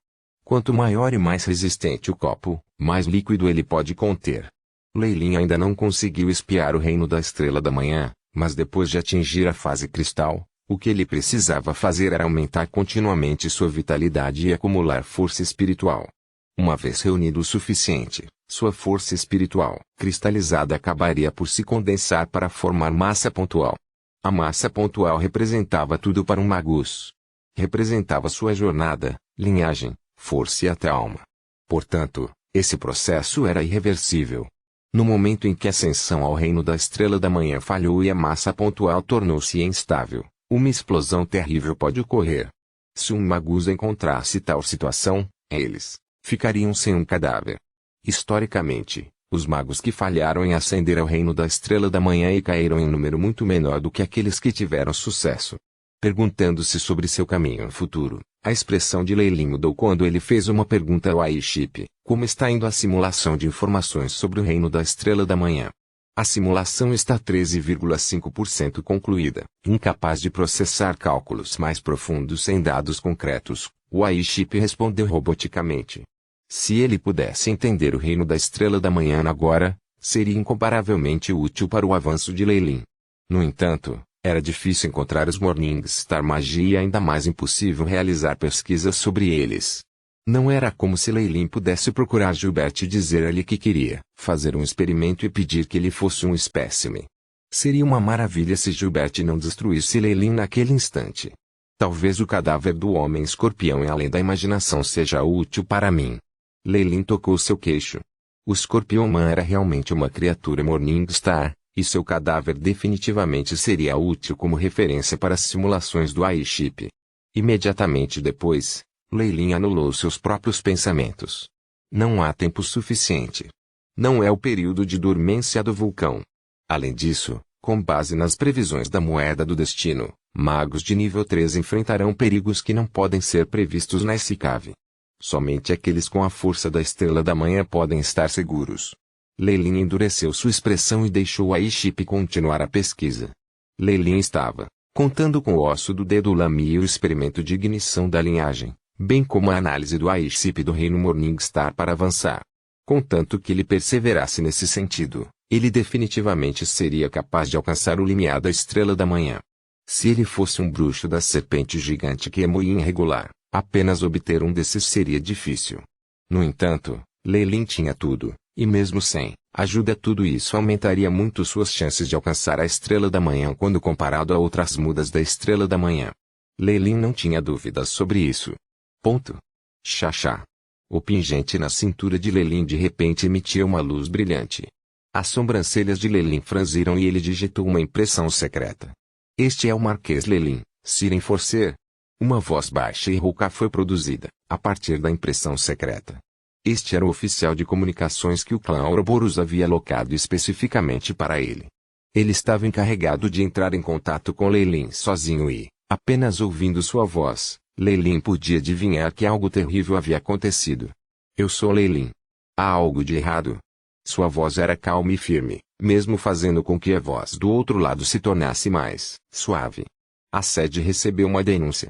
Quanto maior e mais resistente o copo, mais líquido ele pode conter. Lei ainda não conseguiu espiar o reino da Estrela da Manhã, mas depois de atingir a fase cristal, o que ele precisava fazer era aumentar continuamente sua vitalidade e acumular força espiritual. Uma vez reunido o suficiente, sua força espiritual cristalizada acabaria por se condensar para formar massa pontual. A massa pontual representava tudo para um magus. Representava sua jornada, linhagem, força e até alma. Portanto, esse processo era irreversível. No momento em que a ascensão ao reino da Estrela da Manhã falhou e a massa pontual tornou-se instável, uma explosão terrível pode ocorrer. Se um Magus encontrasse tal situação, eles ficariam sem um cadáver. Historicamente, os magos que falharam em ascender ao reino da Estrela da Manhã e caíram em número muito menor do que aqueles que tiveram sucesso. Perguntando-se sobre seu caminho futuro, a expressão de Lei Lin mudou quando ele fez uma pergunta ao Ai-Ship: como está indo a simulação de informações sobre o reino da Estrela da Manhã? A simulação está 13,5% concluída. Incapaz de processar cálculos mais profundos sem dados concretos, o Ai-Ship respondeu roboticamente. Se ele pudesse entender o reino da Estrela da Manhã agora, seria incomparavelmente útil para o avanço de Lei Lin. No entanto, era difícil encontrar os Morningstar Magia e ainda mais impossível realizar pesquisas sobre eles. Não era como se Lei Lin pudesse procurar Gilbert e dizer-lhe que queria fazer um experimento e pedir que ele fosse um espécime. Seria uma maravilha se Gilbert não destruísse Lei Lin naquele instante. Talvez o cadáver do Homem-Escorpião e além da imaginação seja útil para mim. Lei Lin tocou seu queixo. O Escorpião-Man era realmente uma criatura Morningstar, e seu cadáver definitivamente seria útil como referência para as simulações do Ai-Ship. Imediatamente depois, Lei Lin anulou seus próprios pensamentos. Não há tempo suficiente. Não é o período de dormência do vulcão. Além disso, com base nas previsões da Moeda do Destino, magos de nível 3 enfrentarão perigos que não podem ser previstos na Icecave. Somente aqueles com a força da Estrela da Manhã podem estar seguros. Lei Lin endureceu sua expressão e deixou Ai-Ship continuar a pesquisa. Lei Lin estava contando com o osso do dedo Lamy e o experimento de ignição da linhagem, bem como a análise do Ai-Ship do reino Morningstar para avançar. Contanto que ele perseverasse nesse sentido, ele definitivamente seria capaz de alcançar o limiar da Estrela da Manhã. Se ele fosse um bruxo da serpente gigante que é muito irregular, apenas obter um desses seria difícil. No entanto, Lei Lin tinha tudo. E mesmo sem ajuda tudo isso aumentaria muito suas chances de alcançar a Estrela da Manhã quando comparado a outras mudas da Estrela da Manhã. Lei Lin não tinha dúvidas sobre isso. Ponto. Xaxá. O pingente na cintura de Lei Lin de repente emitia uma luz brilhante. As sobrancelhas de Lei Lin franziram e ele digitou uma impressão secreta. Este é o Marquês Lei Lin, Siren Forcer. Uma voz baixa e rouca foi produzida, a partir da impressão secreta. Este era o oficial de comunicações que o clã Ouroboros havia alocado especificamente para ele. Ele estava encarregado de entrar em contato com Lei Lin sozinho e, apenas ouvindo sua voz, Lei Lin podia adivinhar que algo terrível havia acontecido. Eu sou Lei Lin. Há algo de errado? Sua voz era calma e firme, mesmo fazendo com que a voz do outro lado se tornasse mais suave. A sede recebeu uma denúncia.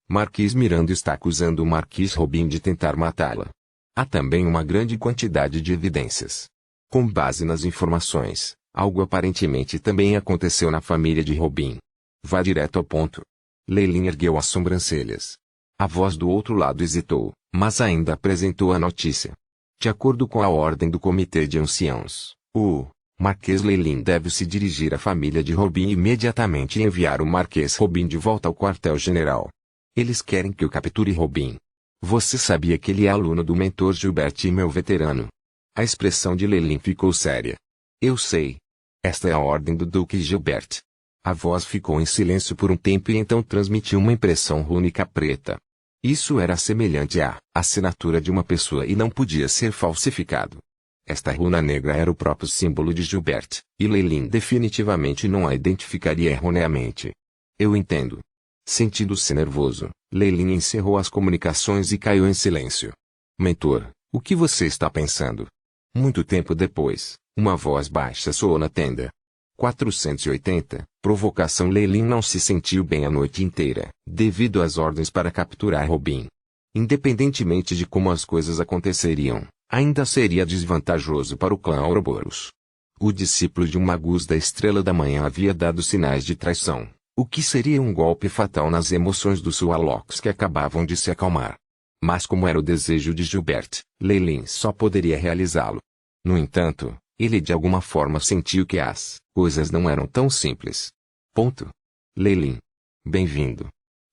Marquês Miranda está acusando o Marquês Robin de tentar matá-la. Há também uma grande quantidade de evidências. Com base nas informações, algo aparentemente também aconteceu na família de Robin. Vá direto ao ponto. Lei Lin ergueu as sobrancelhas. A voz do outro lado hesitou, mas ainda apresentou a notícia. De acordo com a ordem do Comitê de Anciãos, o Marquês Lei Lin deve se dirigir à família de Robin imediatamente e enviar o Marquês Robin de volta ao quartel-general. Eles querem que eu capture Robin. Você sabia que ele é aluno do mentor Gilbert e meu veterano? A expressão de Lei Lin ficou séria. Eu sei. Esta é a ordem do Duque Gilbert. A voz ficou em silêncio por um tempo e então transmitiu uma impressão rúnica preta. Isso era semelhante à assinatura de uma pessoa e não podia ser falsificado. Esta runa negra era o próprio símbolo de Gilbert, e Lei Lin definitivamente não a identificaria erroneamente. Eu entendo. Sentindo-se nervoso, Lei Lin encerrou as comunicações e caiu em silêncio. Mentor, o que você está pensando? Muito tempo depois, uma voz baixa soou na tenda. 480, provocação. Lei Lin não se sentiu bem a noite inteira, devido às ordens para capturar Robin. Independentemente de como as coisas aconteceriam, ainda seria desvantajoso para o clã Ouroboros. O discípulo de um Magus da Estrela da Manhã havia dado sinais de traição, o que seria um golpe fatal nas emoções dos Sualocs que acabavam de se acalmar. Mas como era o desejo de Gilbert, Lei Lin só poderia realizá-lo. No entanto, ele de alguma forma sentiu que as coisas não eram tão simples. Ponto. Lei Lin. Bem-vindo.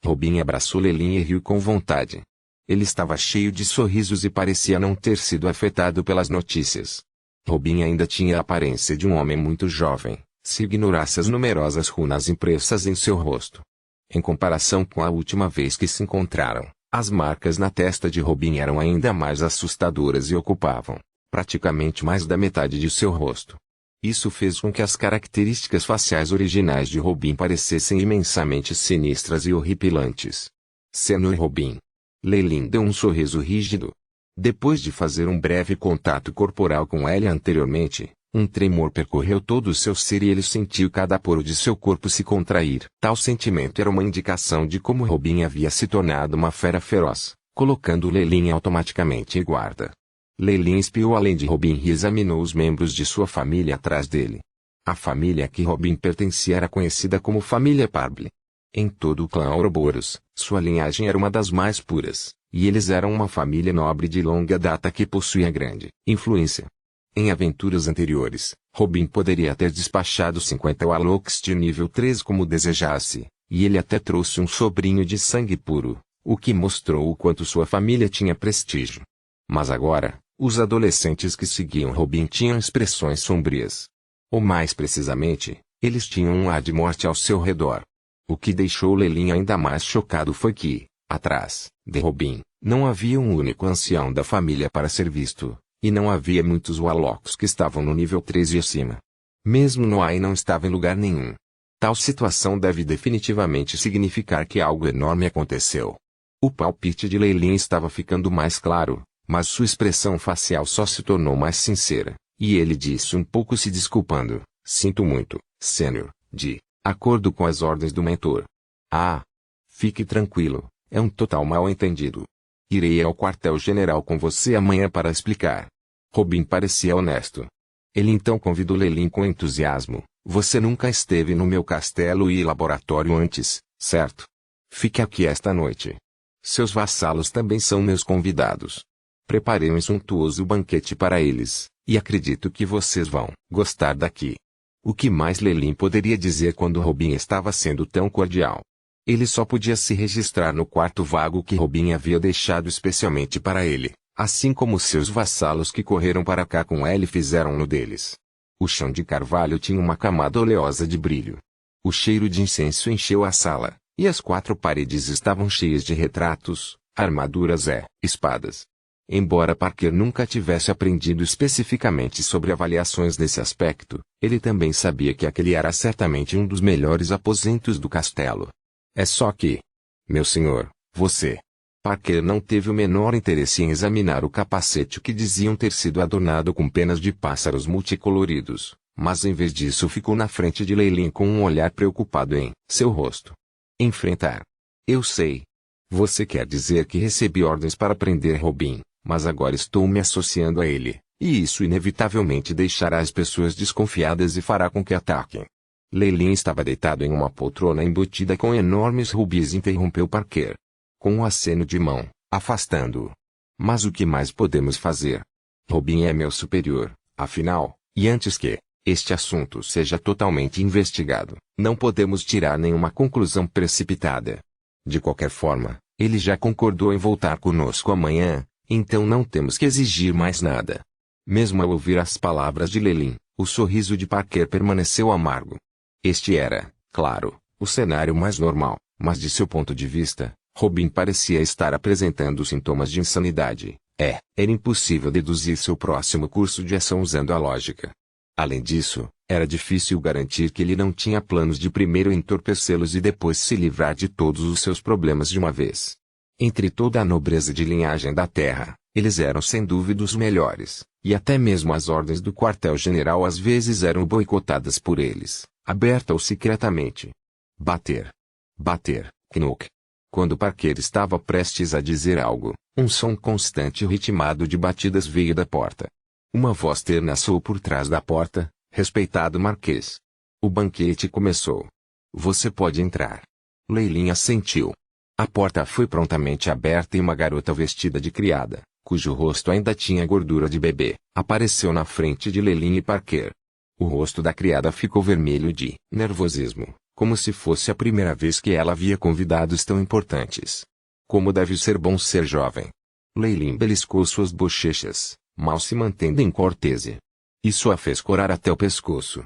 Robin abraçou Lelin e riu com vontade. Ele estava cheio de sorrisos e parecia não ter sido afetado pelas notícias. Robin ainda tinha a aparência de um homem muito jovem, se ignorasse as numerosas runas impressas em seu rosto. Em comparação com a última vez que se encontraram, as marcas na testa de Robin eram ainda mais assustadoras e ocupavam, praticamente mais da metade de seu rosto. Isso fez com que as características faciais originais de Robin parecessem imensamente sinistras e horripilantes. Senhor Robin. Lelin deu um sorriso rígido. Depois de fazer um breve contato corporal com ele anteriormente, um tremor percorreu todo o seu ser e ele sentiu cada poro de seu corpo se contrair. Tal sentimento era uma indicação de como Robin havia se tornado uma fera feroz, colocando Lelin automaticamente em guarda. Lelin espiou além de Robin e examinou os membros de sua família atrás dele. A família a que Robin pertencia era conhecida como família Parble. Em todo o clã Ouroboros, sua linhagem era uma das mais puras, e eles eram uma família nobre de longa data que possuía grande influência. Em aventuras anteriores, Robin poderia ter despachado 50 Warlocks de nível 3 como desejasse, e ele até trouxe um sobrinho de sangue puro, o que mostrou o quanto sua família tinha prestígio. Mas agora, os adolescentes que seguiam Robin tinham expressões sombrias. Ou mais precisamente, eles tinham um ar de morte ao seu redor. O que deixou Lelin ainda mais chocado foi que, atrás de Robin, não havia um único ancião da família para ser visto, e não havia muitos Warlocks que estavam no nível 13 e acima. Mesmo Noai não estava em lugar nenhum. Tal situação deve definitivamente significar que algo enorme aconteceu. O palpite de Lelin estava ficando mais claro, mas sua expressão facial só se tornou mais sincera, e ele disse um pouco se desculpando: "Sinto muito, Sênior, de acordo com as ordens do mentor." "Ah, fique tranquilo, é um total mal-entendido. Irei ao quartel-general com você amanhã para explicar." Robin parecia honesto. Ele então convidou Lelin com entusiasmo: "Você nunca esteve no meu castelo e laboratório antes, certo? Fique aqui esta noite. Seus vassalos também são meus convidados. Preparei um suntuoso banquete para eles, e acredito que vocês vão gostar daqui." O que mais Lelin poderia dizer quando Robin estava sendo tão cordial? Ele só podia se registrar no quarto vago que Robin havia deixado especialmente para ele, assim como seus vassalos que correram para cá com ele fizeram no deles. O chão de carvalho tinha uma camada oleosa de brilho. O cheiro de incenso encheu a sala, e as 4 paredes estavam cheias de retratos, armaduras e espadas. Embora Parker nunca tivesse aprendido especificamente sobre avaliações nesse aspecto, ele também sabia que aquele era certamente um dos melhores aposentos do castelo. É só que, meu senhor, você... Parker não teve o menor interesse em examinar o capacete que diziam ter sido adornado com penas de pássaros multicoloridos, mas em vez disso ficou na frente de Lelin com um olhar preocupado em seu rosto. "Enfrentar. Eu sei. Você quer dizer que recebi ordens para prender Robin, mas agora estou me associando a ele, e isso inevitavelmente deixará as pessoas desconfiadas e fará com que ataquem." Lelin estava deitado em uma poltrona embutida com enormes rubis e interrompeu Parker com um aceno de mão, afastando-o. "Mas o que mais podemos fazer? Robin é meu superior, afinal, e antes que este assunto seja totalmente investigado, não podemos tirar nenhuma conclusão precipitada. De qualquer forma, ele já concordou em voltar conosco amanhã, então não temos que exigir mais nada." Mesmo ao ouvir as palavras de Lelin, o sorriso de Parker permaneceu amargo. Este era, claro, o cenário mais normal, mas de seu ponto de vista, Robin parecia estar apresentando sintomas de insanidade. Era impossível deduzir seu próximo curso de ação usando a lógica. Além disso, era difícil garantir que ele não tinha planos de primeiro entorpecê-los e depois se livrar de todos os seus problemas de uma vez. Entre toda a nobreza de linhagem da Terra, eles eram sem dúvida os melhores, e até mesmo as ordens do quartel-general às vezes eram boicotadas por eles, aberta ou secretamente. Bater. Bater, Knock. Quando Parker estava prestes a dizer algo, um som constante e ritmado de batidas veio da porta. Uma voz terna soou por trás da porta: "Respeitado Marquês." O banquete começou. "Você pode entrar." Lelin assentiu. A porta foi prontamente aberta e uma garota vestida de criada, cujo rosto ainda tinha gordura de bebê, apareceu na frente de Lelin e Parker. O rosto da criada ficou vermelho de nervosismo, Como se fosse a primeira vez que ela via convidados tão importantes. Como deve ser bom ser jovem. Lei Lin beliscou suas bochechas, mal se mantendo em cortese. Isso a fez corar até o pescoço.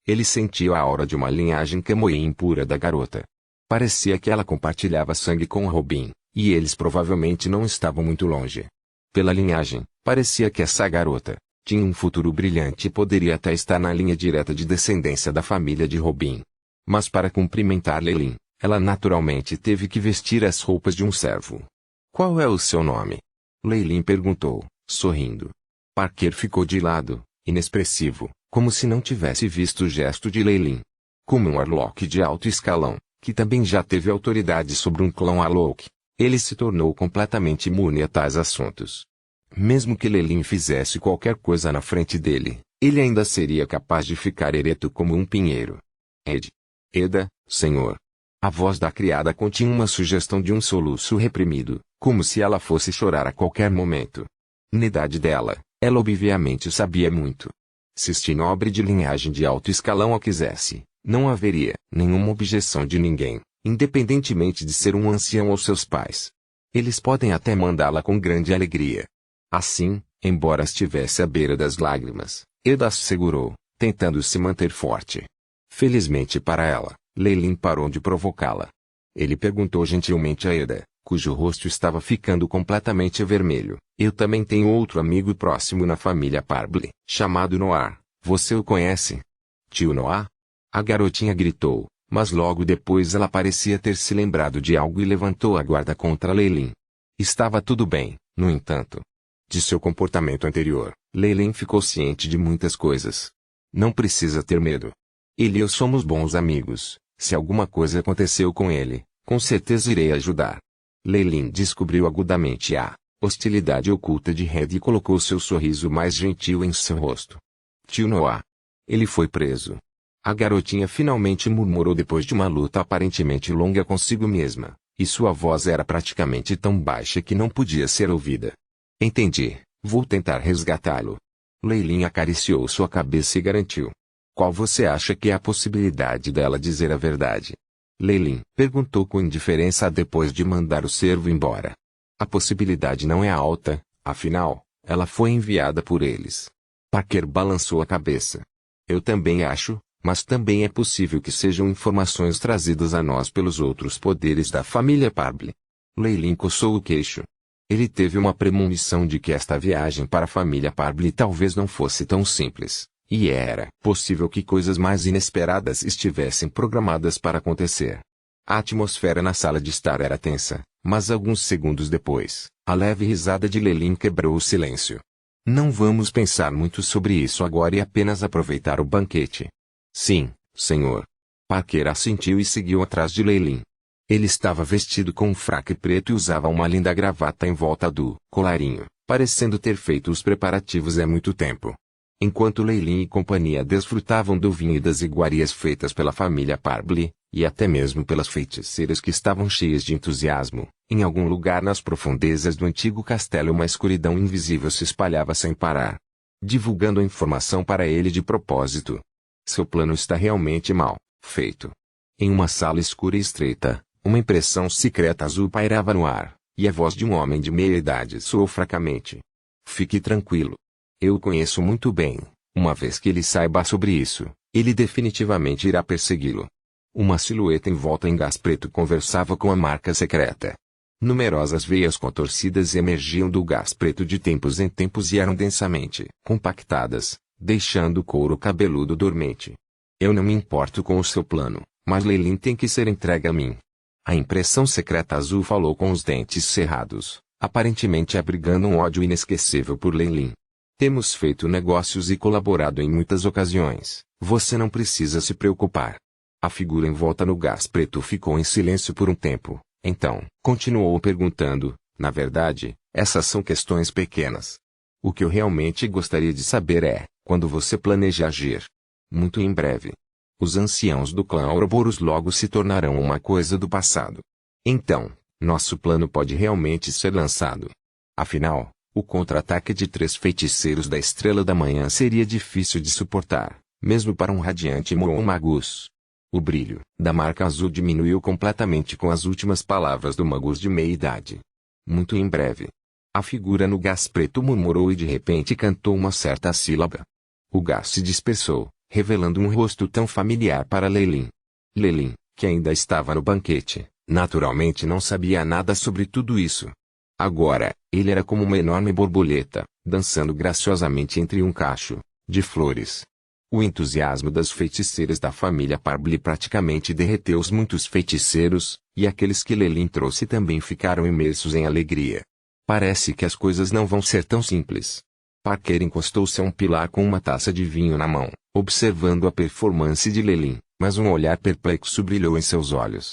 Ele sentiu a aura de uma linhagem camoi impura da garota. Parecia que ela compartilhava sangue com Robin, e eles provavelmente não estavam muito longe. Pela linhagem, parecia que essa garota tinha um futuro brilhante e poderia até estar na linha direta de descendência da família de Robin. Mas para cumprimentar Lei Lin, ela naturalmente teve que vestir as roupas de um servo. Qual é o seu nome? Lei Lin perguntou, sorrindo. Parker ficou de lado, inexpressivo, como se não tivesse visto o gesto de Lei Lin. Como um Arlok de alto escalão, que também já teve autoridade sobre um clã Arlok, ele se tornou completamente imune a tais assuntos. Mesmo que Lei Lin fizesse qualquer coisa na frente dele, ele ainda seria capaz de ficar ereto como um pinheiro. Eda, senhor. A voz da criada continha uma sugestão de um soluço reprimido, como se ela fosse chorar a qualquer momento. Na idade dela, ela obviamente sabia muito. Se este nobre de linhagem de alto escalão a quisesse, não haveria nenhuma objeção de ninguém, independentemente de ser um ancião ou seus pais. Eles podem até mandá-la com grande alegria. Assim, embora estivesse à beira das lágrimas, Eda se segurou, tentando se manter forte. Felizmente para ela, Lei Lin parou de provocá-la. Ele perguntou gentilmente a Eda, cujo rosto estava ficando completamente vermelho. Eu também tenho outro amigo próximo na família Parbley, chamado Noah. Você o conhece? Tio Noah? A garotinha gritou, mas logo depois ela parecia ter se lembrado de algo e levantou a guarda contra Lei Lin. Estava tudo bem, no entanto. De seu comportamento anterior, Lei Lin ficou ciente de muitas coisas. Não precisa ter medo. Ele e eu somos bons amigos. Se alguma coisa aconteceu com ele, com certeza irei ajudar. Lei Lin descobriu agudamente a hostilidade oculta de Red e colocou seu sorriso mais gentil em seu rosto. Tio Noah. Ele foi preso. A garotinha finalmente murmurou depois de uma luta aparentemente longa consigo mesma, e sua voz era praticamente tão baixa que não podia ser ouvida. Entendi, vou tentar resgatá-lo. Lei Lin acariciou sua cabeça e garantiu. Qual você acha que é a possibilidade dela dizer a verdade? Lei Lin perguntou com indiferença depois de mandar o servo embora. A possibilidade não é alta, afinal, ela foi enviada por eles. Parker balançou a cabeça. Eu também acho, mas também é possível que sejam informações trazidas a nós pelos outros poderes da família Parbley. Lei Lin coçou o queixo. Ele teve uma premonição de que esta viagem para a família Parbley talvez não fosse tão simples, e era possível que coisas mais inesperadas estivessem programadas para acontecer. A atmosfera na sala de estar era tensa, mas alguns segundos depois, a leve risada de Lei Lin quebrou o silêncio. Não vamos pensar muito sobre isso agora e apenas aproveitar o banquete. Sim, senhor. Parker assentiu e seguiu atrás de Lei Lin. Ele estava vestido com um fraque preto e usava uma linda gravata em volta do colarinho, parecendo ter feito os preparativos há muito tempo. Enquanto Lei Lin e companhia desfrutavam do vinho e das iguarias feitas pela família Parbley, e até mesmo pelas feiticeiras que estavam cheias de entusiasmo, em algum lugar nas profundezas do antigo castelo uma escuridão invisível se espalhava sem parar, divulgando a informação para ele de propósito. Seu plano está realmente mal feito. Em uma sala escura e estreita, uma impressão secreta azul pairava no ar, e a voz de um homem de meia idade soou fracamente. Fique tranquilo. Eu o conheço muito bem. Uma vez que ele saiba sobre isso, ele definitivamente irá persegui-lo. Uma silhueta envolta em gás preto conversava com a marca secreta. Numerosas veias contorcidas emergiam do gás preto de tempos em tempos e eram densamente compactadas, deixando o couro cabeludo dormente. Eu não me importo com o seu plano, mas Lei Lin tem que ser entregue a mim. A impressão secreta azul falou com os dentes cerrados, aparentemente abrigando um ódio inesquecível por Lei Lin. Temos feito negócios e colaborado em muitas ocasiões. Você não precisa se preocupar. A figura envolta no gás preto ficou em silêncio por um tempo. Então, continuou perguntando, na verdade, essas são questões pequenas. O que eu realmente gostaria de saber é, quando você planeja agir? Muito em breve. Os anciãos do clã Ouroboros logo se tornarão uma coisa do passado. Então, nosso plano pode realmente ser lançado. Afinal, o contra-ataque de 3 feiticeiros da Estrela da Manhã seria difícil de suportar, mesmo para um radiante Moon Magus. O brilho da marca azul diminuiu completamente com as últimas palavras do Magus de meia-idade. Muito em breve. A figura no gás preto murmurou e de repente cantou uma certa sílaba. O gás se dispersou, revelando um rosto tão familiar para Lelin. Lelin, que ainda estava no banquete, naturalmente não sabia nada sobre tudo isso. Agora, ele era como uma enorme borboleta, dançando graciosamente entre um cacho de flores. O entusiasmo das feiticeiras da família Parbli praticamente derreteu os muitos feiticeiros, e aqueles que Lelin trouxe também ficaram imersos em alegria. Parece que as coisas não vão ser tão simples. Parker encostou-se a um pilar com uma taça de vinho na mão, observando a performance de Lelin, mas um olhar perplexo brilhou em seus olhos.